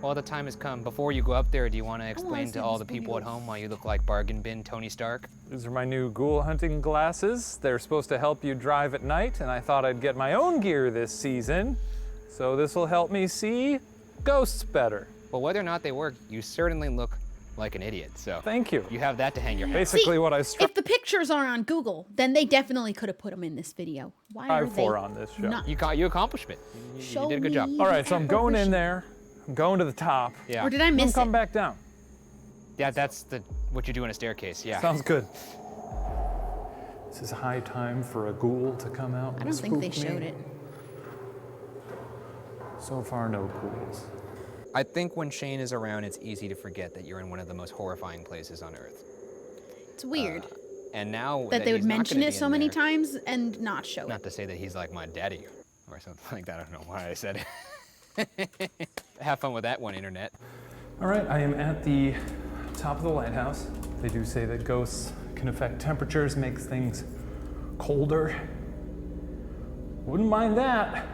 Speaker 7: Well, the time has come. Before you go up there, do you want to
Speaker 1: wanna
Speaker 7: explain
Speaker 1: see
Speaker 7: to all
Speaker 1: this
Speaker 7: the people at
Speaker 1: video.
Speaker 7: home why you look like Bargain Bin Tony Stark?
Speaker 2: These are my new ghoul hunting glasses. They're supposed to help you drive at night, and I thought I'd get my own gear this season. So this will help me see ghosts better.
Speaker 7: Well, whether or not they work, you certainly look like an idiot, so.
Speaker 2: Thank you.
Speaker 7: You have that to hang your hat.
Speaker 2: Basically
Speaker 1: See,
Speaker 2: what I
Speaker 1: if the pictures are on Google, then they definitely could have put them in this video. Why are
Speaker 2: strive
Speaker 1: they
Speaker 2: for on this show.
Speaker 1: not?
Speaker 7: You accomplished it. You
Speaker 1: Show
Speaker 7: did a good job.
Speaker 1: me
Speaker 2: All right, so I'm going in
Speaker 1: apparition.
Speaker 2: there. I'm going to the top.
Speaker 7: Yeah.
Speaker 1: Or did I miss
Speaker 2: Come
Speaker 1: it?
Speaker 2: back down.
Speaker 7: Yeah, that's what you do in a staircase, yeah.
Speaker 2: Sounds good. This is high time for a ghoul to come out.
Speaker 1: I
Speaker 2: and
Speaker 1: don't think they
Speaker 2: spook me.
Speaker 1: showed it.
Speaker 2: So far, no ghouls.
Speaker 7: I think when Shane is around, it's easy to forget that you're in one of the most horrifying places on Earth.
Speaker 1: It's weird
Speaker 7: And now
Speaker 1: that they would
Speaker 7: he's not
Speaker 1: mention
Speaker 7: gonna
Speaker 1: it
Speaker 7: be
Speaker 1: so
Speaker 7: in
Speaker 1: many
Speaker 7: there,
Speaker 1: times and not show
Speaker 7: Not
Speaker 1: it.
Speaker 7: to say that he's like my daddy or something like that. I don't know why I said it. Have fun with that one, internet.
Speaker 2: All right, I am at the top of the lighthouse. They do say that ghosts can affect temperatures, makes things colder. Wouldn't mind that.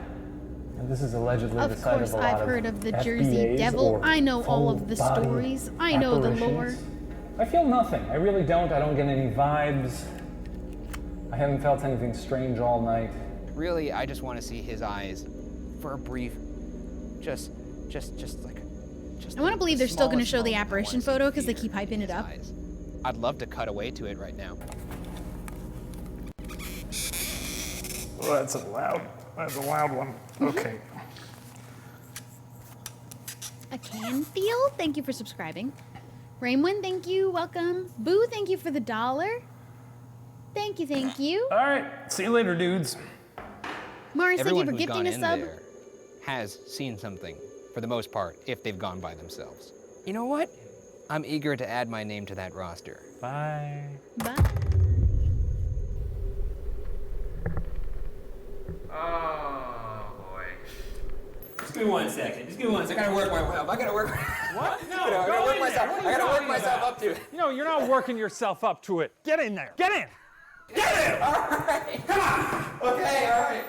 Speaker 2: And this is allegedly the
Speaker 1: Of
Speaker 2: site
Speaker 1: course,
Speaker 2: of a lot
Speaker 1: I've heard of the Jersey
Speaker 2: FBAs
Speaker 1: Devil.
Speaker 2: or
Speaker 1: I know all of the
Speaker 2: full-body
Speaker 1: stories. I know the lore.
Speaker 2: apparitions. I feel nothing. I really don't. I don't get any vibes. I haven't felt anything strange all night.
Speaker 7: Really, I just want to see his eyes for a brief, just like, just.
Speaker 1: I want to believe they're still going to
Speaker 7: smallest
Speaker 1: show the
Speaker 7: moment. I wanna
Speaker 1: apparition
Speaker 7: see
Speaker 1: photo because they
Speaker 7: fear
Speaker 1: keep hyping
Speaker 7: in
Speaker 1: it
Speaker 7: his
Speaker 1: up.
Speaker 7: eyes. I'd love to cut away to it right now.
Speaker 2: Oh, that's a loud one. Okay.
Speaker 1: A can feel? Thank you for subscribing. Raymond, thank you. Welcome. Boo, thank you for the $1. Thank you, thank you.
Speaker 2: All right, see you later, dudes.
Speaker 1: Morris, thank you
Speaker 7: Everyone
Speaker 1: for
Speaker 7: who's
Speaker 1: gifting
Speaker 7: gone
Speaker 1: a
Speaker 7: in
Speaker 1: sub.
Speaker 7: there has seen something, for the most part, if they've gone by themselves. You know what? I'm eager to add my name to that roster.
Speaker 2: Bye.
Speaker 1: Bye.
Speaker 11: Oh boy.
Speaker 3: Just give me 1 second. Just give me 1 second. I gotta work my way up. I gotta work.
Speaker 10: What? No,
Speaker 3: I gotta work myself. I gotta work myself up to it.
Speaker 10: You know, you're not working yourself up to it. Get in there. Get in.
Speaker 3: All right. Come on. Okay. All right.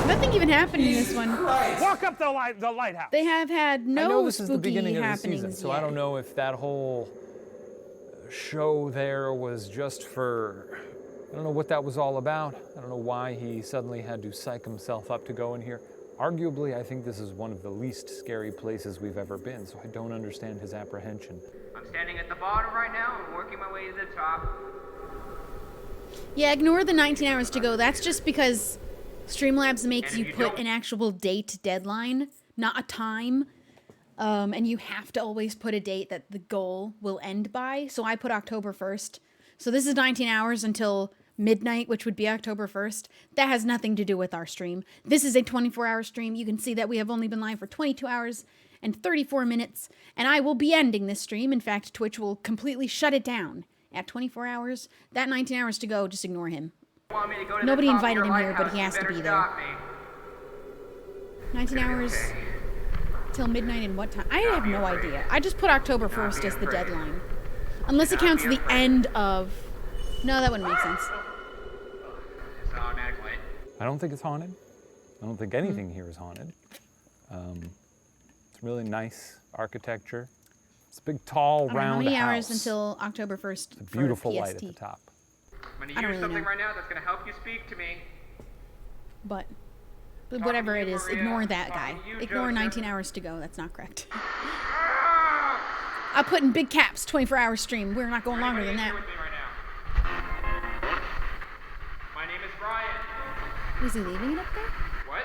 Speaker 1: Nothing even happened in this one.
Speaker 11: Christ.
Speaker 10: Walk up the lighthouse.
Speaker 1: They have had no
Speaker 2: I know this is
Speaker 1: spooky
Speaker 2: the beginning of the
Speaker 1: happenings
Speaker 2: season, so
Speaker 1: yet.
Speaker 2: I don't know if that whole show there was just for. I don't know what that was all about. I don't know why he suddenly had to psych himself up to go in here. Arguably, I think this is one of the least scary places we've ever been, so I don't understand his apprehension.
Speaker 11: I'm standing at the bottom right now and working my way to the top.
Speaker 1: Yeah, ignore the 19 hours to go. That's just because Streamlabs makes
Speaker 11: And
Speaker 1: you
Speaker 11: if you
Speaker 1: put
Speaker 11: don't-
Speaker 1: an actual date deadline, not a time. And you have to always put a date that the goal will end by. So I put October 1st. So this is 19 hours until midnight, which would be October 1st. That has nothing to do with our stream. This is a 24-hour stream. You can see that we have only been live for 22 hours and 34 minutes. And I will be ending this stream. In fact, Twitch will completely shut it down at 24 hours. That 19 hours to go, just ignore him.
Speaker 11: Want me to go to
Speaker 1: Nobody
Speaker 11: the top
Speaker 1: invited
Speaker 11: of your
Speaker 1: him here, but
Speaker 11: lighthouse,
Speaker 1: he
Speaker 11: you
Speaker 1: has to
Speaker 11: better
Speaker 1: be there.
Speaker 11: stop me.
Speaker 1: 19 hours
Speaker 11: Okay.
Speaker 1: till midnight and what time? I have no idea. I just put October 1st as the deadline. Unless it counts the end of... No, that wouldn't make sense.
Speaker 11: It's automatic light.
Speaker 2: I don't think it's haunted. I don't think anything here is haunted. It's really nice architecture. It's a big, tall,
Speaker 1: I don't know,
Speaker 2: round
Speaker 1: how many
Speaker 2: house.
Speaker 1: hours until October 1st
Speaker 2: It's a
Speaker 1: for
Speaker 2: beautiful light at
Speaker 1: PST?
Speaker 2: the top.
Speaker 11: I'm gonna
Speaker 1: I don't
Speaker 11: use
Speaker 1: really
Speaker 11: something
Speaker 1: know.
Speaker 11: right now that's gonna help you speak to me.
Speaker 1: But
Speaker 11: Talking
Speaker 1: whatever
Speaker 11: to
Speaker 1: it
Speaker 11: you,
Speaker 1: is,
Speaker 11: Maria.
Speaker 1: ignore that guy.
Speaker 11: Talking to you,
Speaker 1: Ignore
Speaker 11: Joseph.
Speaker 1: 19 hours to go. That's not correct.
Speaker 11: Ah!
Speaker 1: I put in big caps, 24-hour stream. We're not going longer than
Speaker 11: Anybody
Speaker 1: that.
Speaker 11: in here with me right now? My name is Brian.
Speaker 1: Is he leaving it up there?
Speaker 11: What?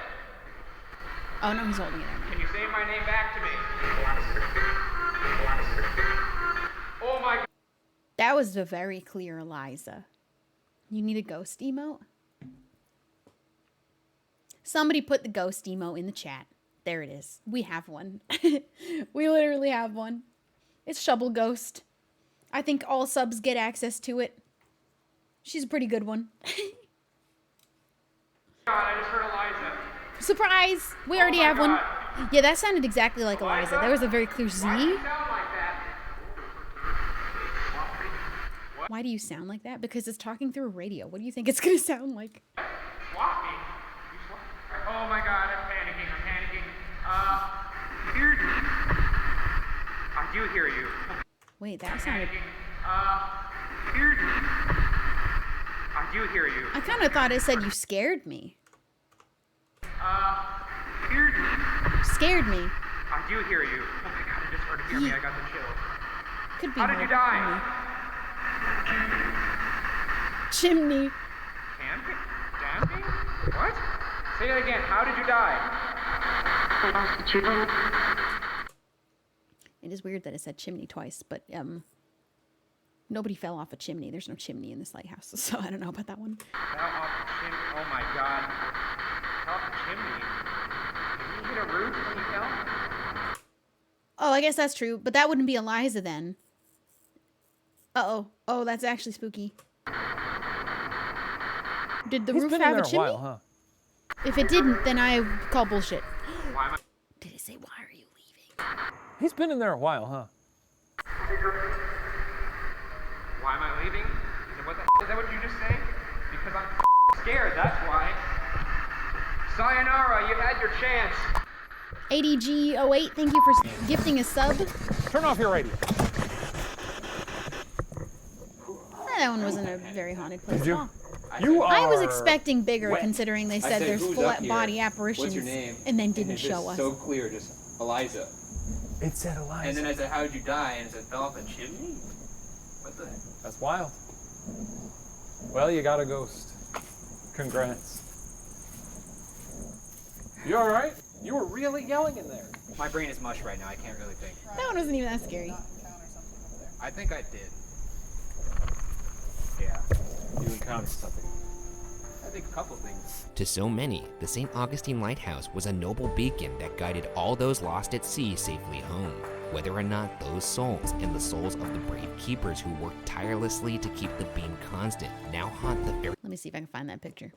Speaker 1: Oh no, he's holding it out.
Speaker 11: Can you say my name back to me? Oh my God.
Speaker 1: That was a very clear Eliza. You need a ghost emote? Somebody put the ghost emote in the chat. There it is. We have one. We literally have one. It's Shubble Ghost. I think all subs get access to it. She's a pretty good one.
Speaker 11: God, I just heard Eliza.
Speaker 1: Surprise! We already have one. Yeah, that sounded exactly like Eliza. There was a very clear Z.
Speaker 11: Why do you sound like that?
Speaker 1: Why do you sound like that? Because it's talking through a radio. What do you think it's gonna sound like?
Speaker 11: Swap me? Oh my God, I'm panicking. Here's me. I do hear you.
Speaker 1: Wait, that sounded...
Speaker 11: Here's me. I do hear you.
Speaker 1: I kind of thought it said you scared me.
Speaker 11: Here's me.
Speaker 1: Scared me.
Speaker 11: I do hear you. Oh my God, I just heard it hear me. I got the chills.
Speaker 1: Could be.
Speaker 11: How did you die?
Speaker 1: Chimney.
Speaker 11: Damping? What? Say that again. How did you die?
Speaker 1: It is weird that it said chimney twice, but nobody fell off a chimney. There's no chimney in this lighthouse, so I don't know about that one.
Speaker 11: Fell off the chimney. Oh my God. Fell off the chimney. Did you hit a roof when you fell?
Speaker 1: Oh, I guess that's true, but that wouldn't be Eliza then. Uh-oh. Oh, that's actually spooky. Did the roof have a chimney?
Speaker 2: While, huh?
Speaker 1: If it didn't, then I call bullshit.
Speaker 11: Why am I...
Speaker 1: Did it say, why are you leaving?
Speaker 2: He's been in there a while, huh?
Speaker 11: Why am I leaving? Is that what you just said? Because I'm scared, that's why. Sayonara, you had your chance.
Speaker 1: ADG08, thank you for gifting a sub.
Speaker 2: Turn off your radio.
Speaker 1: That one wasn't a very haunted place
Speaker 2: Did
Speaker 1: at all.
Speaker 2: You are...
Speaker 1: I was expecting bigger,
Speaker 12: wet.
Speaker 1: considering they said there's
Speaker 12: "Who's
Speaker 1: full
Speaker 12: up here?
Speaker 1: body apparitions,
Speaker 12: What's your name?"
Speaker 1: and then didn't
Speaker 12: it's
Speaker 1: show
Speaker 12: just
Speaker 1: us.
Speaker 12: so clear, just Eliza.
Speaker 2: It said Eliza.
Speaker 12: And then I said, "How did you die?" And it said, "Fell off a chimney." What the heck?
Speaker 2: That's wild. Well, you got a ghost. Congrats. You all right? You were really yelling in there.
Speaker 12: My brain is mush right now. I can't really think.
Speaker 1: That one wasn't even that scary.
Speaker 12: I think I did.
Speaker 2: Yeah. You encountered something.
Speaker 12: I think a couple things.
Speaker 8: To so many, the St. Augustine Lighthouse was a noble beacon that guided all those lost at sea safely home. Whether or not those souls and the souls of the brave keepers who worked tirelessly to keep the beam constant now haunt the very...
Speaker 1: Let me see if I can find that picture.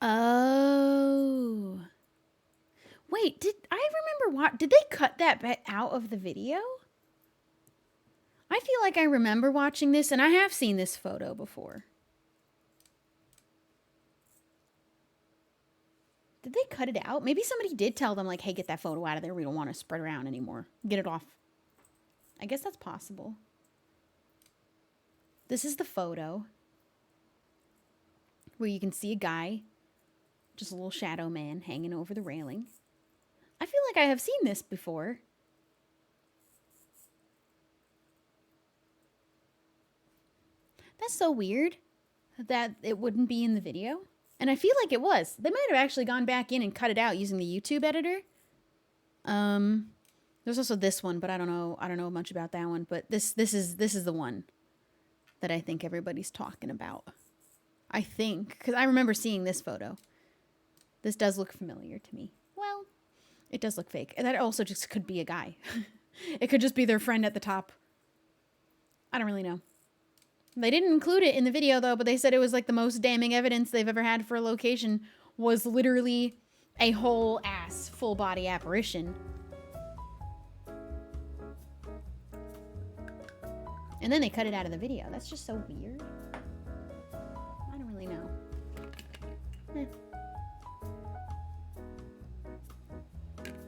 Speaker 1: Oh. Wait, did I remember what? Did they cut that bit out of the video? I feel like I remember watching this, and I have seen this photo before. Did they cut it out? Maybe somebody did tell them, like, hey, get that photo out of there. We don't want to spread around anymore. Get it off. I guess that's possible. This is the photo where you can see a guy, just a little shadow man hanging over the railing. I feel like I have seen this before. That's so weird that it wouldn't be in the video. And I feel like it was. They might have actually gone back in and cut it out using the YouTube editor. There's also this one, but I don't know much about that one, but this is the one that I think everybody's talking about. I think, because I remember seeing this photo. This does look familiar to me. Well, it does look fake. And that also just could be a guy. It could just be their friend at the top. I don't really know. They didn't include it in the video, though, but they said it was like the most damning evidence they've ever had for a location was literally a whole ass full body apparition. And then they cut it out of the video. That's just so weird. I don't really know. Eh.